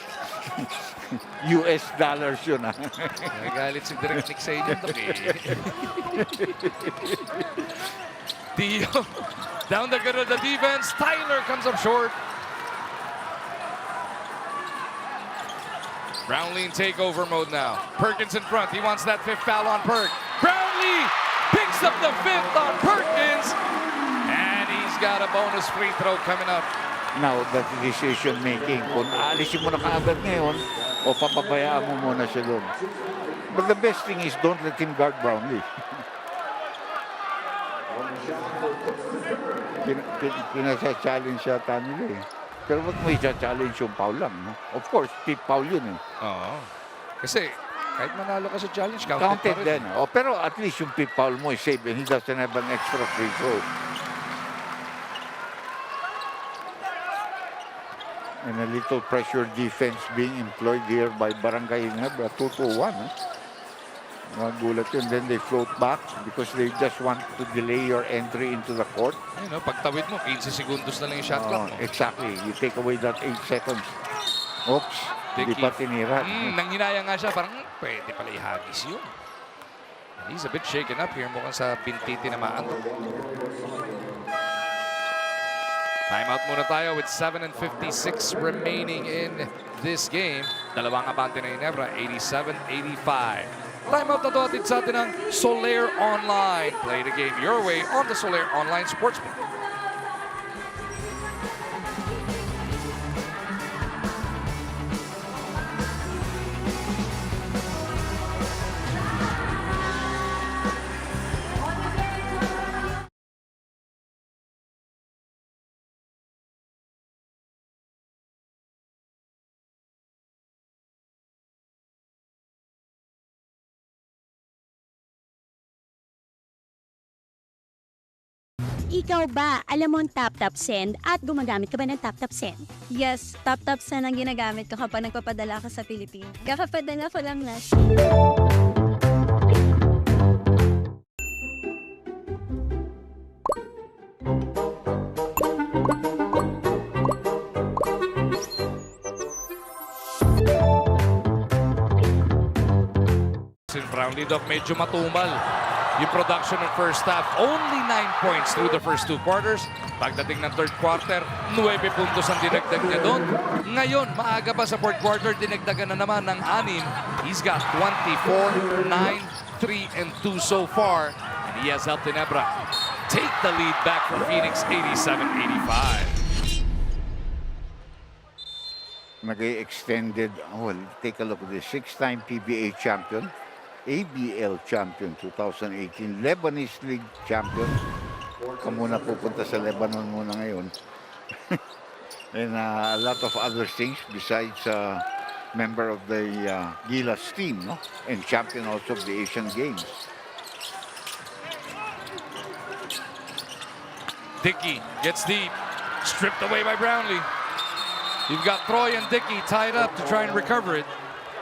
US dollars yun, ha? Nagalit si Direk Nick sa inyo, Doc, eh. Tio, down the good of the defense. Tyler comes up short. Brownlee in takeover mode now. Perkins in front. He wants that 5th foul on Perk. Brownlee picks up the 5th on Perkins. And he's got a bonus free throw coming up. Now, that decision making. Kung aalisin mo na kaagad ngayon, o papabayaan mo muna siya doon. But the best thing is don't let him guard Brownlee. Pinasa-challenge siya nila eh. Pero wag mo i-challenge yung foul lang. No? Of course, tip foul yun eh. Oo. Kasi kahit manalo ka sa challenge, Counted pa rin. din. Oh, pero at least yung tip foul mo is safe and he doesn't have an extra free throw. And a little pressure defense being employed here by Barangay Ginebra. 2-1. Nagulat yun. Then they float back because they just want to delay your entry into the court. Ayun, no? Pagtawid mo, 15 segundos na lang yung shot clock mo. Exactly. You take away that 8 seconds. Oops. Hindi Dickey. pa tinira. Nanghinaya nga siya, parang pwede pala ihagis yun. He's a bit shaken up here. Mukhang sa binti tinamaan. Timeout muna tayo with 7:56 remaining in this game. Dalawang abante na Ginebra, 87-85. Timeout na to atid sa atin ng Soler Online. Play the game your way on the Soler Online Sportsbook. Ikaw ba, alam mo ang tap-tap send at gumagamit ka ba ng tap-tap send? Yes, tap-tap send ang ginagamit ko kapag nagpapadala ka sa Pilipinas. Kakapadala ko lang last. Brownlee Doc medyo matumal yung production ng first half. Only 9 points through the first 2 quarters. Pagdating ng third quarter, 9 puntos ang dinagdag niya doon. Ngayon, maaga pa sa fourth quarter, dinagdagan na naman ng 6. He's got 24, 9, 3, and 2 so far. And he has helped Ginebra take the lead back from Phoenix, 87-85. Nag-extended, well, take a look at this. 6-time PBA champion, ABL champion 2018, Lebanese League champion. Kamuna pupunta sa Lebanon muna ngayon. And a lot of other things besides member of the Gilas team, no? And champion also of the Asian Games. Dickey gets deep, stripped away by Brownlee. You've got Troy and Dickey tied up to try and recover it.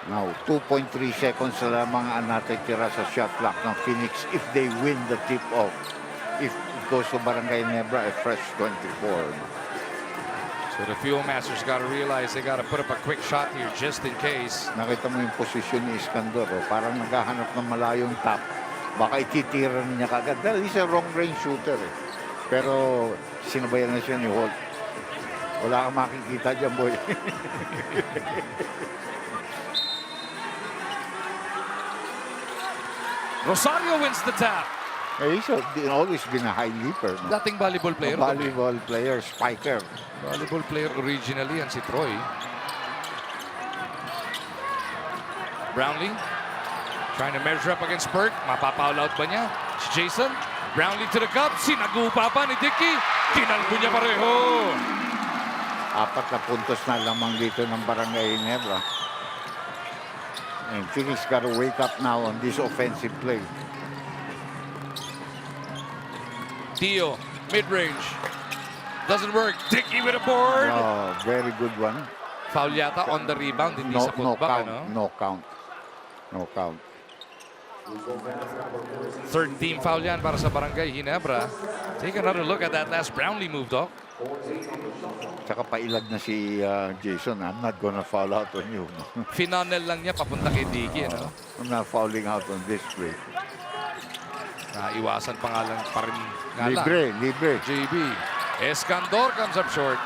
Now, 2.3 seconds na lamang ang natitira sa shot clock ng Phoenix if they win the tip-off. If it goes to Barangay Ginebra, a fresh 24. So the Fuel Masters got to realize they got to put up a quick shot here just in case. Nakita mo yung posisyon ni Iskandor, parang naghahanap ng malayong tap. Baka ititira niya kagad. Dahil he's a wrong range shooter. Pero sinabayan na siya ni Holt. Wala kang makikita dyan, boy. Rosario wins the tap. He's always been a high leaper. No? Dating volleyball player. Volleyball player, spiker. Volleyball player originally yan si Troy. Brownlee trying to measure up against Perk. Mapapaul out ba niya? Si Jason. Brownlee to the cup. Sinagupa pa ni Dickey. Kinalbo niya pareho. 4 na puntos na lamang dito ng Barangay Ginebra. And Phoenix got to wake up now on this offensive play. Tio, mid-range. Doesn't work. Dickey with a board. Oh, very good one. Foul yata on the rebound. Hindi sa putback, ano? No count. No count. Third team foul yan para sa Barangay Ginebra. Take another look at that last Brownlee move, Doc. Tsaka pailag na si Jason. I'm not gonna foul out on you. Finanel lang niya papunta kay Dickey, ano? I'm not fouling out on this play. Naiwasan pa nga lang pa rin. Libre. JB. Escandor comes up short.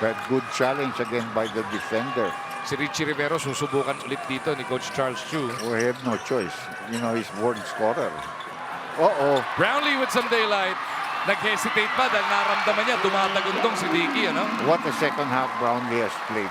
But good challenge again by the defender. Si Richie Rivero susubukan ulit dito ni Coach Charles Chu. We have no choice. You know, he's born scorer. Uh-oh. Brownlee with some daylight. Nag-hesitate pa dahil naramdaman niya tumatagundong si Dickey, ano? What a second half Brownlee has played.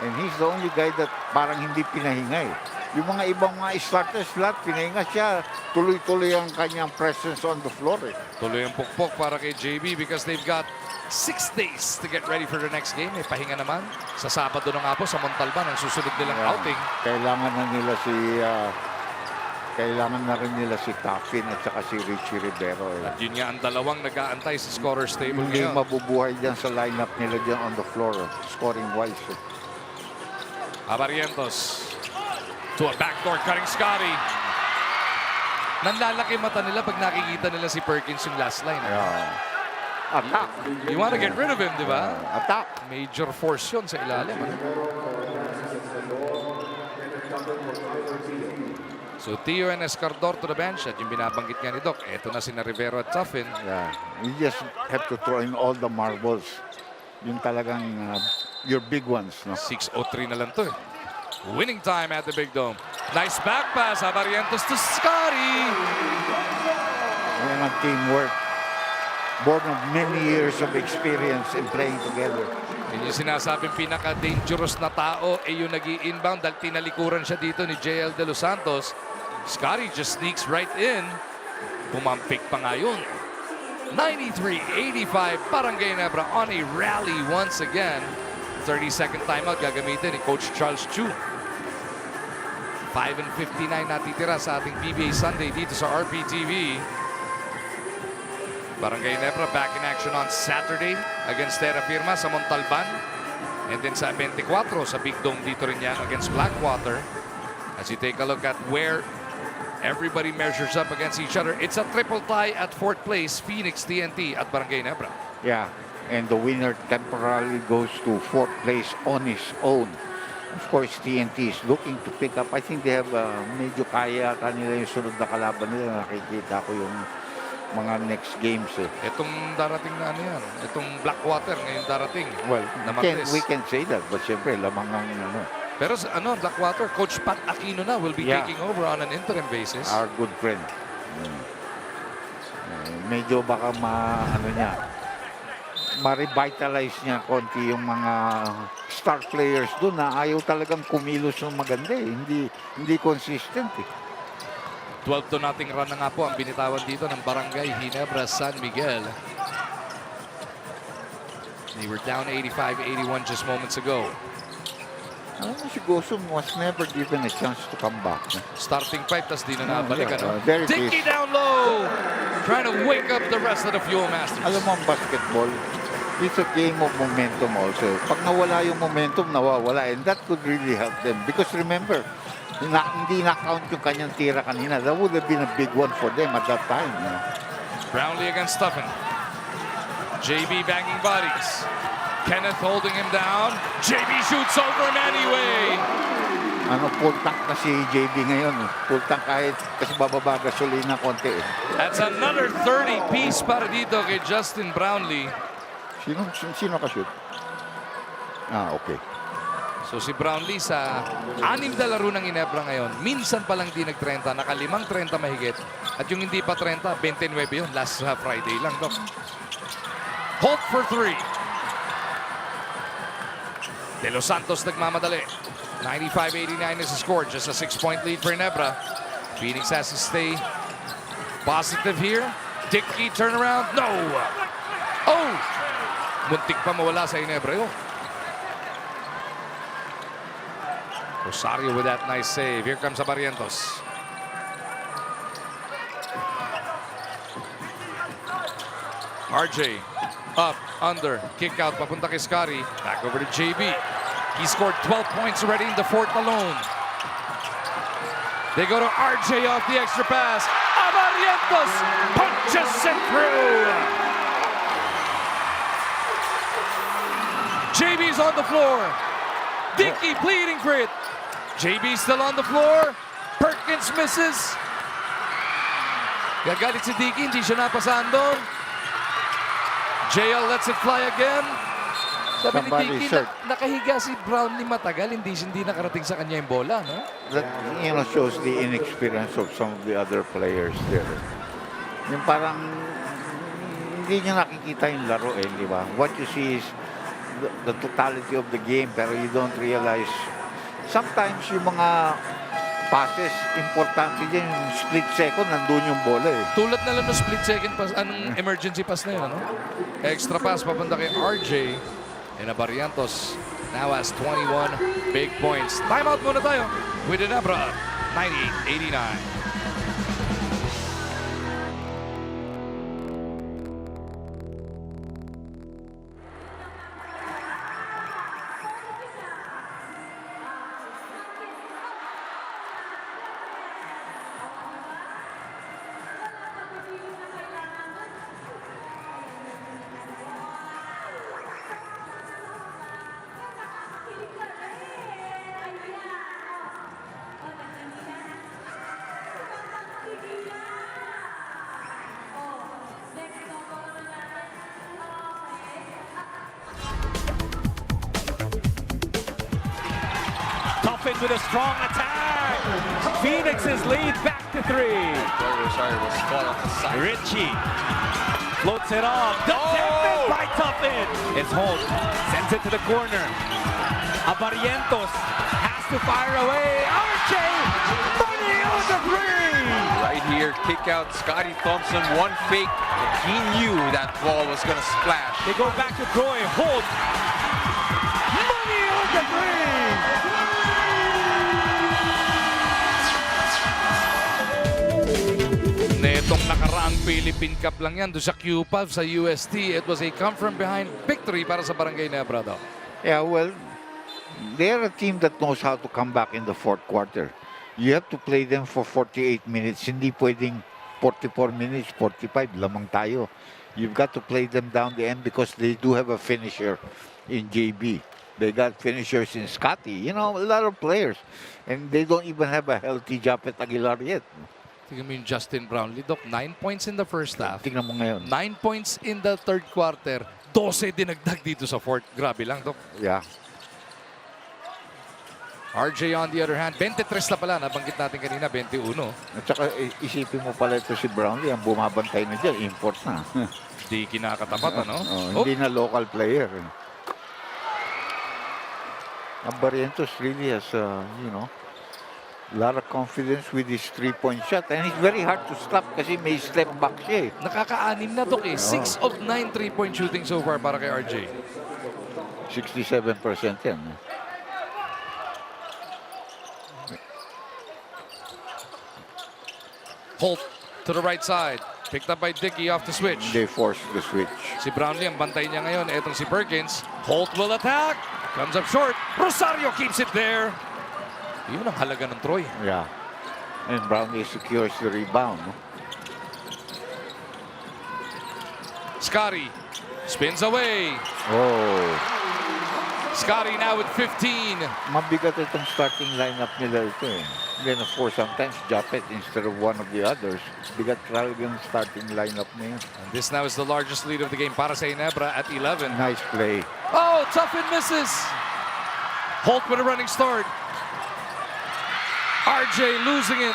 And he's the only guy that parang hindi pinahinga eh. Yung mga ibang mga starters lahat, pinahinga siya. Tuloy-tuloy ang kanyang presence on the floor eh. Tuloy ang pukpok para kay JB because they've got 6 days to get ready for the next game. May pahinga naman. Sa Sabado na nga po sa Montalban ang susunod nilang outing. Kailangan na rin nila si Taffin at saka si Richie Rivero. Eh. At yun nga ang dalawang nag-aantay sa scorer's table Hindi ngayon. mabubuhay dyan sa lineup nila dyan on the floor, scoring-wise. Eh. Abarientos to a backdoor cutting Scotty. Nanlalaki mata nila pag nakikita nila si Perkins yung last line. Attack. You want to get rid of him, di ba? Attack. Major force yun sa ilalim. So Tio and Escardor to the bench at yung binabanggit nga ni Doc, eto na sina Rivero at Tuffin. Yeah, you just have to throw in all the marbles. Yung talagang your big ones. No? 6:03 na lang to eh. Winning time at the Big Dome. Nice back pass, Barrientos to Scotty. Yan ang teamwork. Born of many years of experience in playing together. Yun yung sinasabing pinaka-dangerous na tao yung nag-i-inbound dahil tinalikuran siya dito ni JL De Los Santos. Scotty just sneaks right in. Pumampik pa nga yun. 93-85 Barangay Ginebra on a rally once again. 30-second timeout gagamitin ni Coach Charles Chu. 5:59 natitira sa ating PBA Sunday dito sa RPTV. Barangay Ginebra back in action on Saturday against Terra Firma sa Montalban. And then sa 24 sa Big Dome dito rin yan against Blackwater. As you take a look at where everybody measures up against each other, it's a triple tie at fourth place, Phoenix, TNT at Barangay Ginebra. Yeah, and the winner temporarily goes to fourth place on his own. Of course, TNT is looking to pick up. I think they have medyo kaya kanila yung sunod na kalaban nila. Nakikita ko yung mga next games eh. Itong darating na ano yan, itong Blackwater ngayon darating. Well, na we can say that, but syempre lamang ang ano. Pero sa Blackwater, Coach Pat Aquino na will be taking over on an interim basis. Our good friend. Medyo baka ma-revitalize niya konti yung mga star players doon na ayaw talagang kumilos ng maganda eh. Hindi consistent eh. 12 to nothing run na nga po ang binitawan dito ng Barangay Ginebra San Miguel. They were down 85-81 just moments ago. Alam mo, si Gosum was never given a chance to come back. Starting fight, tas di na nabalik. Dicky down low! Trying to wake up the rest of the Fuel Masters. Alam mo, ang basketball, it's a game of momentum also. Pag nawala yung momentum, nawawala. And that could really help them. Because remember, hindi na-count yung kanyang tira kanina. That would have been a big one for them at that time. You know? Brownlee against Tuffin. JB banging bodies. Kenneth holding him down. JB shoots over him anyway. Full tank na si JB ngayon. Full tank kahit kasi bababa gasolina konti. That's another 30-piece para dito kay Justin Brownlee. Sino ka-shoot? Okay. So si Brownlee sa 6 na laro ng Ginebra ngayon, minsan pa lang di nag-30, nakalimang 30 mahigit. At yung hindi pa 30, 29 yun. Last Friday lang, Doc. Holt for 3. De Los Santos nagmamadali. 95-89 is the score. Just a 6-point lead for Ginebra. Phoenix has to stay positive here. Dickey turnaround. No! Oh! Muntik pa mawala sa Ginebra yun. Rosario with that nice save. Here comes Barrientos. RJ up, under, kick out, papunta kay Scotty. Back over to JB. He scored 12 points already in the fourth alone. They go to RJ off the extra pass. Barrientos punches it through. JB's on the floor. Dickey pleading for it. JB still on the floor. Perkins misses. Gagalit si Dickey, hindi siya napasahan doon. JL lets it fly again. Sabi ni Dickey, nakahiga si Brownlee matagal, hindi nakarating sa kanya yung bola, no? That, shows the inexperience of some of the other players there. Yung parang hindi niya nakikita yung laro eh, di ba? What you see is the totality of the game, pero you don't realize sometimes yung mga passes, importante din yung split second, nandun yung bola eh. Tulad na lang ng split second pass, anong emergency pass na yun, ano? Extra pass, papunta kay RJ. And Barrientos now has 21 big points. Timeout muna tayo with Ginebra, 98-89. Tuffin with a strong attack. Phoenix's lead back to 3. Richie floats it off. Defended by Tuffin. It's Holt. Sends it to the corner. Abarientos has to fire away. RJ, money on the 3. Right here, kick out Scotty Thompson, one fake. He knew that ball was going to splash. They go back to Troy. Holt. Money on the 3. Netong nakaraang Philippine Cup lang yan doon sa Q5 sa UST. It was a come from behind victory para sa Barangay Ginebra daw. Yeah, well, they're a team that knows how to come back in the fourth quarter. You have to play them for 48 minutes. Hindi pwedeng 44 minutes, 45, lamang tayo. You've got to play them down the end because they do have a finisher in JB. They got finishers in Scotty. You know, a lot of players. And they don't even have a healthy Japet Aguilar yet. Tingnan mo yung Justin Brownlee, Doc. 9 points in the first half. Tingnan mo ngayon. 9 points in the third quarter. 12 dinagdag dito sa fourth. Grabe lang, Doc. Yeah. RJ on the other hand, 23 na pala. Nabanggit natin kanina, 21. At saka isipin mo pala ito si Brownlee, ang bumabantay na dyan, import na. Di kinakatapat, ano? Hindi na local player. Ang Barrientos really has, you know, a lot of confidence with his three-point shot. And it's very hard to stop kasi may step back siya eh. Nakaka-anim na, Doc, eh. 6 of 9 3-point shooting so far para kay RJ. 67% yan. Holt to the right side. Picked up by Dickey off the switch. They forced the switch. Si Brownlee ang bantay niya ngayon. Etong si Perkins. Holt will attack. Comes up short. Rosario keeps it there. Yun ang halaga ng Troy. Yeah. And Brownlee secures the rebound. No? Scotty spins away. Oh. Scotty now with 15. Mabigat itong starting lineup nila ito eh. Then of course, sometimes Japet instead of one of the others. Bigat talaga yung starting lineup niya. And this now is the largest lead of the game para sa Ginebra at 11. Nice play. Oh, Tuffin misses. Holt with a running start. RJ losing it.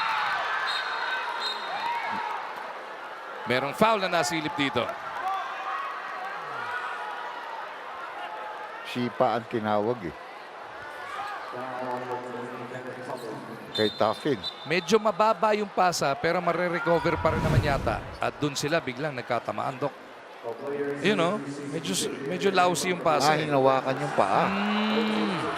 Merong foul na nasilip dito. Sipa ang tinawag eh. Kay Tuffin. Medyo mababa yung pasa pero marirecover pa rin naman yata. At dun sila biglang nagkatamaan, Dok. You know, medyo lousy yung pasa. Hinawakan yung paa.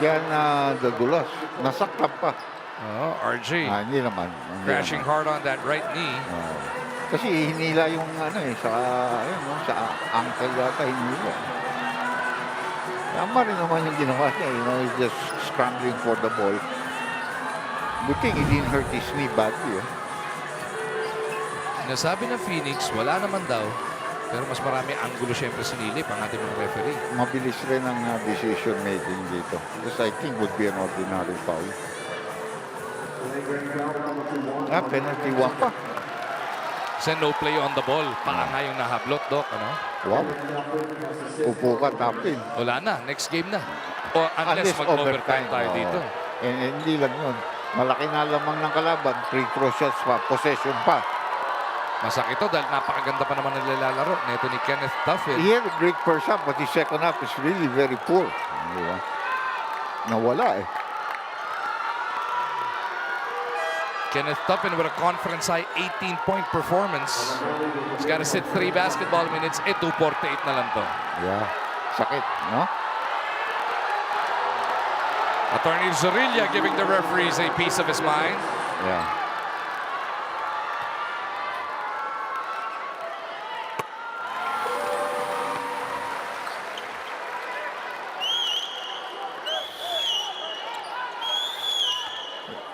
Kaya nadulas. Nasaktan pa. Oh, RJ. Hindi naman. Crashing hard on that right knee. Kasi hinila yung ano eh, sa ankle yata hinila. Tama rin naman yung ginawa niya. You know, he's just scrambling for the ball. Good thing he didn't hurt his knee badly. Nasabi ng Phoenix, wala naman daw. Pero mas marami anggulo siyempre sinilip ang ating mga referee. Mabilis rin ang decision making dito. Because I think would be an ordinary foul. Penalty 1 pa. Kasi no play on the ball. Paa nga yung nahablot, Doc. Ano? Wow. Upo ka, Tuffin. Wala na. Next game na. O unless mag-overtime tayo dito. Hindi lang yun. Malaki na lamang ng kalaban. Free throw shots pa. Possession pa. Masakit to dahil napakaganda pa naman nilalaro nito ni Kenneth Tuffin. He had a great first half but his second half is really very poor. Diba? Nawala eh. Kenneth Tuffin with a conference high 18-point performance. He's got to sit 3 basketball minutes. 2:48 na lang to. Yeah. Sakit, no? Attorney Zorilla giving the referees a piece of his mind. Yeah.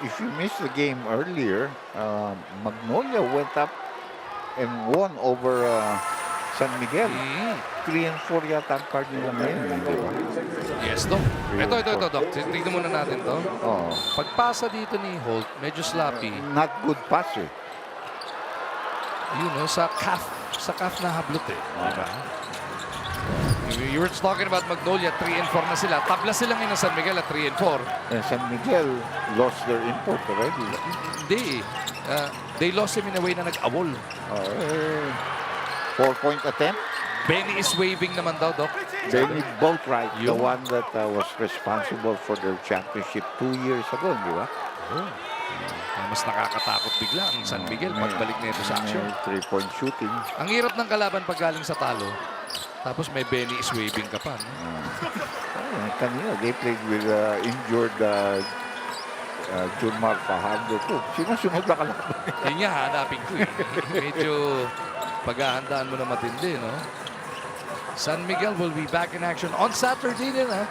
If you missed the game earlier, Magnolia went up and won over San Miguel. 3-4 yata ang card nila ngayon. Yes, Doc. Ito, Doc. Tignan muna natin to. Pagpasa dito ni Holt, medyo sloppy. Not good passer. You know, sa calf na hablot eh. Diba? You were talking about Magnolia, 3-4 na sila. Tabla sila ngayon ng San Miguel at 3-4. And San Miguel lost their import already. Hindi. They lost him in a way na nag-awol. 4-point attempt. Benny is waving naman daw, Doc. Benny Boatwright, the Yun. one that was responsible for their championship 2 years ago, di ba? Mas nakakatakot bigla ang San Miguel pagbalik nito sa action. 3-point shooting. Ang hirap ng kalaban pag galing sa talo. Tapos may Benny is waving ka pa. Kanina, they played with injured Junmar Fajardo too. Sinusunod na kalaban. Yun nga, hanapin ko eh. Medyo paghahandaan mo na matindi, no? San Miguel will be back in action on Saturday din, ha?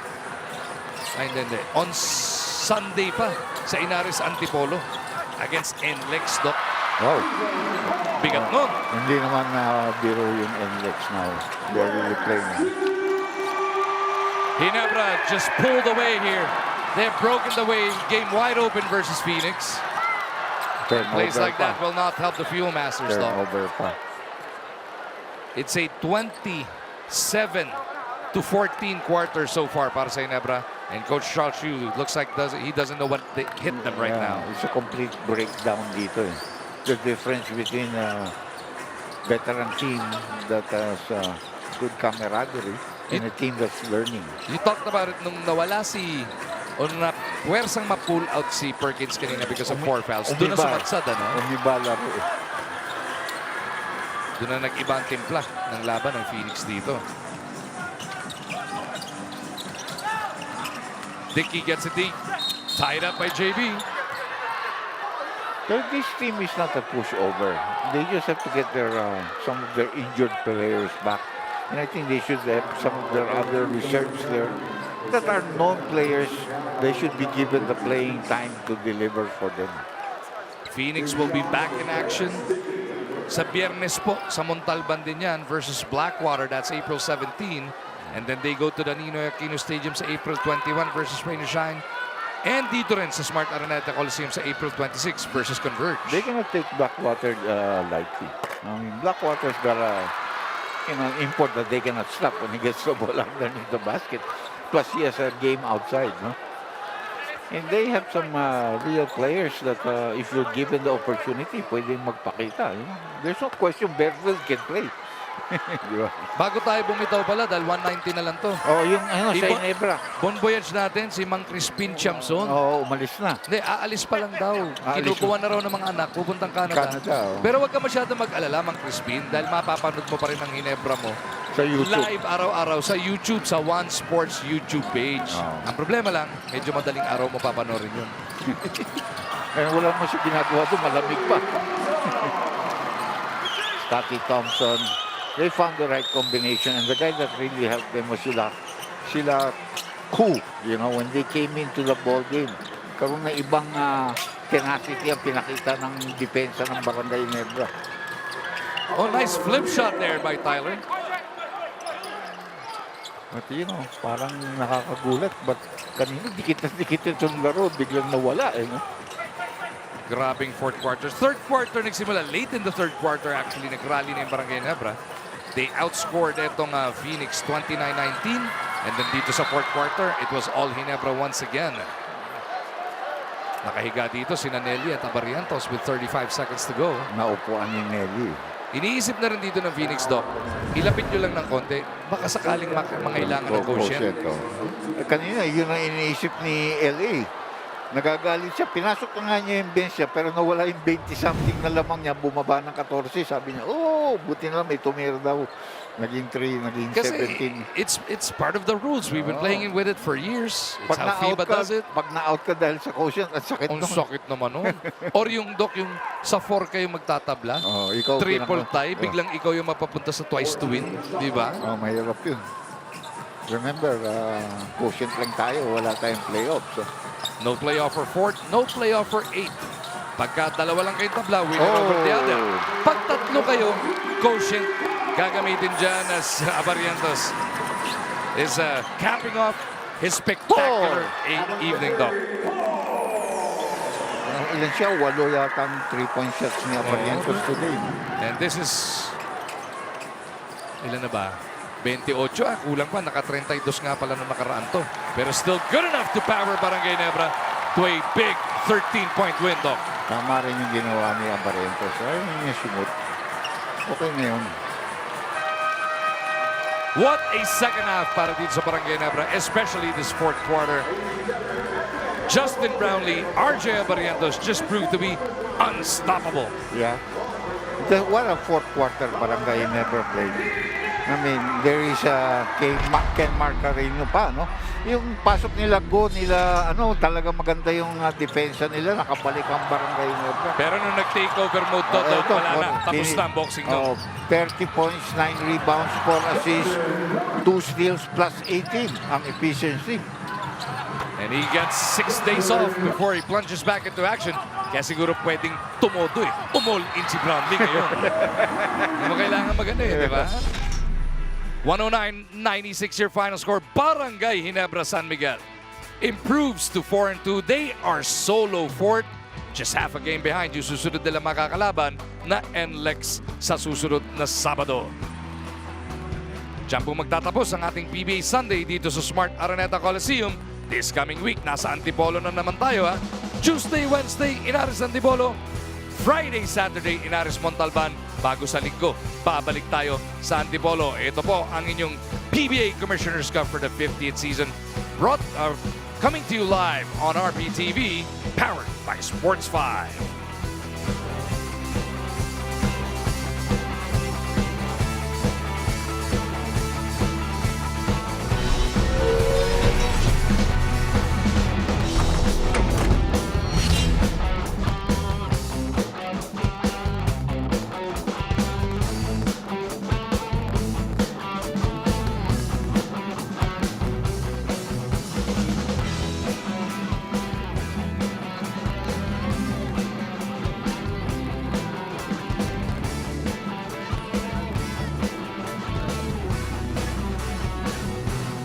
Ay, hindi. On Sunday pa sa Inaris Antipolo against NLEX, Doc. Wow. Bigat nun. Hindi naman biro yung NLEX now. They're really playing. Ginebra just pulled away here. They've broken the way, game wide open versus Phoenix. Plays like that will not help the Fuel Masters, though. It's a 27-14 quarter so far para sa Ginebra. And Coach Charles Yu looks like he doesn't know what hit them right now. It's a complete breakdown dito. The difference between a veteran team that has good camaraderie and a team that's learning. You talked about it nung nawala si o na puwersang ma-pull out si Perkins kanina because of 4 fouls. Doon na sumatsad, ano? Umiba laro eh. Doon na nag-iba ang timpla ng laban ng Phoenix dito. Dickey gets it deep. Tied up by JB. So this team is not a pushover. They just have to get their some of their injured players back. And I think they should have some of their other reserves there that are known players. They should be given the playing time to deliver for them. Phoenix will be back in action sa Biyernes po sa Montalban din yan versus Blackwater. That's April 17. And then they go to the Ninoy Aquino Stadium sa April 21 versus Rain or Shine. And dito rin sa Smart Araneta Coliseum sa April 26 versus Converge. They cannot take Blackwater lightly. I mean, Blackwater's got a import that they cannot stop when he gets the ball underneath the basket. Plus, he has a game outside, no? And they have some real players that if you're given the opportunity, pwedeng magpakita. You know? There's no question Bearfield can play. Bago tayo bumitaw pala dahil 190 na lang to. Yung sa Ginebra. Bon voyage natin si Mang Crispin Chamson. Umalis na. Hindi, aalis pa lang daw. Kinukuha na raw ng mga anak, pupuntang Canada. Pero wag ka masyado mag-alala, Mang Crispin, dahil mapapanood mo pa rin ang Ginebra mo sa YouTube. Live araw-araw sa YouTube, sa One Sports YouTube page. Ang problema lang, medyo madaling araw mo papanoorin yun. Wala mo siya ginagawa doon, malamig pa. Scotty Thompson. They found the right combination, and the guy that really helped them was sila Ku. You know, when they came into the ball game, karoon na ibang tenacity ang pinakita ng depensa ng Barangay Ginebra. Oh, nice flip shot there by Tyler. But parang nakakagulat. But kanina dikit na dikit itong laro, biglang nawala eh. No? Grabbing fourth quarter. Third quarter nagsimula. Late in the third quarter actually, nag-rally na yung Barangay Ginebra. They outscored itong Phoenix 29-19. And then dito sa fourth quarter, it was all Ginebra once again. Nakahiga dito si Nelly at Abarientos with 35 seconds to go. Naupuan ni Nelly. Iniisip na rin dito ng Phoenix, Doc. Ilapit nyo lang ng konti. Baka sakaling mangailangan ng quotient. Kanina, yun ang iniisip ni LA. Nagagalit siya. Pinasok na nga niya yung bench niya, pero nawala yung 20-something na lamang niya. Bumaba ng 14. Sabi niya, buti na lang may tumira daw. Naging 3, naging 17. It's part of the rules. We've been playing with it for years. It's how FIBA does it. Pag na-out ka dahil sa quotient, ang sakit naman. Ang sakit naman nun. Or yung, Doc, yung sa 4 kayo magtatabla. Triple tie. Biglang ikaw yung mapapunta sa twice to win. Di ba? Mahirap yun. Remember, quotient lang tayo. Wala tayong playoff. So. No playoff for 4, no playoff for 8. Pagka dalawa lang kayong tabla, winner over the other. Pag tatlo kayo, quotient, gagamitin dyan as Abarientos is capping off his spectacular evening, Doc. Ilan siya? 8 yata ang 3-point shots ni Abarientos today. And this is, ilan na ba? 28, kulang pa, naka-32 nga pala nung nakaraan to. Pero still good enough to power Barangay Ginebra to a big 13-point win, Doc. Tama rin yung ginawa ni Barrientos. Ayun yung sumut. Okay na yun. What a second half para dito sa Barangay Ginebra, especially this fourth quarter. Justin Brownlee, RJ Barrientos just proved to be unstoppable. Yeah. What a fourth quarter Barangay Ginebra played. I mean, there is a Ken Marcarino pa, no? Yung pasok nila, go nila, talaga maganda yung depensa nila, nakabalik ang Barangay Ginebra. Pero nung nag-take over mode to, wala na. Tapos na ang boxing no? 30 points, 9 rebounds, 4 assists, 2 steals, plus 18 ang efficiency. And he gets 6 days off before he plunges back into action. Kaya siguro pwedeng tumodo Umol-in si Brownlee ngayon. Hindi mo kailangan maganda di ba? 109-96 your final score. Barangay Ginebra San Miguel improves to 4-2. They are solo fourth. Just half a game behind yung susunod nila makakalaban na NLEX sa susunod na Sabado. Diyan po magtatapos ang ating PBA Sunday dito sa Smart Araneta Coliseum. This coming week, nasa Antipolo na naman tayo ha. Tuesday, Wednesday, Inaris Antipolo. Friday, Saturday, Inaris Montalban. Bago sa linggo, babalik tayo sa Antipolo. Ito po ang inyong PBA Commissioner's Cup for the 50th season. Coming to you live on RPTV, powered by Sports 5.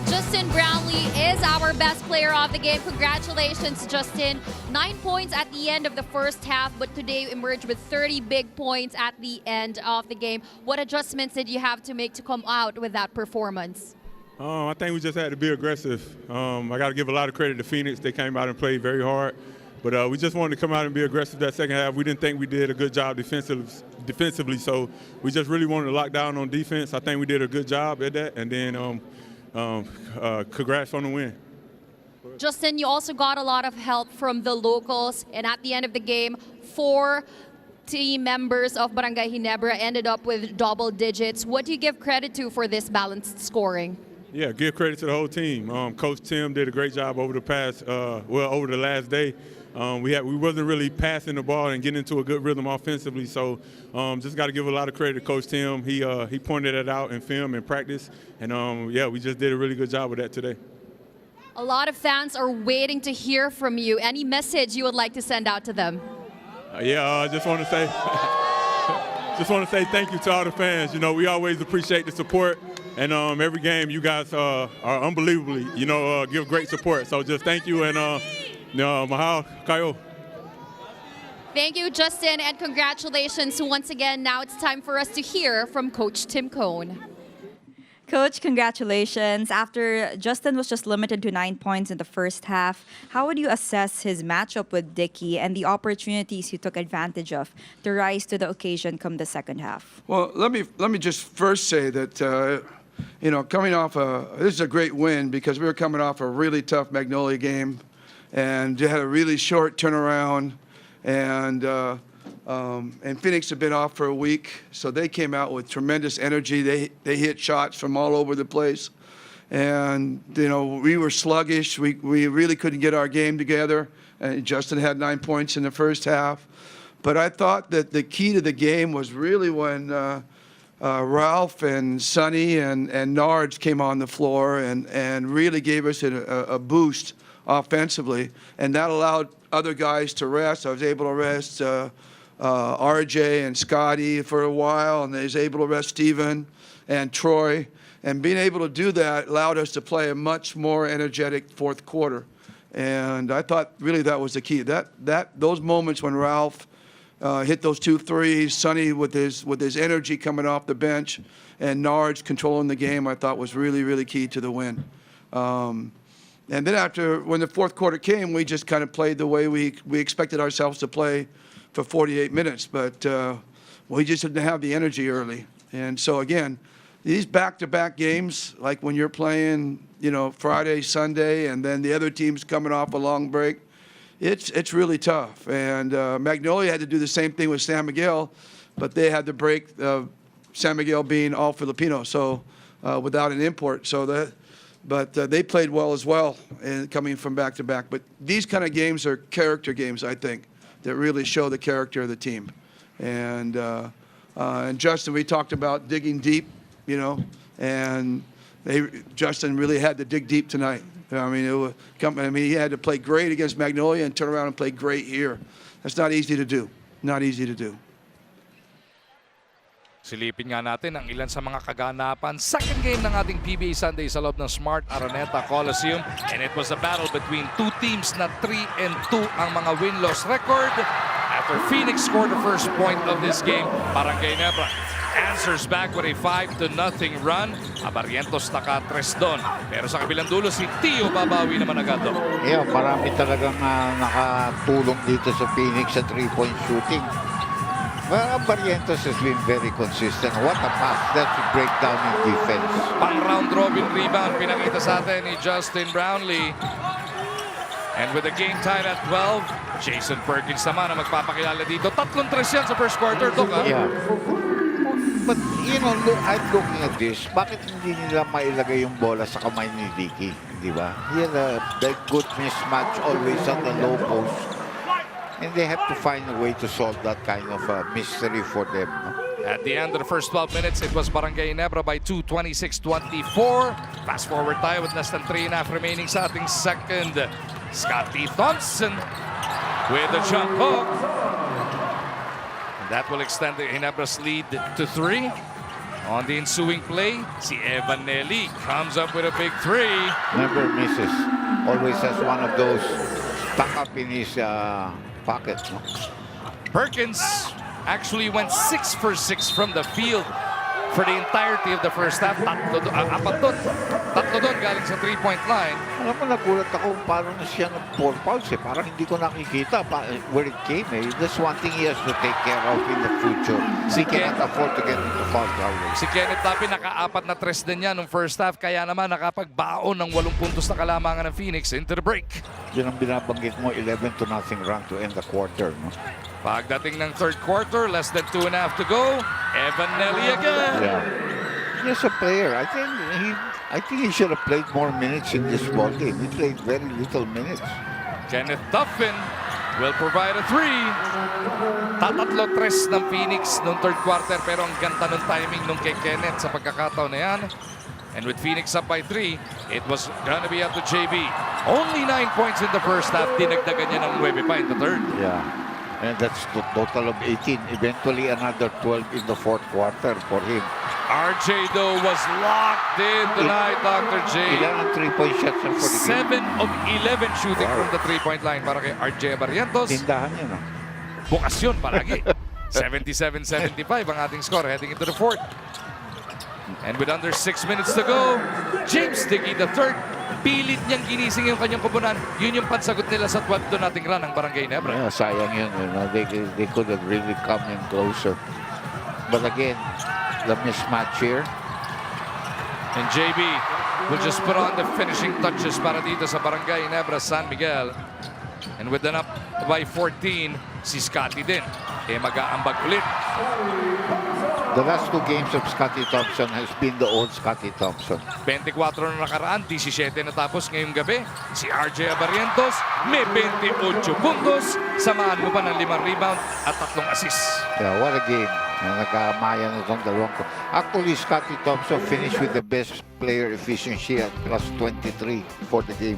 Justin Brownlee is our best player of the game. Congratulations, Justin. 9 points at the end of the first half, but today emerged with 30 big points at the end of the game. What adjustments did you have to make to come out with that performance? I think we just had to be aggressive. I got to give a lot of credit to Phoenix. They came out and played very hard. But we just wanted to come out and be aggressive that second half. We didn't think we did a good job defensively, so we just really wanted to lock down on defense. I think we did a good job at that, and then congrats on the win. Justin, you also got a lot of help from the locals, and at the end of the game, 4 team members of Barangay Ginebra ended up with double digits. What do you give credit to for this balanced scoring? Yeah, give credit to the whole team. Coach Tim did a great job over the last day. We wasn't really passing the ball and getting into a good rhythm offensively, so just got to give a lot of credit to Coach Tim. He pointed it out in film and practice, and we just did a really good job with that today. A lot of fans are waiting to hear from you. Any message you would like to send out to them? I just want to say thank you to all the fans. You know, we always appreciate the support, and every game you guys are unbelievably, give great support. So just thank you, and mahal kayo. Thank you, Justin, and congratulations once again. Now it's time for us to hear from Coach Tim Cone. Coach, congratulations. After Justin was just limited to 9 points in the first half, how would you assess his matchup with Dickey and the opportunities he took advantage of to rise to the occasion come the second half? Well, let me just first say that coming off this is a great win because we were coming off a really tough Magnolia game, and had a really short turnaround, and Phoenix had been off for a week, so they came out with tremendous energy. They hit shots from all over the place, and we were sluggish. We really couldn't get our game together. Justin had 9 points in the first half, but I thought that the key to the game was really when Ralph and Sonny and Nards came on the floor and really gave us a boost offensively, and that allowed other guys to rest. I was able to rest RJ and Scotty for a while, and they was able to rest Steven and Troy. And being able to do that allowed us to play a much more energetic fourth quarter. And I thought really that was the key. Those moments when Ralph hit those 2 threes. Sonny with his energy coming off the bench, and Nards controlling the game, I thought was really, really key to the win. And then when the fourth quarter came, we just kind of played the way we expected ourselves to play for 48 minutes. But we just didn't have the energy early. And so, again, these back-to-back games, like when you're playing, Friday, Sunday, and then the other team's coming off a long break, it's really tough. And Magnolia had to do the same thing with San Miguel, but they had the break of San Miguel being all Filipino, so without an import. But they played well as well, and coming from back-to-back. But these kind of games are character games, I think, that really show the character of the team. And Justin, we talked about digging deep, and Justin really had to dig deep tonight. I mean, he had to play great against Magnolia and turn around and play great here. That's not easy to do. Not easy to do. Silipin nga natin ang ilan sa mga kaganapan. Second game ng ating PBA Sunday sa loob ng Smart Araneta Coliseum. And it was a battle between two teams na 3-2 ang mga win-loss record. After Phoenix scored the first point of this game, Barangay Ginebra answers back with a 5-0 run. Barrientos naka-tres doon. Pero sa kabilang dulo, si Tio babawi naman agad doon. Yeah, marami talagang nakatulong dito sa Phoenix sa 3-point shooting. Well, Barrientos has been very consistent. What a pass. That's a breakdown in defense. Pang round robin rebound pinakita sa atin ni Justin Brownlee. And with the game tied at 12, Jason Perkins naman ang magpapakilala dito. 3-3 yan sa first quarter, Doc. Yeah. But, I'm looking at this. Bakit hindi nila mailagay yung bola sa kamay ni Dicky? Di ba? He had a good mismatch always at the low post. And they have to find a way to solve that kind of mystery for them. At the end of the first 12 minutes, it was Barangay Ginebra by 2, 26-24. Fast forward tayo with less than 3.5 remaining sa ating second. Scotty Thompson with a jump hook. That will extend the Ginebra's lead to 3. On the ensuing play, si Evan Nelly comes up with a big 3. Never misses. Always has one of those stuck up in his pocket. No? Perkins actually went 6 for 6 from the field for the entirety of the first half. Tatlo doon galing sa 3-point line. Alam mo, nagulat ako parang siya ng 4 fouls. Parang hindi ko nakikita where it came. That's one thing he has to take care of in the future. He cannot afford to get into foul trouble. Si Kenneth Tapi naka-4 na tres din niya nung first half. Kaya naman nakapagbaon ng 8 puntos na kalamangan ng Phoenix into the break. Yun ang binabanggit mo, 11-0 run to end the quarter. No? Pagdating ng third quarter, less than 2.5 to go. Evan Nelly again. Yeah. He's a player. I think he should have played more minutes in this ball game. He played very little minutes. Kenneth Tuffin will provide a 3. Tatatlo-tres ng Phoenix nung third quarter, pero ang ganda ng timing nung kay Kenneth sa pagkakataon na yan. And with Phoenix up by 3, it was gonna be up to JB. Only 9 points in the first half. Dinagdagan niya ng 9 pa in the third. Yeah. And that's the total of 18. Eventually, another 12 in the fourth quarter for him. RJ, though, was locked in tonight, Dr. J. Ilan ang 3-point shots for the game? 7 of 11 shooting from the 3-point line para kay RJ Barrientos. Tindahan yun, no? Bukasyon palagi. 77-75 ang ating score heading into the fourth. And with under 6 minutes to go, James Dickey III, pilit niyang ginising yung kanyang kubunan. Yun yung pansagot nila sa 12 doon nating run ng Barangay Ginebra. Yeah, sayang yun. They could have really come in closer. But again, the mismatch here. And JB will just put on the finishing touches para dito sa Barangay Ginebra San Miguel. And with an up by 14, si Scotty din. Mag-aambag ulit. The last 2 games of Scotty Thompson has been the old Scotty Thompson. 24 na nakaraan, 17 natapos ngayong gabi. Si RJ Barrientos may 28 puntos. Samahan mo pa ng 5 rebound at 3 assists. Yeah, what a game. Nagkamaya na itong dalawang ko. Actually, Scotty Thompson finished with the best player efficiency at plus 23 for the game.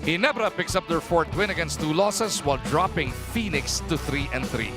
Ginebra picks up their 4th win against 2 losses while dropping Phoenix to 3-3.